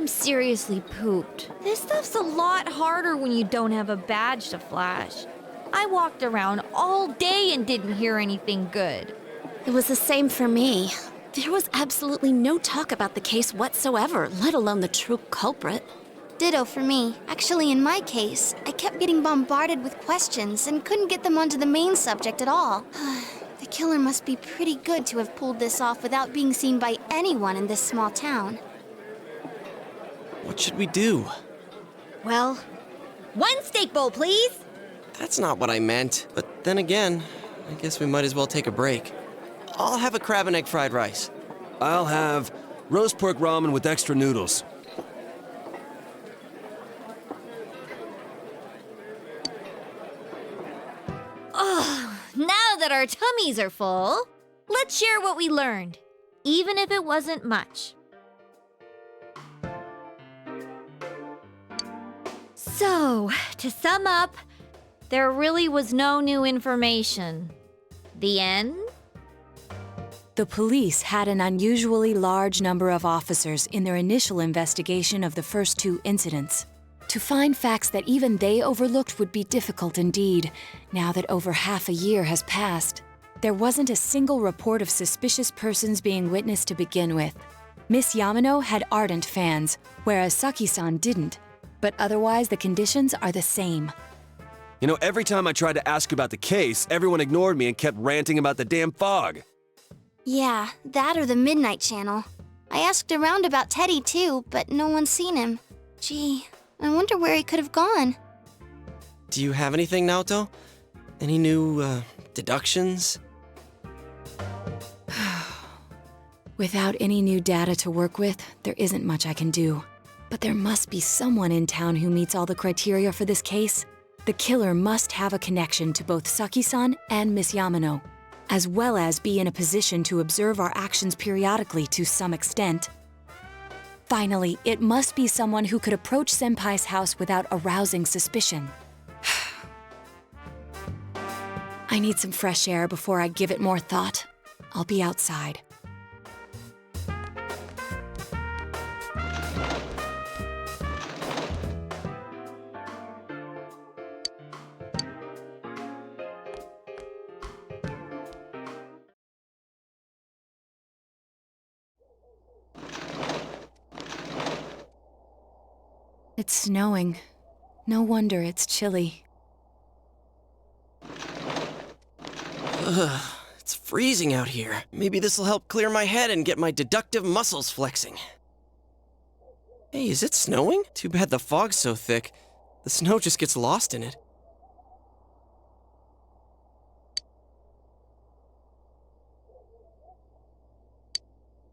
I'm seriously pooped. This stuff's a lot harder when you don't have a badge to flash. I walked around all day and didn't hear anything good. It was the same for me. There was absolutely no talk about the case whatsoever, let alone the true culprit. Ditto for me. Actually, in my case, I kept getting bombarded with questions and couldn't get them onto the main subject at all. The killer must be pretty good to have pulled this off without being seen by anyone in this small town. What should we do? Well, 1 steak bowl, please. That's not what I meant. But then again, I guess we might as well take a break. I'll have a crab and egg fried rice. I'll have roast pork ramen with extra noodles. Oh, now that our tummies are full, let's share what we learned, even if it wasn't much. So, to sum up, there really was no new information. The end? The police had an unusually large number of officers in their initial investigation of the first 2 incidents. To find facts that even they overlooked would be difficult indeed, now that over half a year has passed. There wasn't a single report of suspicious persons being witnessed to begin with. Miss Yamano had ardent fans, whereas Saki-san didn't. But otherwise, the conditions are the same. You know, every time I tried to ask about the case, everyone ignored me and kept ranting about the damn fog. Yeah, that or the Midnight Channel. I asked around about Teddy too, but no one's seen him. Gee, I wonder where he could have gone. Do you have anything, Naoto? Any new, deductions? Without any new data to work with, there isn't much I can do. But there must be someone in town who meets all the criteria for this case. The killer must have a connection to both Saki-san and Miss Yamano, as well as be in a position to observe our actions periodically to some extent. Finally, it must be someone who could approach Senpai's house without arousing suspicion. I need some fresh air before I give it more thought. I'll be outside. It's snowing. No wonder it's chilly. Ugh, it's freezing out here. Maybe this'll help clear my head and get my deductive muscles flexing. Hey, is it snowing? Too bad the fog's so thick. The snow just gets lost in it.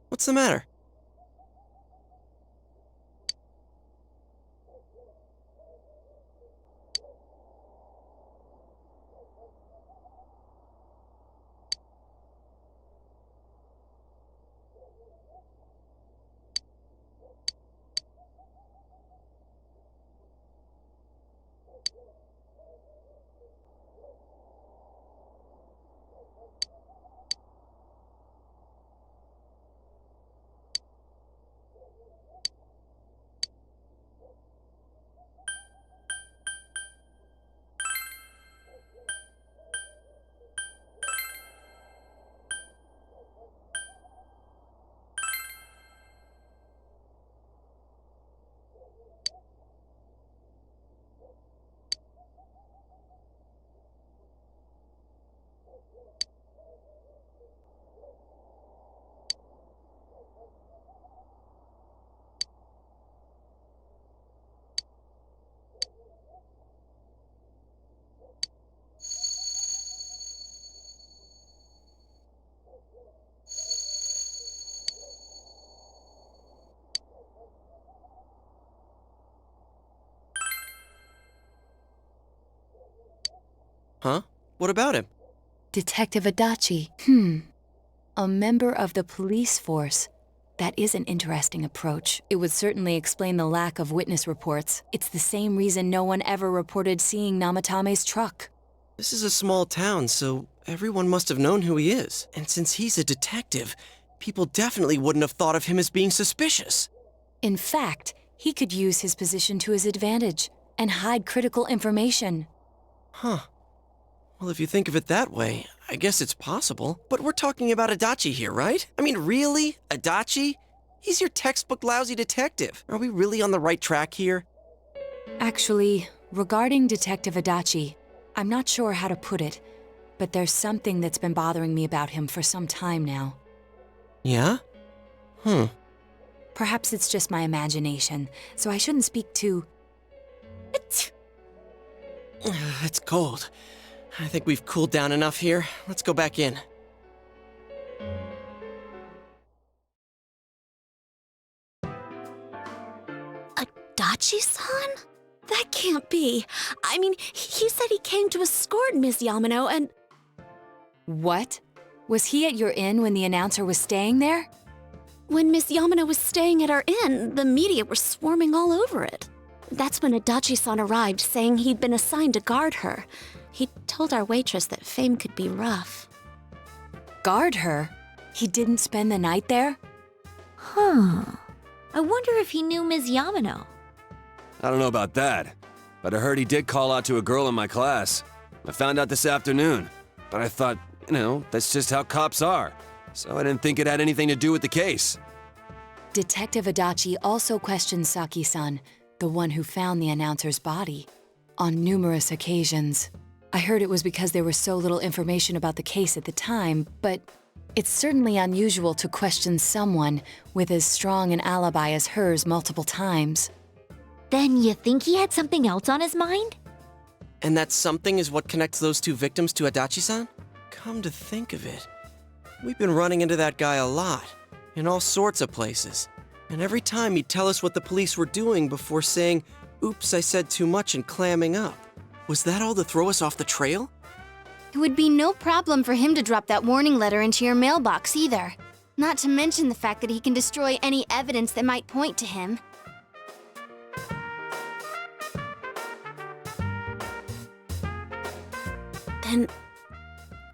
What's the matter? Huh? What about him? Detective Adachi. A member of the police force. That is an interesting approach. It would certainly explain the lack of witness reports. It's the same reason no one ever reported seeing Namatame's truck. This is a small town, so everyone must have known who he is. And since he's a detective, people definitely wouldn't have thought of him as being suspicious. In fact, he could use his position to his advantage and hide critical information. Huh. Well, if you think of it that way, I guess it's possible. But we're talking about Adachi here, right? I mean, really? Adachi? He's your textbook lousy detective. Are we really on the right track here? Actually, regarding Detective Adachi, I'm not sure how to put it, but there's something that's been bothering me about him for some time now. Yeah? Perhaps it's just my imagination, so I shouldn't speak too... It's cold. I think we've cooled down enough here. Let's go back in. Adachi-san? That can't be. I mean, he said he came to escort Miss Yamano and... What? Was he at your inn when the announcer was staying there? When Miss Yamano was staying at our inn, the media were swarming all over it. That's when Adachi-san arrived, saying he'd been assigned to guard her. He told our waitress that fame could be rough. Guard her? He didn't spend the night there? Huh. I wonder if he knew Ms. Yamano. I don't know about that, but I heard he did call out to a girl in my class. I found out this afternoon, but I thought, that's just how cops are. So I didn't think it had anything to do with the case. Detective Adachi also questioned Saki-san, the one who found the announcer's body, on numerous occasions. I heard it was because there was so little information about the case at the time, but it's certainly unusual to question someone with as strong an alibi as hers multiple times. Then you think he had something else on his mind? And that something is what connects those two victims to Adachi-san? Come to think of it, we've been running into that guy a lot, in all sorts of places. And every time he'd tell us what the police were doing before saying, "Oops, I said too much," and clamming up. Was that all to throw us off the trail? It would be no problem for him to drop that warning letter into your mailbox either. Not to mention the fact that he can destroy any evidence that might point to him. Then,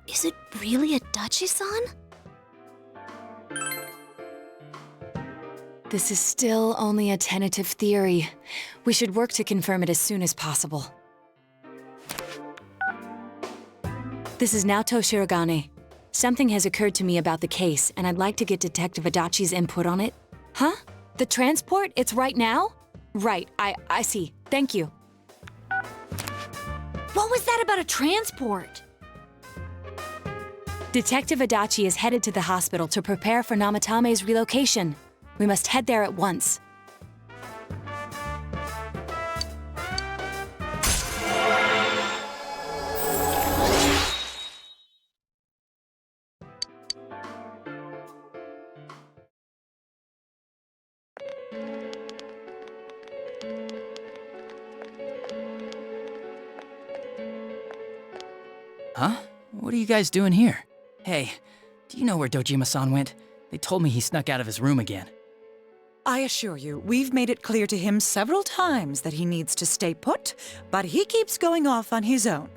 is it really Adachi-san? This is still only a tentative theory. We should work to confirm it as soon as possible. This is Naoto Shirogane. Something has occurred to me about the case, and I'd like to get Detective Adachi's input on it. Huh? The transport? It's right now? Right, I see. Thank you. What was that about a transport? Detective Adachi is headed to the hospital to prepare for Namatame's relocation. We must head there at once. Huh? What are you guys doing here? Hey, do you know where Dojima-san went? They told me he snuck out of his room again. I assure you, we've made it clear to him several times that he needs to stay put, but he keeps going off on his own.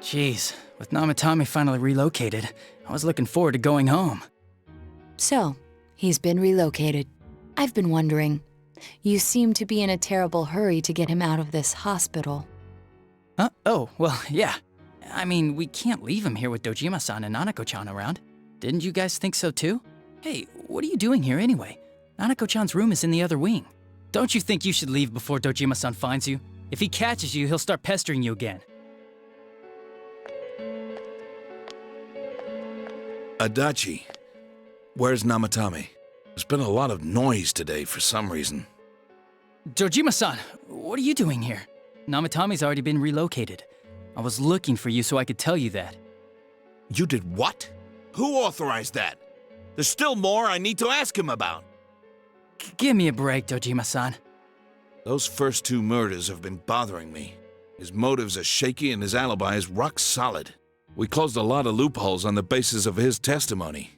Jeez, with Namatame finally relocated, I was looking forward to going home. So, he's been relocated. I've been wondering, you seem to be in a terrible hurry to get him out of this hospital. Huh? Oh, well, yeah. I mean, we can't leave him here with Dojima-san and Nanako-chan around. Didn't you guys think so too? Hey, what are you doing here anyway? Nanako-chan's room is in the other wing. Don't you think you should leave before Dojima-san finds you? If he catches you, he'll start pestering you again. Adachi, where's Namatame? There's been a lot of noise today for some reason. Dojima-san, what are you doing here? Namatame's already been relocated. I was looking for you so I could tell you that. You did what? Who authorized that? There's still more I need to ask him about. Give me a break, Dojima-san. Those first two murders have been bothering me. His motives are shaky and his alibi is rock solid. We closed a lot of loopholes on the basis of his testimony.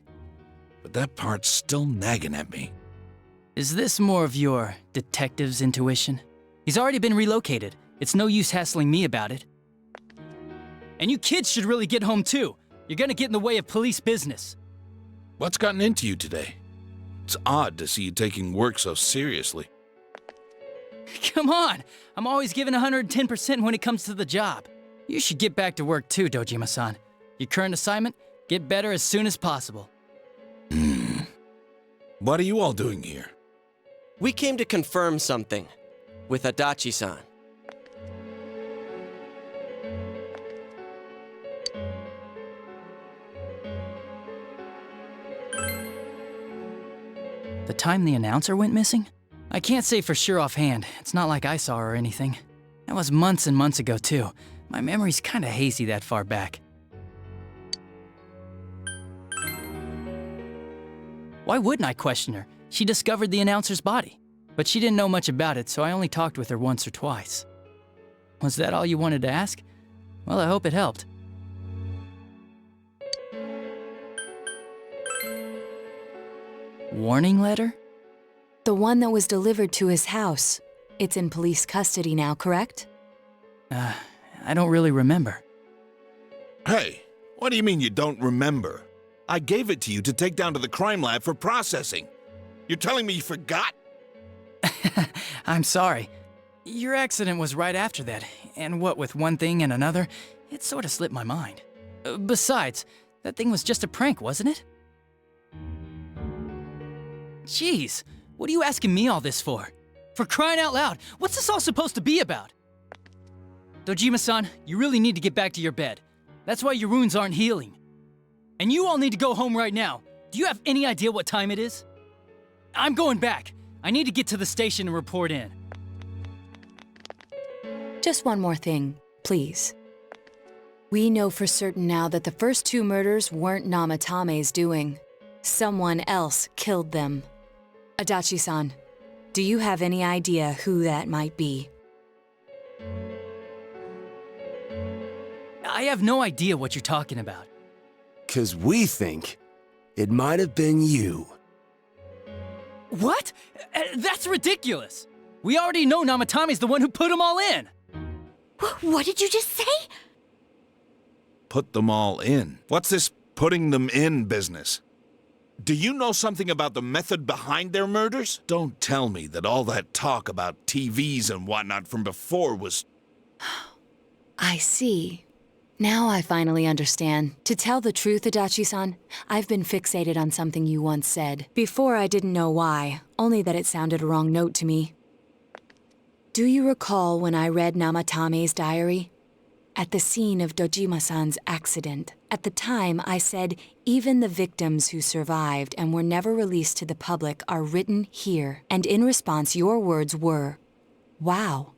But that part's still nagging at me. Is this more of your detective's intuition? He's already been relocated. It's no use hassling me about it. And you kids should really get home too. You're gonna get in the way of police business. What's gotten into you today? It's odd to see you taking work so seriously. Come on! I'm always giving 110% when it comes to the job. You should get back to work too, Dojima-san. Your current assignment? Get better as soon as possible. What are you all doing here? We came to confirm something with Adachi-san. The time the announcer went missing? I can't say for sure offhand. It's not like I saw her or anything. That was months and months ago too. My memory's kinda hazy that far back. Why wouldn't I question her? She discovered the announcer's body. But she didn't know much about it, so I only talked with her once or twice. Was that all you wanted to ask? Well, I hope it helped. Warning letter? The one that was delivered to his house. It's in police custody now, correct? I don't really remember. Hey, what do you mean you don't remember? I gave it to you to take down to the crime lab for processing. You're telling me you forgot? I'm sorry. Your accident was right after that, and what with one thing and another, it sort of slipped my mind. Besides, that thing was just a prank, wasn't it? Jeez, what are you asking me all this for? For crying out loud, what's this all supposed to be about? Dojima-san, you really need to get back to your bed. That's why your wounds aren't healing. And you all need to go home right now. Do you have any idea what time it is? I'm going back. I need to get to the station and report in. Just one more thing, please. We know for certain now that the first two murders weren't Namatame's doing. Someone else killed them. Adachi-san, do you have any idea who that might be? I have no idea what you're talking about. 'Cause we think it might have been you. What? That's ridiculous! We already know Namatame's the one who put them all in! What did you just say? Put them all in? What's this putting them in business? Do you know something about the method behind their murders? Don't tell me that all that talk about TVs and whatnot from before was... I see. Now I finally understand. To tell the truth, Adachi-san, I've been fixated on something you once said. Before I didn't know why, only that it sounded a wrong note to me. Do you recall when I read Namatame's diary? At the scene of Dojima-san's accident. At the time, I said, even the victims who survived and were never released to the public are written here. And in response, your words were, wow.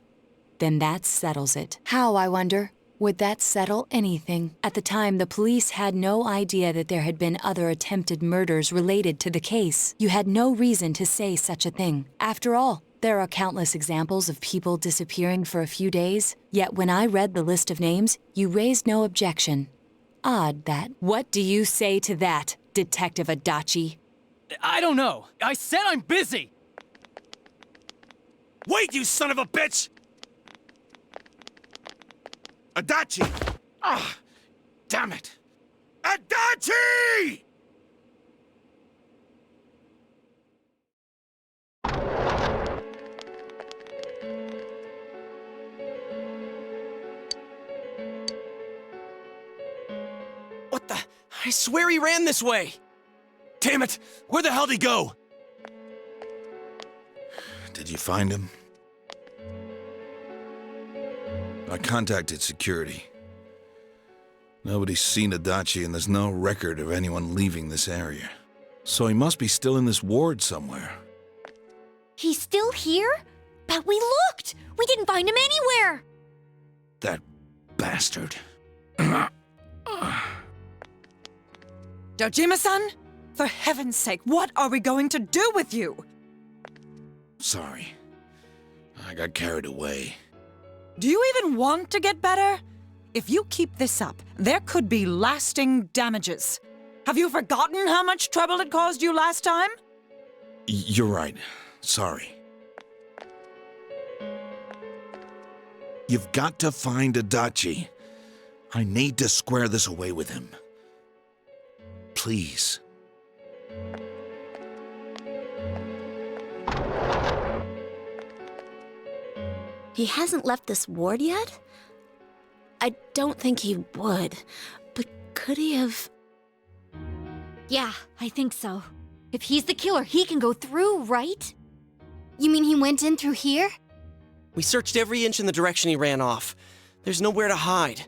Then that settles it. How, I wonder? Would that settle anything? At the time, the police had no idea that there had been other attempted murders related to the case. You had no reason to say such a thing. After all, there are countless examples of people disappearing for a few days. Yet when I read the list of names, you raised no objection. Odd that. What do you say to that, Detective Adachi? I don't know. I said I'm busy! Wait, you son of a bitch! Adachi! Ah, damn it! Adachi! What the? I swear he ran this way! Damn it! Where the hell did he go? Did you find him? I contacted security. Nobody's seen Adachi and there's no record of anyone leaving this area. So he must be still in this ward somewhere. He's still here? But we looked! We didn't find him anywhere! That bastard. Dojima-san? For heaven's sake, what are we going to do with you? Sorry. I got carried away. Do you even want to get better? If you keep this up, there could be lasting damages. Have you forgotten how much trouble it caused you last time? You're right. Sorry. You've got to find Adachi. I need to square this away with him. Please. He hasn't left this ward yet? I don't think he would, but could he have... Yeah, I think so. If he's the killer, he can go through, right? You mean he went in through here? We searched every inch in the direction he ran off. There's nowhere to hide.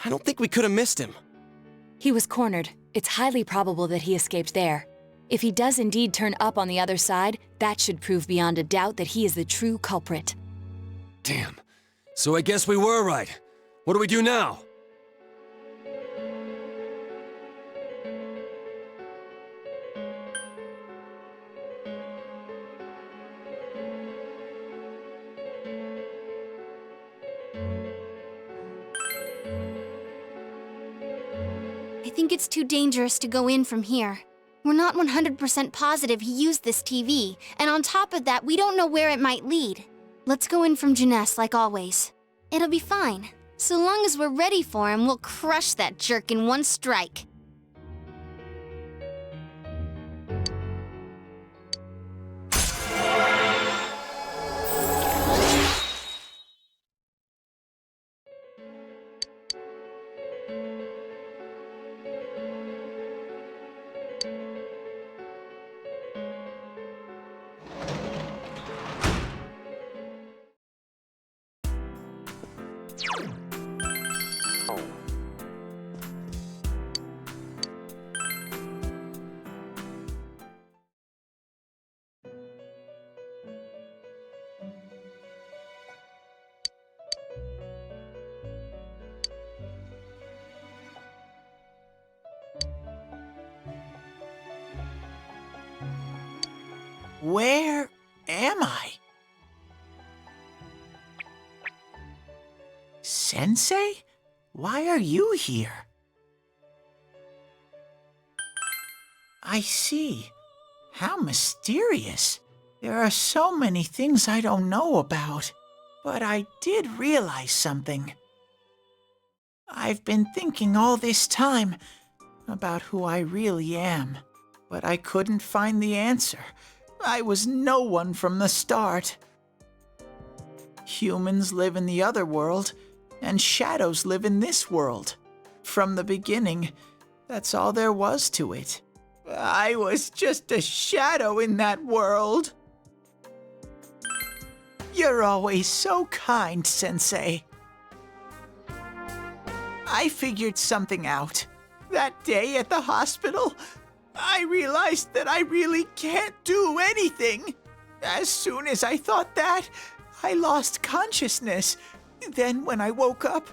I don't think we could have missed him. He was cornered. It's highly probable that he escaped there. If he does indeed turn up on the other side, that should prove beyond a doubt that he is the true culprit. Damn. So I guess we were right. What do we do now? I think it's too dangerous to go in from here. We're not 100% positive he used this TV, and on top of that, we don't know where it might lead. Let's go in from Jeunesse like always. It'll be fine. So long as we're ready for him, we'll crush that jerk in one strike. Where am I? Sensei? Why are you here? I see. How mysterious. There are so many things I don't know about. But I did realize something. I've been thinking all this time about who I really am, but I couldn't find the answer. I was no one from the start. Humans live in the other world, and shadows live in this world. From the beginning, that's all there was to it. I was just a shadow in that world. You're always so kind, Sensei. I figured something out. That day at the hospital, I realized that I really can't do anything. As soon as I thought that, I lost consciousness. Then when I woke up,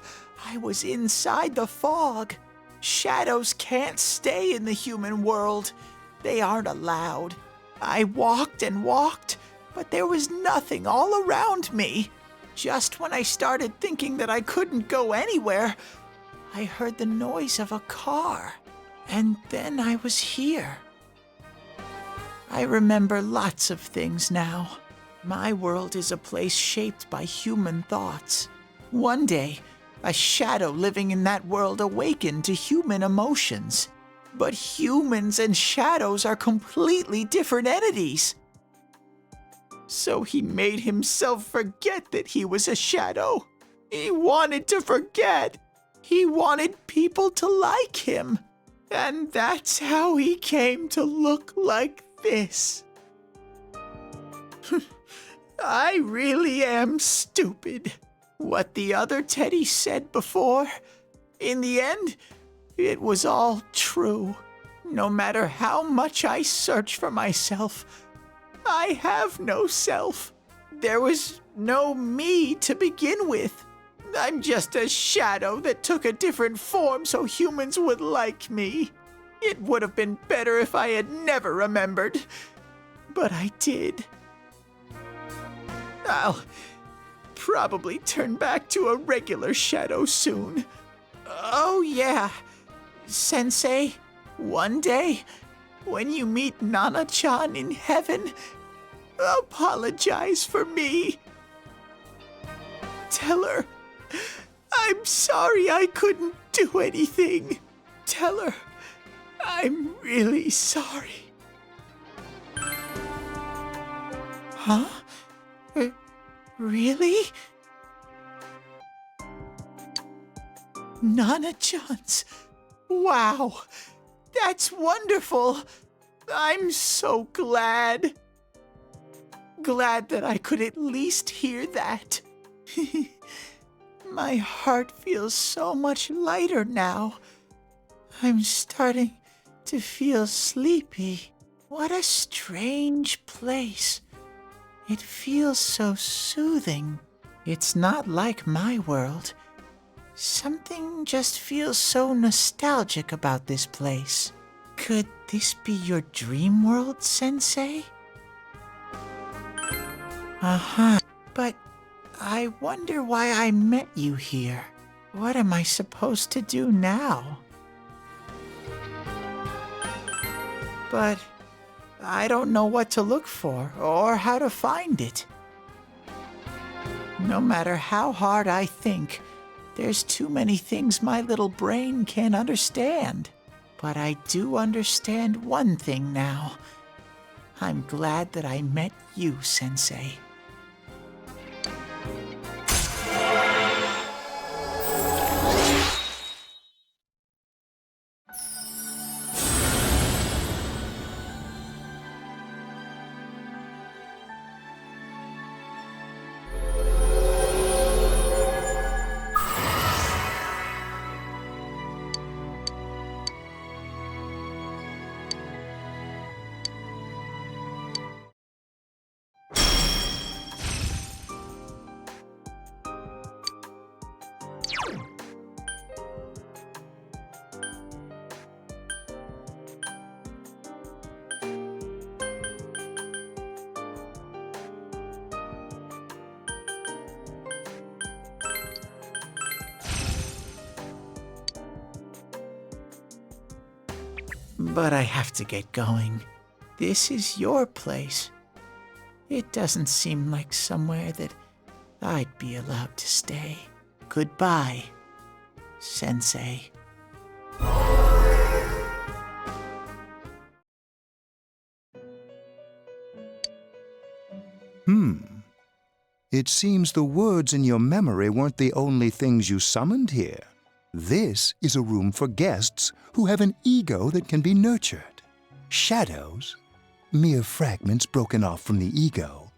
I was inside the fog. Shadows can't stay in the human world. They aren't allowed. I walked and walked, but there was nothing all around me. Just when I started thinking that I couldn't go anywhere, I heard the noise of a car. And then I was here. I remember lots of things now. My world is a place shaped by human thoughts. One day, a shadow living in that world awakened to human emotions. But humans and shadows are completely different entities. So he made himself forget that he was a shadow. He wanted to forget. He wanted people to like him. And that's how he came to look like this. I really am stupid. What the other Teddy said before, in the end, it was all true. No matter how much I search for myself, I have no self. There was no me to begin with. I'm just a shadow that took a different form so humans would like me. It would have been better if I had never remembered, but I did. I'll probably turn back to a regular shadow soon. Oh yeah, Sensei, one day, when you meet Nana-chan in heaven, apologize for me. Tell her I'm sorry I couldn't do anything. Tell her I'm really sorry. Huh? Really? Nana-chan's. Wow, that's wonderful. I'm so glad. Glad that I could at least hear that. My heart feels so much lighter now. I'm starting to feel sleepy. What a strange place. It feels so soothing. It's not like my world. Something just feels so nostalgic about this place. Could this be your dream world, Sensei? Uh-huh. But I wonder why I met you here. What am I supposed to do now? But I don't know what to look for or how to find it. No matter how hard I think, there's too many things my little brain can't understand. But I do understand one thing now. I'm glad that I met you, Sensei. But I have to get going. This is your place. It doesn't seem like somewhere that I'd be allowed to stay. Goodbye, Sensei. It seems the words in your memory weren't the only things you summoned here. This is a room for guests who have an ego that can be nurtured. Shadows, mere fragments broken off from the ego,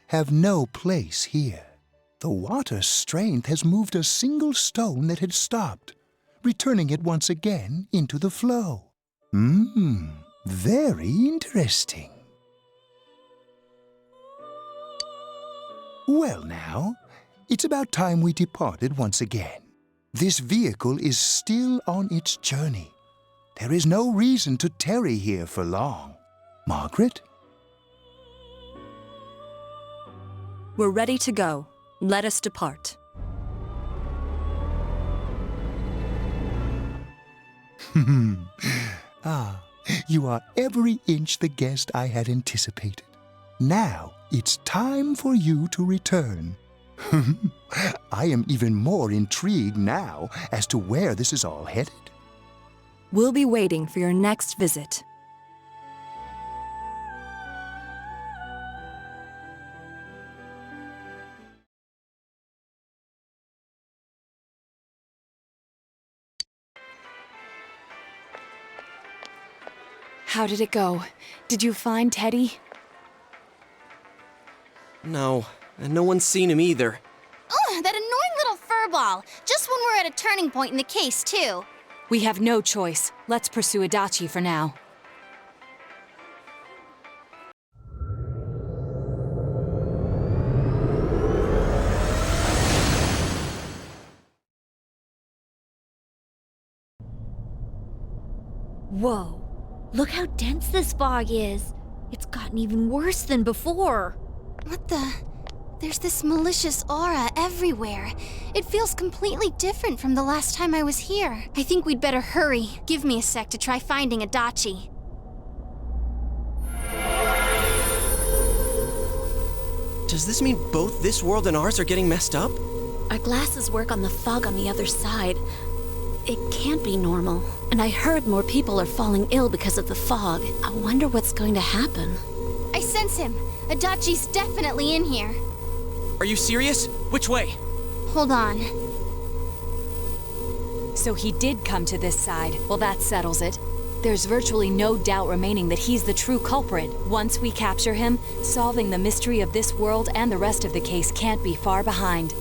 have no place here. The water's strength has moved a single stone that had stopped, returning it once again into the flow. Very interesting. Well now, it's about time we departed once again. This vehicle is still on its journey. There is no reason to tarry here for long. Margaret? We're ready to go. Let us depart. You are every inch the guest I had anticipated. Now, it's time for you to return. I am even more intrigued now as to where this is all headed. We'll be waiting for your next visit. How did it go? Did you find Teddy? No, and no one's seen him either. Ugh, that annoying little furball! Just when we're at a turning point in the case, too. We have no choice. Let's pursue Adachi for now. Whoa. Look how dense this fog is. It's gotten even worse than before. What the? There's this malicious aura everywhere. It feels completely different from the last time I was here. I think we'd better hurry. Give me a sec to try finding Adachi. Does this mean both this world and ours are getting messed up? Our glasses work on the fog on the other side. It can't be normal. And I heard more people are falling ill because of the fog. I wonder what's going to happen. I sense him. Adachi's definitely in here. Are you serious? Which way? Hold on. So he did come to this side. Well, that settles it. There's virtually no doubt remaining that he's the true culprit. Once we capture him, solving the mystery of this world and the rest of the case can't be far behind.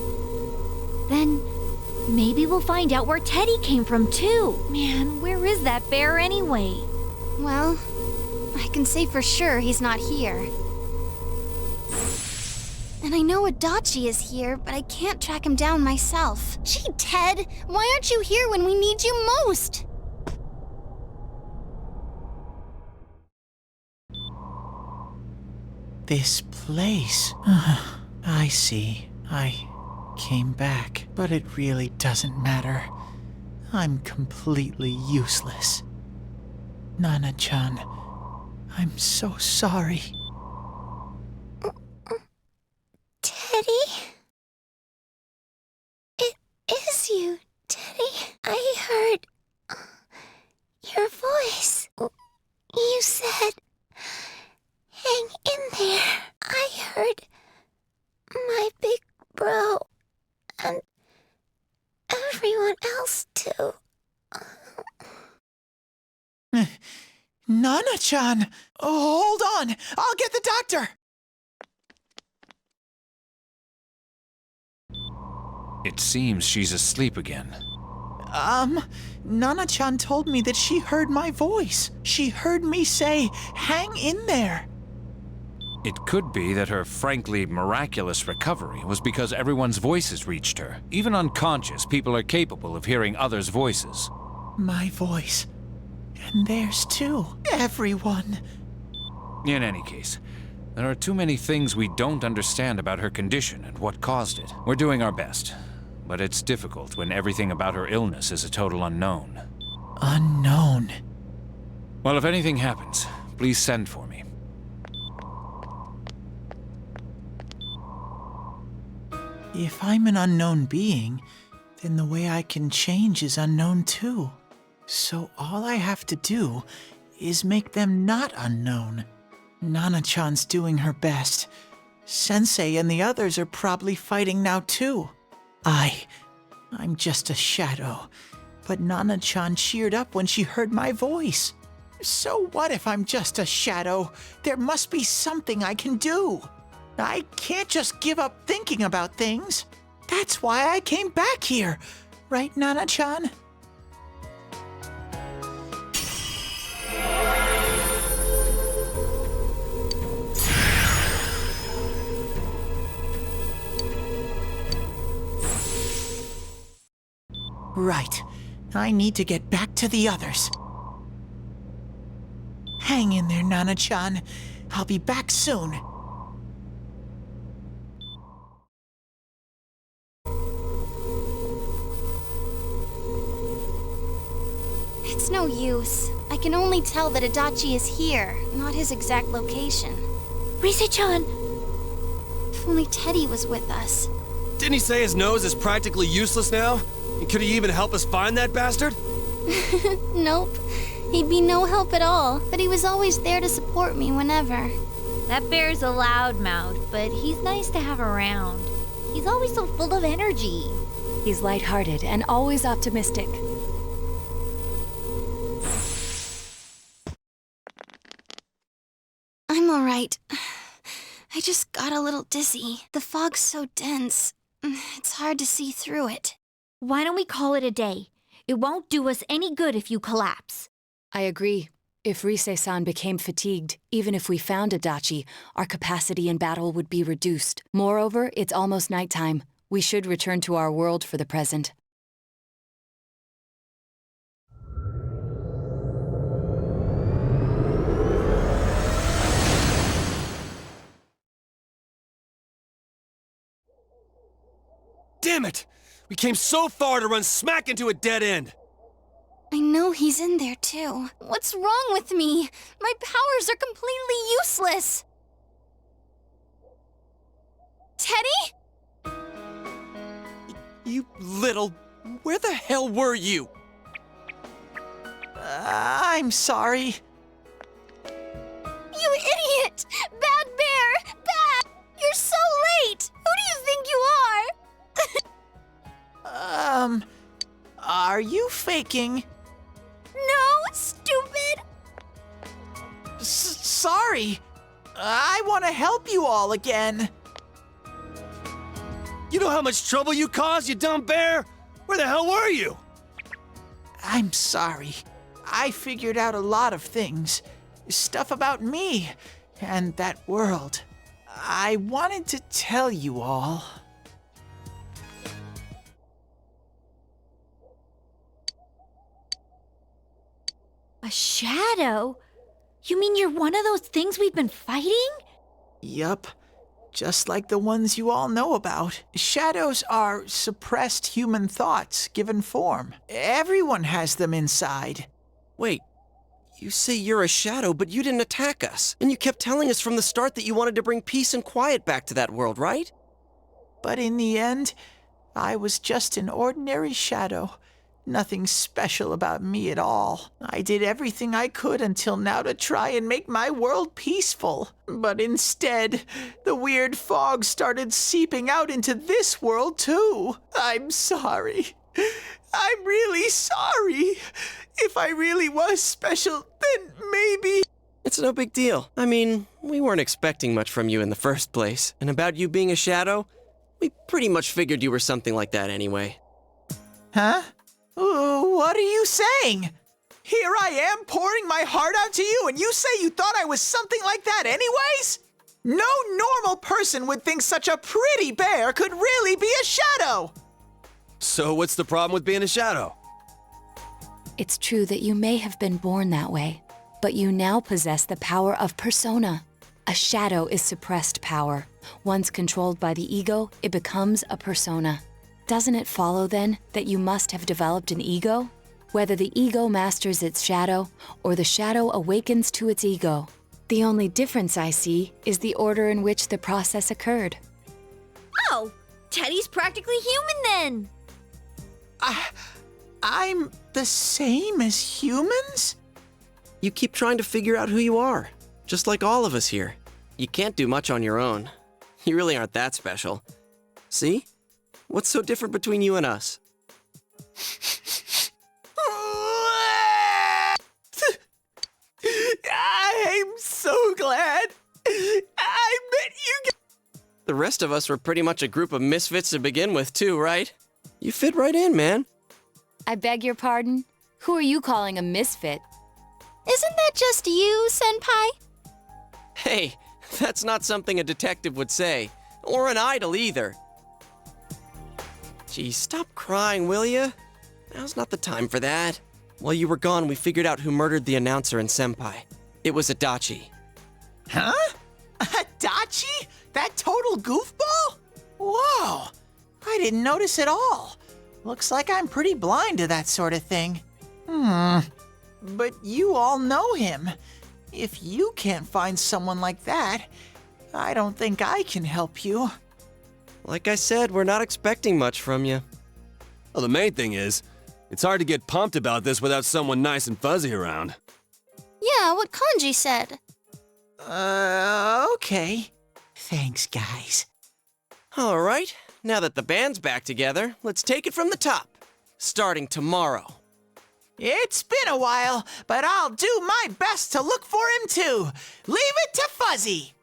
Then maybe we'll find out where Teddy came from too. Man, where is that bear anyway? Well, I can say for sure he's not here. And I know Adachi is here, but I can't track him down myself. Gee, Ted, why aren't you here when we need you most? This place. I see. I came back, but it really doesn't matter. I'm completely useless. Nana-chan, I'm so sorry. Teddy? It is you, Teddy. I heard your voice. You said, hang in there. I heard my big bro and everyone else too. Nana-chan! Oh, hold on! I'll get the doctor! It seems she's asleep again. Nana-chan told me that she heard my voice. She heard me say, hang in there. It could be that her frankly miraculous recovery was because everyone's voices reached her. Even unconscious, people are capable of hearing others' voices. My voice. And theirs too. Everyone. In any case, there are too many things we don't understand about her condition and what caused it. We're doing our best, but it's difficult when everything about her illness is a total unknown. Unknown? Well, if anything happens, please send for me. If I'm an unknown being, then the way I can change is unknown too. So all I have to do is make them not unknown. Nana-chan's doing her best. Sensei and the others are probably fighting now too. I'm just a shadow. But Nana-chan cheered up when she heard my voice. So what if I'm just a shadow? There must be something I can do. I can't just give up thinking about things. That's why I came back here. Right, Nana-chan? Right. I need to get back to the others. Hang in there, Nana-chan. I'll be back soon. It's no use. I can only tell that Adachi is here, not his exact location. Rise-chan! If only Teddy was with us. Didn't he say his nose is practically useless now? And could he even help us find that bastard? Nope. He'd be no help at all, but he was always there to support me whenever. That bear's a loudmouth, but he's nice to have around. He's always so full of energy. He's lighthearted and always optimistic. I'm alright. I just got a little dizzy. The fog's so dense. It's hard to see through it. Why don't we call it a day? It won't do us any good if you collapse. I agree. If Rise-san became fatigued, even if we found Adachi, our capacity in battle would be reduced. Moreover, it's almost nighttime. We should return to our world for the present. Damn it! We came so far to run smack into a dead end! I know he's in there too. What's wrong with me? My powers are completely useless! Teddy? You little... Where the hell were you? I'm sorry. You idiot! Bad bear! Bad! You're so late! Who do you think you are? Are you faking? No, stupid! Sorry. I want to help you all again. You know how much trouble you caused, you dumb bear? Where the hell were you? I'm sorry. I figured out a lot of things. Stuff about me and that world. I wanted to tell you all. A shadow? You mean you're one of those things we've been fighting? Yup. Just like the ones you all know about. Shadows are suppressed human thoughts given form. Everyone has them inside. Wait, you say you're a shadow, but you didn't attack us. And you kept telling us from the start that you wanted to bring peace and quiet back to that world, right? But in the end, I was just an ordinary shadow. Nothing special about me at all. I did everything I could until now to try and make my world peaceful. But instead, the weird fog started seeping out into this world too. I'm sorry. I'm really sorry. If I really was special, then maybe... It's no big deal. I mean, we weren't expecting much from you in the first place. And about you being a shadow, we pretty much figured you were something like that anyway. Huh? What are you saying? Here I am pouring my heart out to you, and you say you thought I was something like that anyways? No normal person would think such a pretty bear could really be a shadow! So what's the problem with being a shadow? It's true that you may have been born that way, but you now possess the power of persona. A shadow is suppressed power. Once controlled by the ego, it becomes a persona. Doesn't it follow, then, that you must have developed an ego? Whether the ego masters its shadow, or the shadow awakens to its ego. The only difference I see is the order in which the process occurred. Oh, Teddy's practically human then! I'm the same as humans? You keep trying to figure out who you are, just like all of us here. You can't do much on your own. You really aren't that special. See? What's so different between you and us? I'm so glad I met you guys. The rest of us were pretty much a group of misfits to begin with, too, right? You fit right in, man. I beg your pardon? Who are you calling a misfit? Isn't that just you, Senpai? Hey, that's not something a detective would say. Or an idol, either. Gee, stop crying, will ya? Now's not the time for that. While you were gone, we figured out who murdered the announcer and Senpai. It was Adachi. Huh? Adachi? That total goofball? Whoa! I didn't notice at all. Looks like I'm pretty blind to that sort of thing. But you all know him. If you can't find someone like that, I don't think I can help you. Like I said, we're not expecting much from you. Well, the main thing is, it's hard to get pumped about this without someone nice and fuzzy around. Yeah, what Kanji said. Okay. Thanks, guys. All right, now that the band's back together, let's take it from the top. Starting tomorrow. It's been a while, but I'll do my best to look for him too. Leave it to Fuzzy.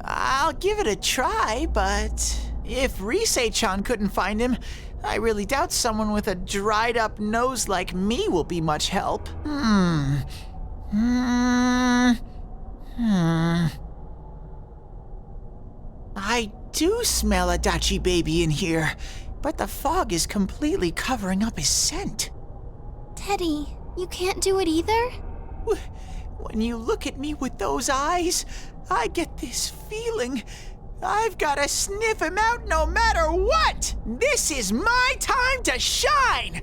I'll give it a try, but if Risei-chan couldn't find him, I really doubt someone with a dried-up nose like me will be much help. do smell a Dachi baby in here, but the fog is completely covering up his scent. Teddy, you can't do it either? When you look at me with those eyes, I get this feeling I've gotta sniff him out no matter what! This is my time to shine!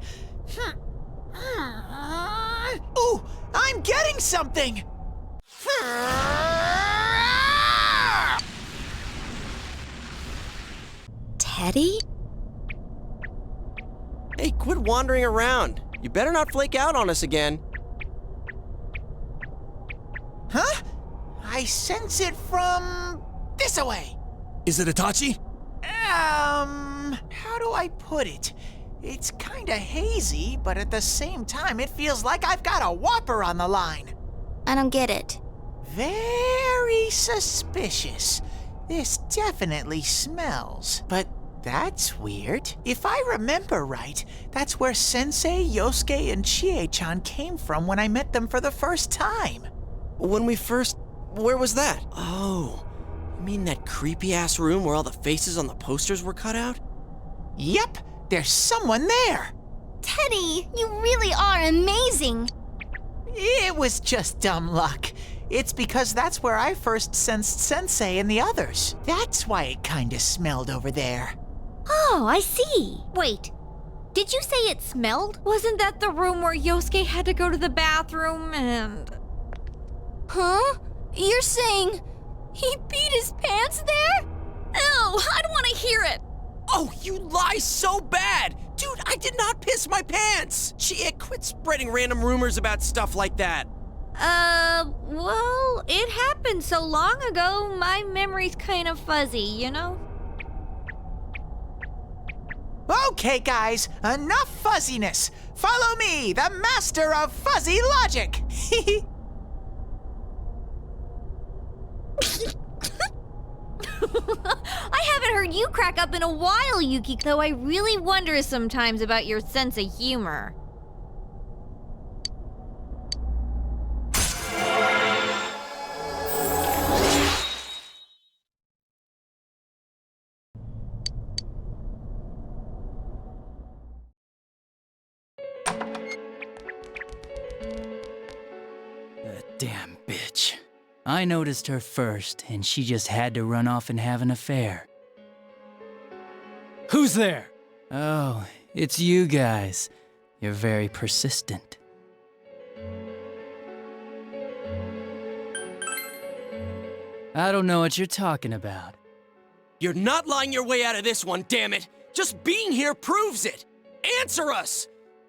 Ooh, I'm getting something! Teddy? Hey, quit wandering around. You better not flake out on us again. Huh? I sense it from this away. Is it Itachi? How do I put it? It's kinda hazy, but at the same time, it feels like I've got a whopper on the line. I don't get it. Very suspicious. This definitely smells, but that's weird. If I remember right, that's where Sensei, Yosuke, and Chie-chan came from when I met them for the first time. Where was that? Oh, you mean that creepy-ass room where all the faces on the posters were cut out? Yep, there's someone there. Teddy, you really are amazing. It was just dumb luck. It's because that's where I first sensed Sensei and the others. That's why it kinda smelled over there. Oh, I see. Wait, did you say it smelled? Wasn't that the room where Yosuke had to go to the bathroom and... Huh? You're saying he peed his pants there? Ew, I don't want to hear it. Oh, you lie so bad! Dude, I did not piss my pants! Quit spreading random rumors about stuff like that. Well, it happened so long ago, my memory's kind of fuzzy, you know? Okay, guys, enough fuzziness. Follow me, the master of fuzzy logic. I haven't heard you crack up in a while, Yuki, though I really wonder sometimes about your sense of humor. Damn bitch. I noticed her first, and she just had to run off and have an affair. Who's there? Oh, it's you guys. You're very persistent. I don't know what you're talking about. You're not lying your way out of this one, damn it! Just being here proves it! Answer us!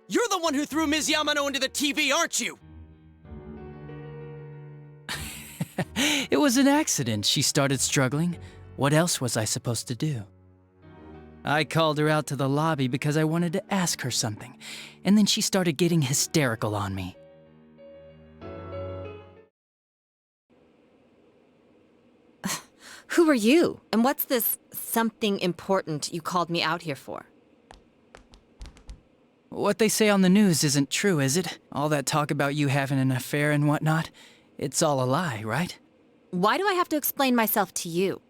You're the one who threw Ms. Yamano into the TV, aren't you? It was an accident. She started struggling. What else was I supposed to do? I called her out to the lobby because I wanted to ask her something, and then she started getting hysterical on me. Who are you? And what's this something important you called me out here for? What they say on the news isn't true, is it? All that talk about you having an affair and whatnot? It's all a lie, right? Why do I have to explain myself to you?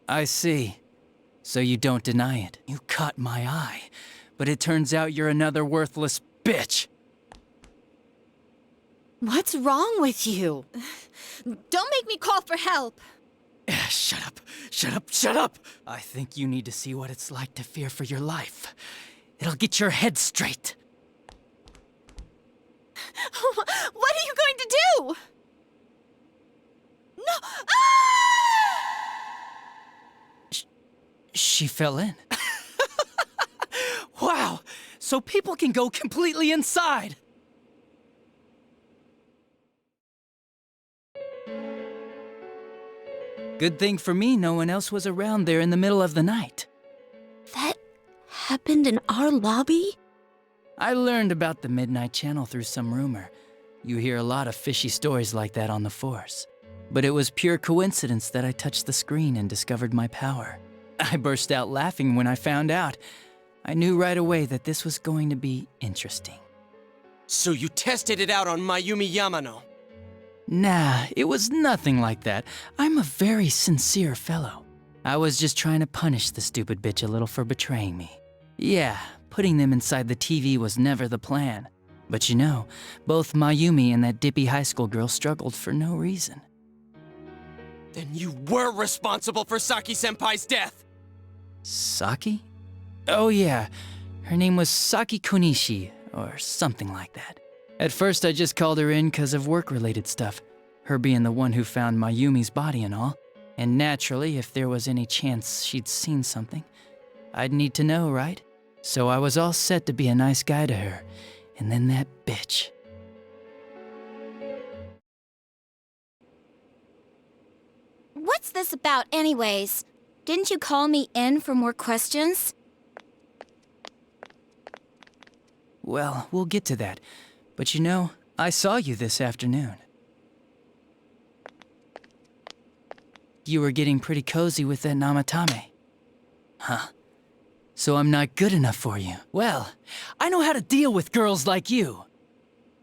I see. So you don't deny it. You caught my eye. But it turns out you're another worthless bitch. What's wrong with you? Don't make me call for help. Shut up. Shut up. Shut up. I think you need to see what it's like to fear for your life. It'll get your head straight. What are you going to do? No! Ah! She fell in. Wow! So people can go completely inside! Good thing for me, no one else was around there in the middle of the night. That happened in our lobby? I learned about the Midnight Channel through some rumor. You hear a lot of fishy stories like that on the Force. But it was pure coincidence that I touched the screen and discovered my power. I burst out laughing when I found out. I knew right away that this was going to be interesting. So you tested it out on Mayumi Yamano? Nah, it was nothing like that. I'm a very sincere fellow. I was just trying to punish the stupid bitch a little for betraying me. Yeah, putting them inside the TV was never the plan. But you know, both Mayumi and that dippy high school girl struggled for no reason. Then you were responsible for Saki-senpai's death! Saki? Oh yeah, her name was Saki Konishi, or something like that. At first I just called her in because of work-related stuff, her being the one who found Mayumi's body and all. And naturally, if there was any chance she'd seen something, I'd need to know, right? So I was all set to be a nice guy to her, and then that bitch. What's this about anyways? Didn't you call me in for more questions? Well, we'll get to that. But you know, I saw you this afternoon. You were getting pretty cozy with that Namatame. Huh? So I'm not good enough for you. Well, I know how to deal with girls like you.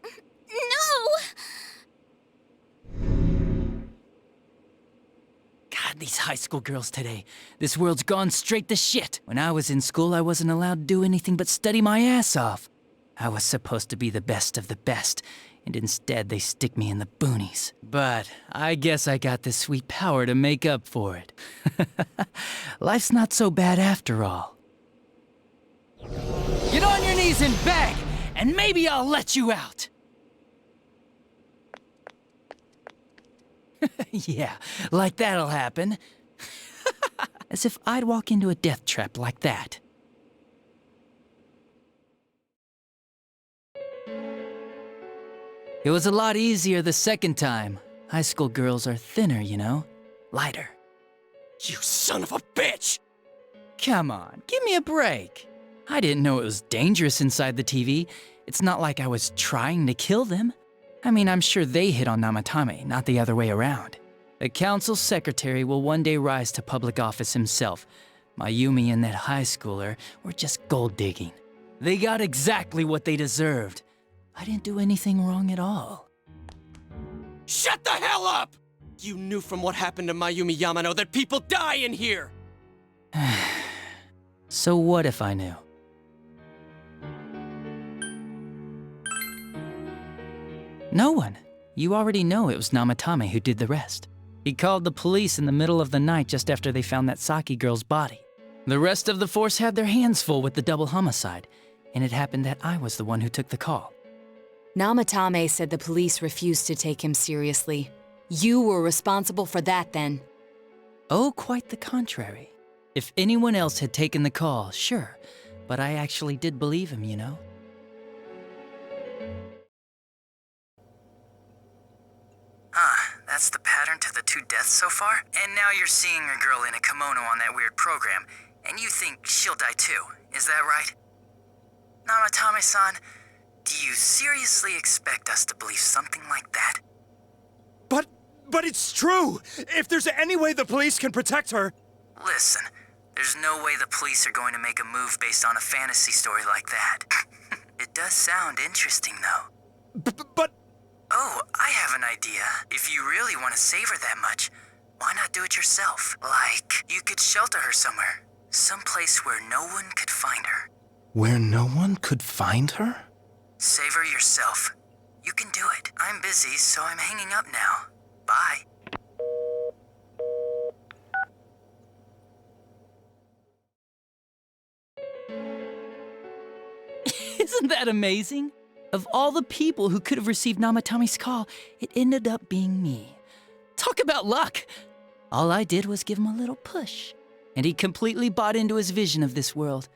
No! God, these high school girls today. This world's gone straight to shit. When I was in school, I wasn't allowed to do anything but study my ass off. I was supposed to be the best of the best, and instead they stick me in the boonies. But I guess I got this sweet power to make up for it. Life's not so bad after all. Get on your knees and beg, and maybe I'll let you out. Yeah, like that'll happen. As if I'd walk into a death trap like that. It was a lot easier the second time. High school girls are thinner, you know? Lighter. You son of a bitch! Come on, give me a break. I didn't know it was dangerous inside the TV. It's not like I was trying to kill them. I mean, I'm sure they hit on Namatame, not the other way around. The council secretary will one day rise to public office himself. Mayumi and that high schooler were just gold digging. They got exactly what they deserved. I didn't do anything wrong at all. Shut the hell up! You knew from what happened to Mayumi Yamano that people die in here! So what if I knew? No one. You already know it was Namatame who did the rest. He called the police in the middle of the night just after they found that Saki girl's body. The rest of the force had their hands full with the double homicide, and it happened that I was the one who took the call. Namatame said the police refused to take him seriously. You were responsible for that then. Oh, quite the contrary. If anyone else had taken the call, sure, but I actually did believe him, you know? That's the pattern to the 2 deaths so far? And now you're seeing a girl in a kimono on that weird program, and you think she'll die too, is that right? Namatame-san, do you seriously expect us to believe something like that? But it's true! If there's any way the police can protect her... Listen, there's no way the police are going to make a move based on a fantasy story like that. It does sound interesting, though. But... Oh, I have an idea. If you really want to save her that much, why not do it yourself? Like, you could shelter her somewhere. Someplace where no one could find her. Where no one could find her? Save her yourself. You can do it. I'm busy, so I'm hanging up now. Bye. Isn't that amazing? Of all the people who could have received Namatame's call, it ended up being me. Talk about luck! All I did was give him a little push, and he completely bought into his vision of this world.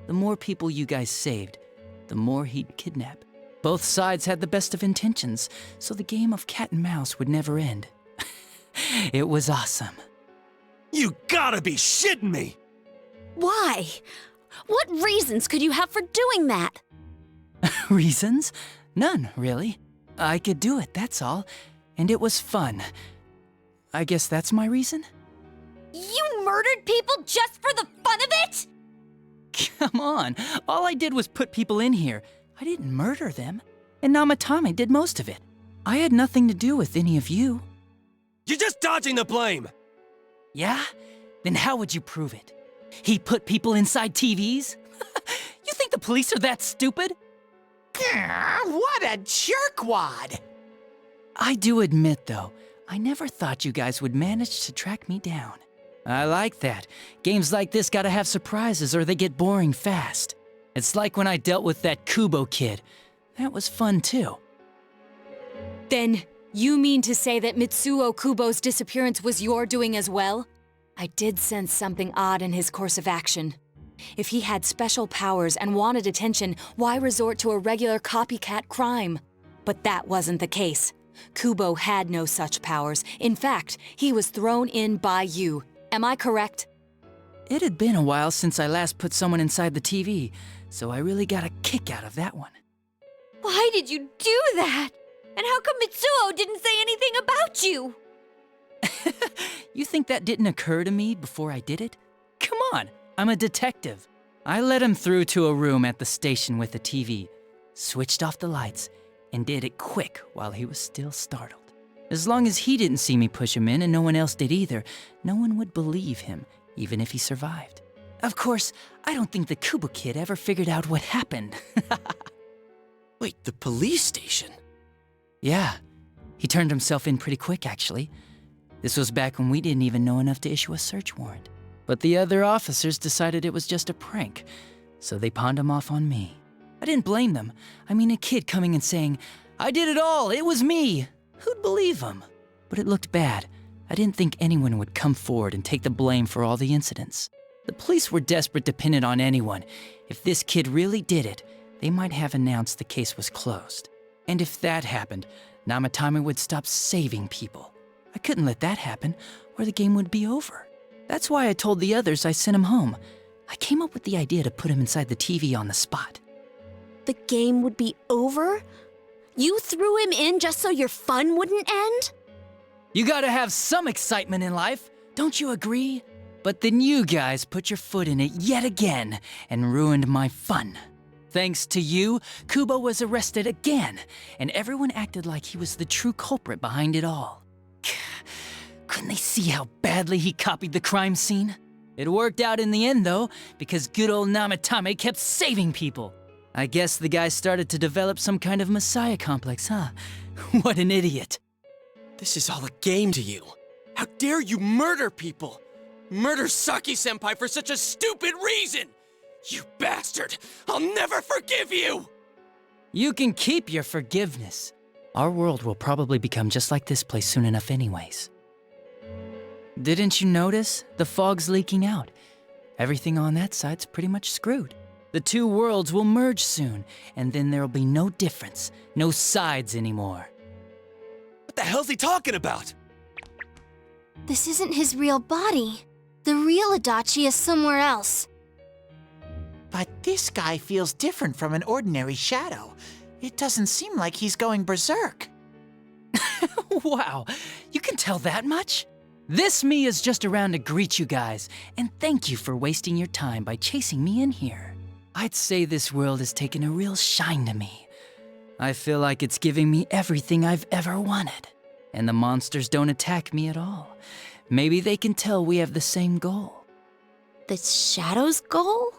The more people you guys saved, the more he'd kidnap. Both sides had the best of intentions, so the game of cat and mouse would never end. It was awesome. You gotta be shitting me! Why? What reasons could you have for doing that? Reasons? None, really. I could do it, that's all. And it was fun. I guess that's my reason? You murdered people just for the fun of it? Come on, all I did was put people in here. I didn't murder them. And Namatame did most of it. I had nothing to do with any of you. You're just dodging the blame! Yeah? Then how would you prove it? He put people inside TVs? You think the police are that stupid? What a jerkwad! I do admit, though, I never thought you guys would manage to track me down. I like that. Games like this gotta have surprises or they get boring fast. It's like when I dealt with that Kubo kid. That was fun, too. Then, you mean to say that Mitsuo Kubo's disappearance was your doing as well? I did sense something odd in his course of action. If he had special powers and wanted attention, why resort to a regular copycat crime? But that wasn't the case. Kubo had no such powers. In fact, he was thrown in by you. Am I correct? It had been a while since I last put someone inside the TV, so I really got a kick out of that one. Why did you do that? And how come Mitsuo didn't say anything about you? You think that didn't occur to me before I did it? Come on, I'm a detective. I let him through to a room at the station with a TV, switched off the lights, and did it quick while he was still startled. As long as he didn't see me push him in and no one else did either, no one would believe him, even if he survived. Of course, I don't think the Kubo kid ever figured out what happened. Wait, the police station? Yeah, he turned himself in pretty quick, actually. This was back when we didn't even know enough to issue a search warrant. But the other officers decided it was just a prank, so they pawned him off on me. I didn't blame them. I mean, a kid coming and saying, "I did it all, it was me." Who'd believe him? But it looked bad. I didn't think anyone would come forward and take the blame for all the incidents. The police were desperate to pin it on anyone. If this kid really did it, they might have announced the case was closed. And if that happened, Namatame would stop saving people. I couldn't let that happen, or the game would be over. That's why I told the others I sent him home. I came up with the idea to put him inside the TV on the spot. The game would be over? You threw him in just so your fun wouldn't end? You gotta have some excitement in life, don't you agree? But then you guys put your foot in it yet again and ruined my fun. Thanks to you, Kubo was arrested again, and everyone acted like he was the true culprit behind it all. Couldn't they see how badly he copied the crime scene? It worked out in the end, though, because good old Namatame kept saving people. I guess the guy started to develop some kind of messiah complex, huh? What an idiot. This is all a game to you. How dare you murder people? Murder Saki-senpai for such a stupid reason! You bastard! I'll never forgive you! You can keep your forgiveness. Our world will probably become just like this place soon enough anyways. Didn't you notice? The fog's leaking out. Everything on that side's pretty much screwed. The two worlds will merge soon, and then there'll be no difference, no sides anymore. What the hell's he talking about? This isn't his real body. The real Adachi is somewhere else. But this guy feels different from an ordinary shadow. It doesn't seem like he's going berserk. Wow, you can tell that much? This me is just around to greet you guys, and thank you for wasting your time by chasing me in here. I'd say this world has taken a real shine to me. I feel like it's giving me everything I've ever wanted. And the monsters don't attack me at all. Maybe they can tell we have the same goal. The Shadow's goal?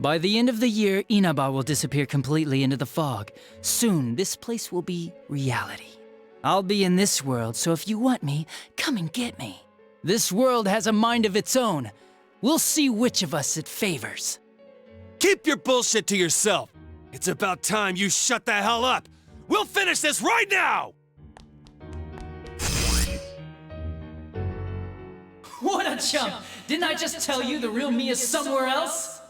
By the end of the year, Inaba will disappear completely into the fog. Soon, this place will be reality. I'll be in this world, so if you want me, come and get me. This world has a mind of its own. We'll see which of us it favors. Keep your bullshit to yourself. It's about time you shut the hell up. We'll finish this right now! What a chump! Didn't I just tell you the real me is somewhere else?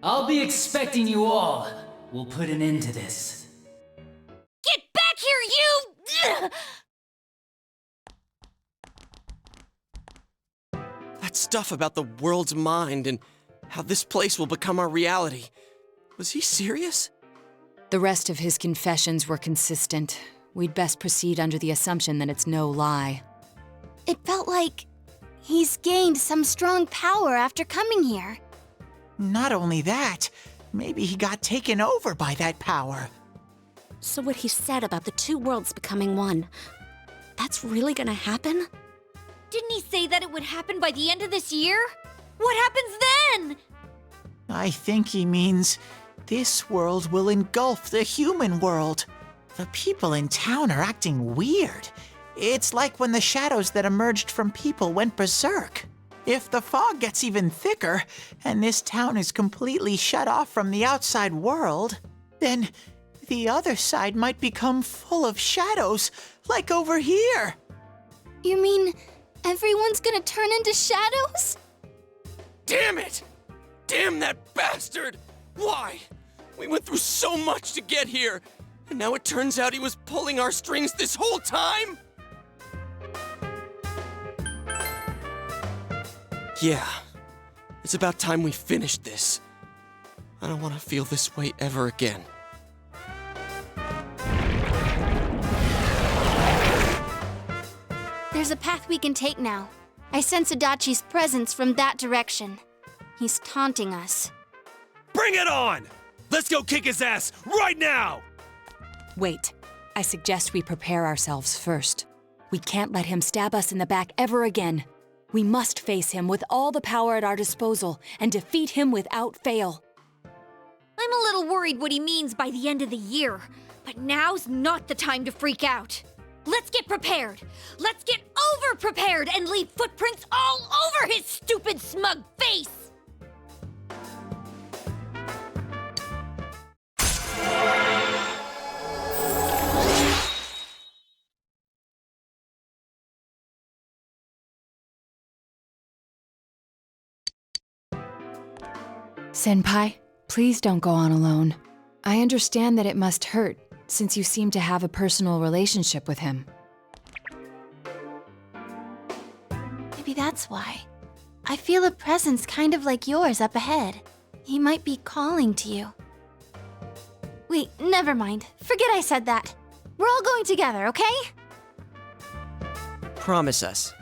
I'll be expecting you all. We'll put an end to this. Get back here, you! That stuff about the world's mind and how this place will become our reality. Was he serious? The rest of his confessions were consistent. We'd best proceed under the assumption that it's no lie. It felt like he's gained some strong power after coming here. Not only that, maybe he got taken over by that power. So what he said about the two worlds becoming one, that's really gonna happen? Didn't he say that it would happen by the end of this year? What happens then? I think he means this world will engulf the human world. The people in town are acting weird. It's like when the shadows that emerged from people went berserk. If the fog gets even thicker, and this town is completely shut off from the outside world, then the other side might become full of shadows, like over here. You mean everyone's gonna turn into shadows? Damn it! Damn that bastard! Why? We went through so much to get here, and now it turns out he was pulling our strings this whole time? Yeah, it's about time we finished this. I don't want to feel this way ever again. There's a path we can take now. I sense Adachi's presence from that direction. He's taunting us. Bring it on! Let's go kick his ass right now! Wait. I suggest we prepare ourselves first. We can't let him stab us in the back ever again. We must face him with all the power at our disposal and defeat him without fail. I'm a little worried what he means by the end of the year, but now's not the time to freak out. Let's get prepared. Let's get over-prepared and leave footprints all over his stupid, smug face! Senpai, please don't go on alone. I understand that it must hurt, since you seem to have a personal relationship with him. Maybe that's why. I feel a presence kind of like yours up ahead. He might be calling to you. Wait, never mind. Forget I said that. We're all going together, okay? Promise us.